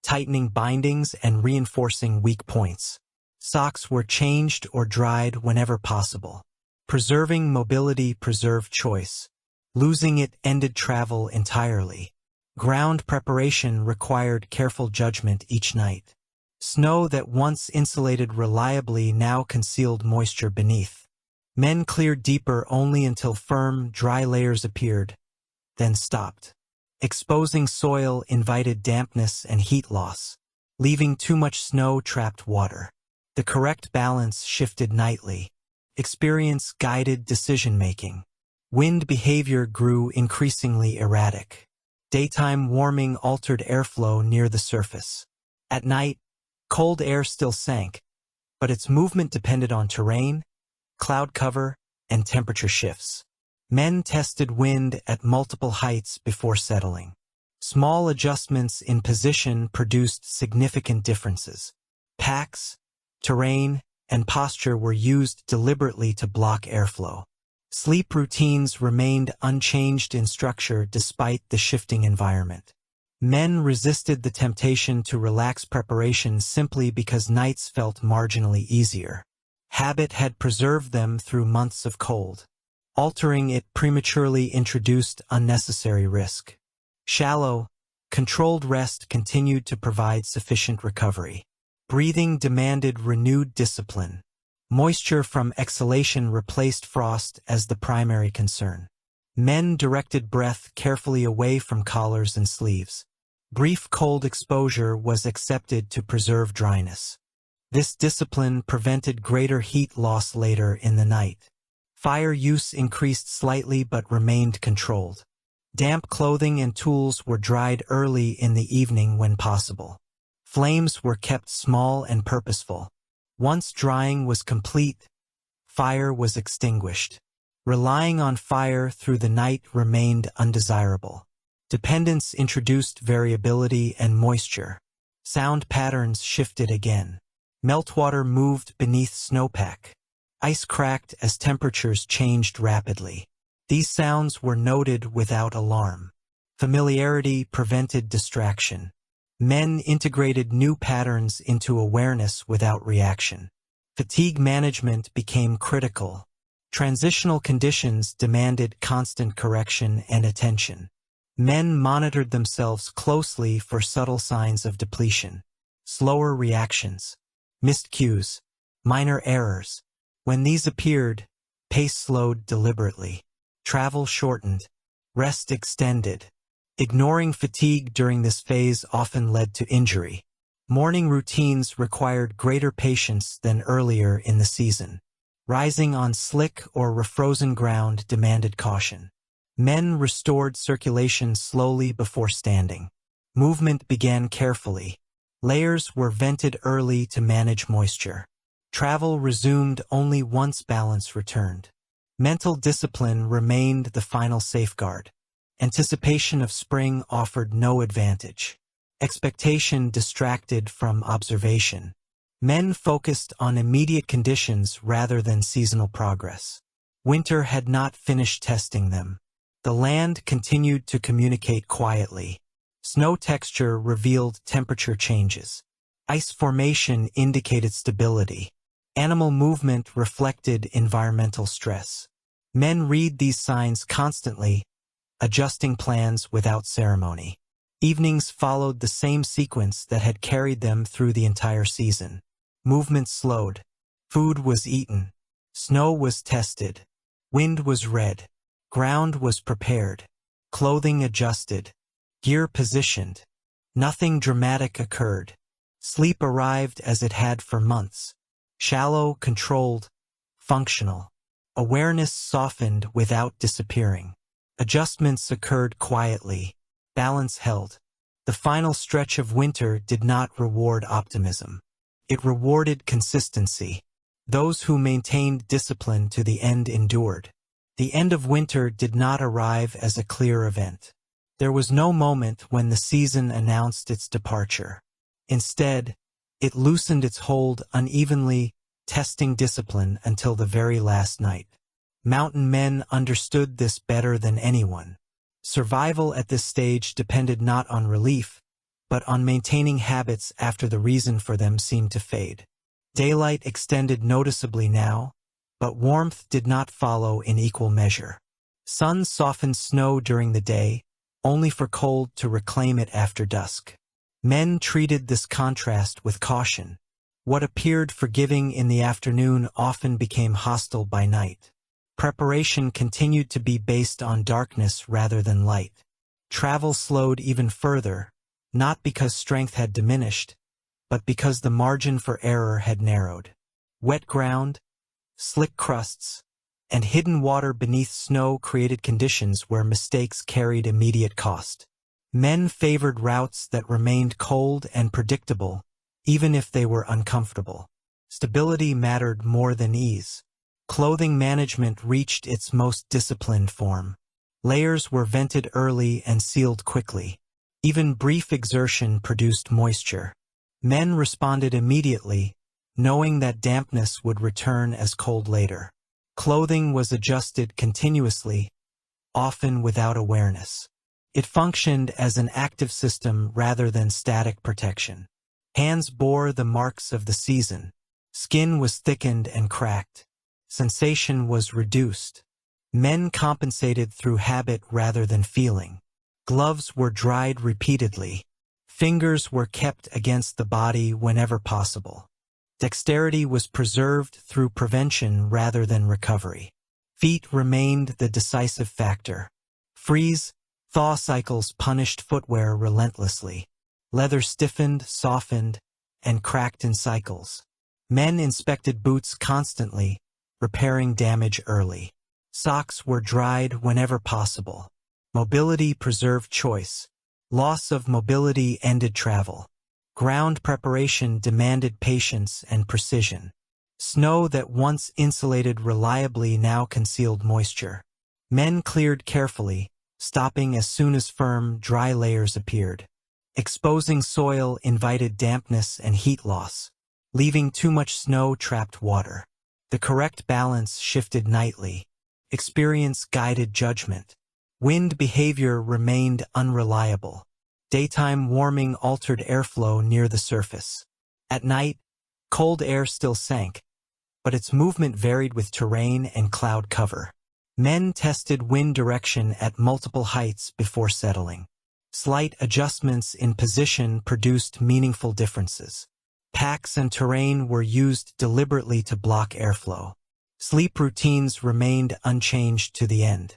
A: tightening bindings and reinforcing weak points. Socks were changed or dried whenever possible. Preserving mobility preserved choice. Losing it ended travel entirely. Ground preparation required careful judgment each night. Snow that once insulated reliably now concealed moisture beneath. Men cleared deeper only until firm, dry layers appeared, then stopped. Exposing soil invited dampness and heat loss. Leaving too much snow trapped water. The correct balance shifted nightly. Experience guided decision-making. Wind behavior grew increasingly erratic. Daytime warming altered airflow near the surface. At night, cold air still sank, but its movement depended on terrain, cloud cover, and temperature shifts. Men tested wind at multiple heights before settling. Small adjustments in position produced significant differences. Packs, terrain, and posture were used deliberately to block airflow. Sleep routines remained unchanged in structure despite the shifting environment. Men resisted the temptation to relax preparation simply because nights felt marginally easier. Habit had preserved them through months of cold. Altering it prematurely introduced unnecessary risk. Shallow, Controlled rest continued to provide sufficient recovery. Breathing demanded renewed discipline. Moisture from exhalation replaced frost as the primary concern. Men directed breath carefully away from collars and sleeves. Brief cold exposure was accepted to preserve dryness. This discipline prevented greater heat loss later in the night. Fire use increased slightly but remained controlled. Damp clothing and tools were dried early in the evening when possible. Flames were kept small and purposeful. Once drying was complete, fire was extinguished. Relying on fire through the night remained undesirable. Dependence introduced variability and moisture. Sound patterns shifted again. Meltwater moved beneath snowpack. Ice cracked as temperatures changed rapidly. These sounds were noted without alarm. Familiarity prevented distraction. Men integrated new patterns into awareness without reaction. Fatigue management became critical. Transitional conditions demanded constant correction and attention. Men monitored themselves closely for subtle signs of depletion. Slower reactions. Missed cues. Minor errors. When these appeared, pace slowed deliberately. Travel shortened. Rest extended. Ignoring fatigue during this phase often led to injury. Morning routines required greater patience than earlier in the season. Rising on slick or refrozen ground demanded caution. Men restored circulation slowly before standing. Movement began carefully. Layers were vented early to manage moisture. Travel resumed only once balance returned. Mental discipline remained the final safeguard. Anticipation of spring offered no advantage. Expectation distracted from observation. Men focused on immediate conditions rather than seasonal progress. Winter had not finished testing them. The land continued to communicate quietly. Snow texture revealed temperature changes. Ice formation indicated stability. Animal movement reflected environmental stress. Men read these signs constantly, adjusting plans without ceremony. Evenings followed the same sequence that had carried them through the entire season. Movement slowed. Food was eaten. Snow was tested. Wind was read. Ground was prepared. Clothing adjusted. Gear positioned. Nothing dramatic occurred. Sleep arrived as it had for months. Shallow, controlled, functional. Awareness softened without disappearing. Adjustments occurred quietly. Balance held. The final stretch of winter did not reward optimism. It rewarded consistency. Those who maintained discipline to the end endured. The end of winter did not arrive as a clear event. There was no moment when the season announced its departure. Instead, it loosened its hold unevenly, testing discipline until the very last night. Mountain men understood this better than anyone. Survival at this stage depended not on relief, but on maintaining habits after the reason for them seemed to fade. Daylight extended noticeably now, but warmth did not follow in equal measure. Sun softened snow during the day, only for cold to reclaim it after dusk. Men treated this contrast with caution. What appeared forgiving in the afternoon often became hostile by night. Preparation continued to be based on darkness rather than light. Travel slowed even further, not because strength had diminished, but because the margin for error had narrowed. Wet ground, slick crusts, and hidden water beneath snow created conditions where mistakes carried immediate cost. Men favored routes that remained cold and predictable, even if they were uncomfortable. Stability mattered more than ease. Clothing management reached its most disciplined form. Layers were vented early and sealed quickly. Even brief exertion produced moisture. Men responded immediately, knowing that dampness would return as cold later. Clothing was adjusted continuously, often without awareness. It functioned as an active system rather than static protection. Hands bore the marks of the season. Skin was thickened and cracked. Sensation was reduced. Men compensated through habit rather than feeling. Gloves were dried repeatedly. Fingers were kept against the body whenever possible. Dexterity was preserved through prevention rather than recovery. Feet remained the decisive factor. Freeze-thaw cycles punished footwear relentlessly. Leather stiffened, softened, and cracked in cycles. Men inspected boots constantly, repairing damage early. Socks were dried whenever possible. Mobility preserved choice. Loss of mobility ended travel. Ground preparation demanded patience and precision. Snow that once insulated reliably now concealed moisture. Men cleared carefully, stopping as soon as firm, dry layers appeared. Exposing soil invited dampness and heat loss. Leaving too much snow trapped water. The correct balance shifted nightly. Experience guided judgment. Wind behavior remained unreliable. Daytime warming altered airflow near the surface. At night, cold air still sank, but its movement varied with terrain and cloud cover. Men tested wind direction at multiple heights before settling. Slight adjustments in position produced meaningful differences. Packs and terrain were used deliberately to block airflow. Sleep routines remained unchanged to the end.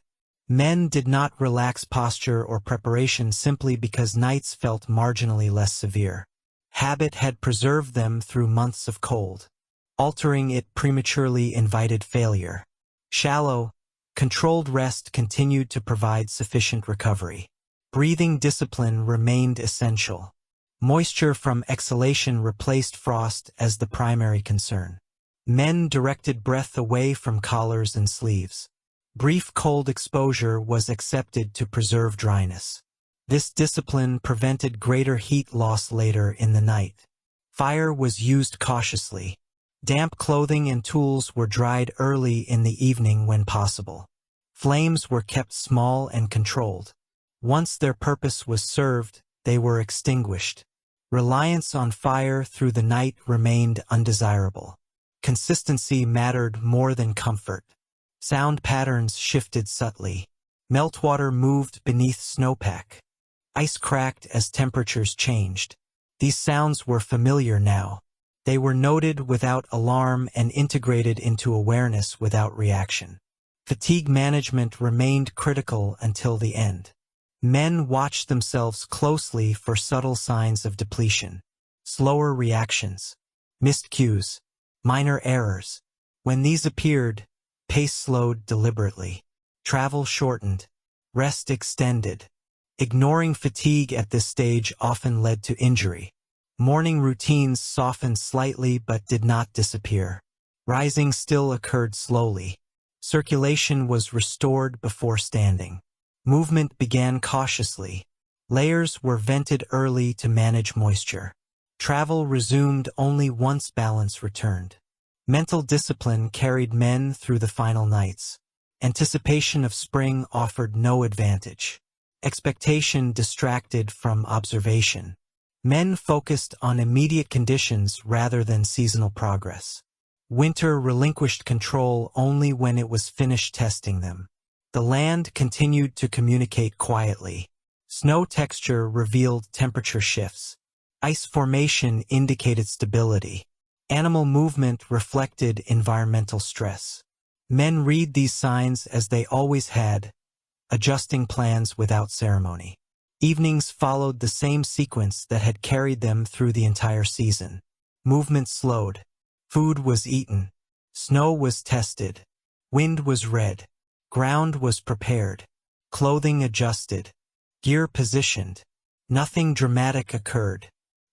A: Men did not relax posture or preparation simply because nights felt marginally less severe. Habit had preserved them through months of cold. Altering it prematurely invited failure. Shallow, controlled rest continued to provide sufficient recovery. Breathing discipline remained essential. Moisture from exhalation replaced frost as the primary concern. Men directed breath away from collars and sleeves. Brief cold exposure was accepted to preserve dryness. This discipline prevented greater heat loss later in the night. Fire was used cautiously. Damp clothing and tools were dried early in the evening when possible. Flames were kept small and controlled. Once their purpose was served, they were extinguished. Reliance on fire through the night remained undesirable. Consistency mattered more than comfort. Sound patterns shifted subtly. Meltwater moved beneath snowpack. Ice cracked as temperatures changed. These sounds were familiar now. They were noted without alarm and integrated into awareness without reaction. Fatigue management remained critical until the end. Men watched themselves closely for subtle signs of depletion. Slower reactions. Missed cues. Minor errors. When these appeared, pace slowed deliberately. Travel shortened. Rest extended. Ignoring fatigue at this stage often led to injury. Morning routines softened slightly but did not disappear. Rising still occurred slowly. Circulation was restored before standing. Movement began cautiously. Layers were vented early to manage moisture. Travel resumed only once balance returned. Mental discipline carried men through the final nights. Anticipation of spring offered no advantage. Expectation distracted from observation. Men focused on immediate conditions rather than seasonal progress. Winter relinquished control only when it was finished testing them. The land continued to communicate quietly. Snow texture revealed temperature shifts. Ice formation indicated stability. Animal movement reflected environmental stress. Men read these signs as they always had, adjusting plans without ceremony. Evenings followed the same sequence that had carried them through the entire season. Movement slowed. Food was eaten. Snow was tested. Wind was read. Ground was prepared. Clothing adjusted. Gear positioned. Nothing dramatic occurred.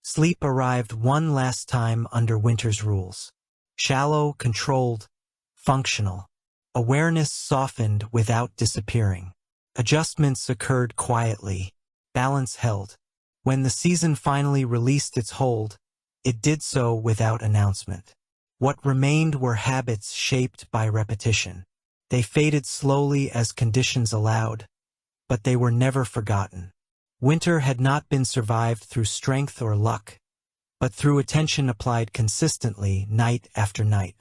A: Sleep arrived one last time under winter's rules. Shallow, controlled, functional. Awareness softened without disappearing. Adjustments occurred quietly. Balance held. When the season finally released its hold, it did so without announcement. What remained were habits shaped by repetition. They faded slowly as conditions allowed, but they were never forgotten. Winter had not been survived through strength or luck, but through attention applied consistently night after night.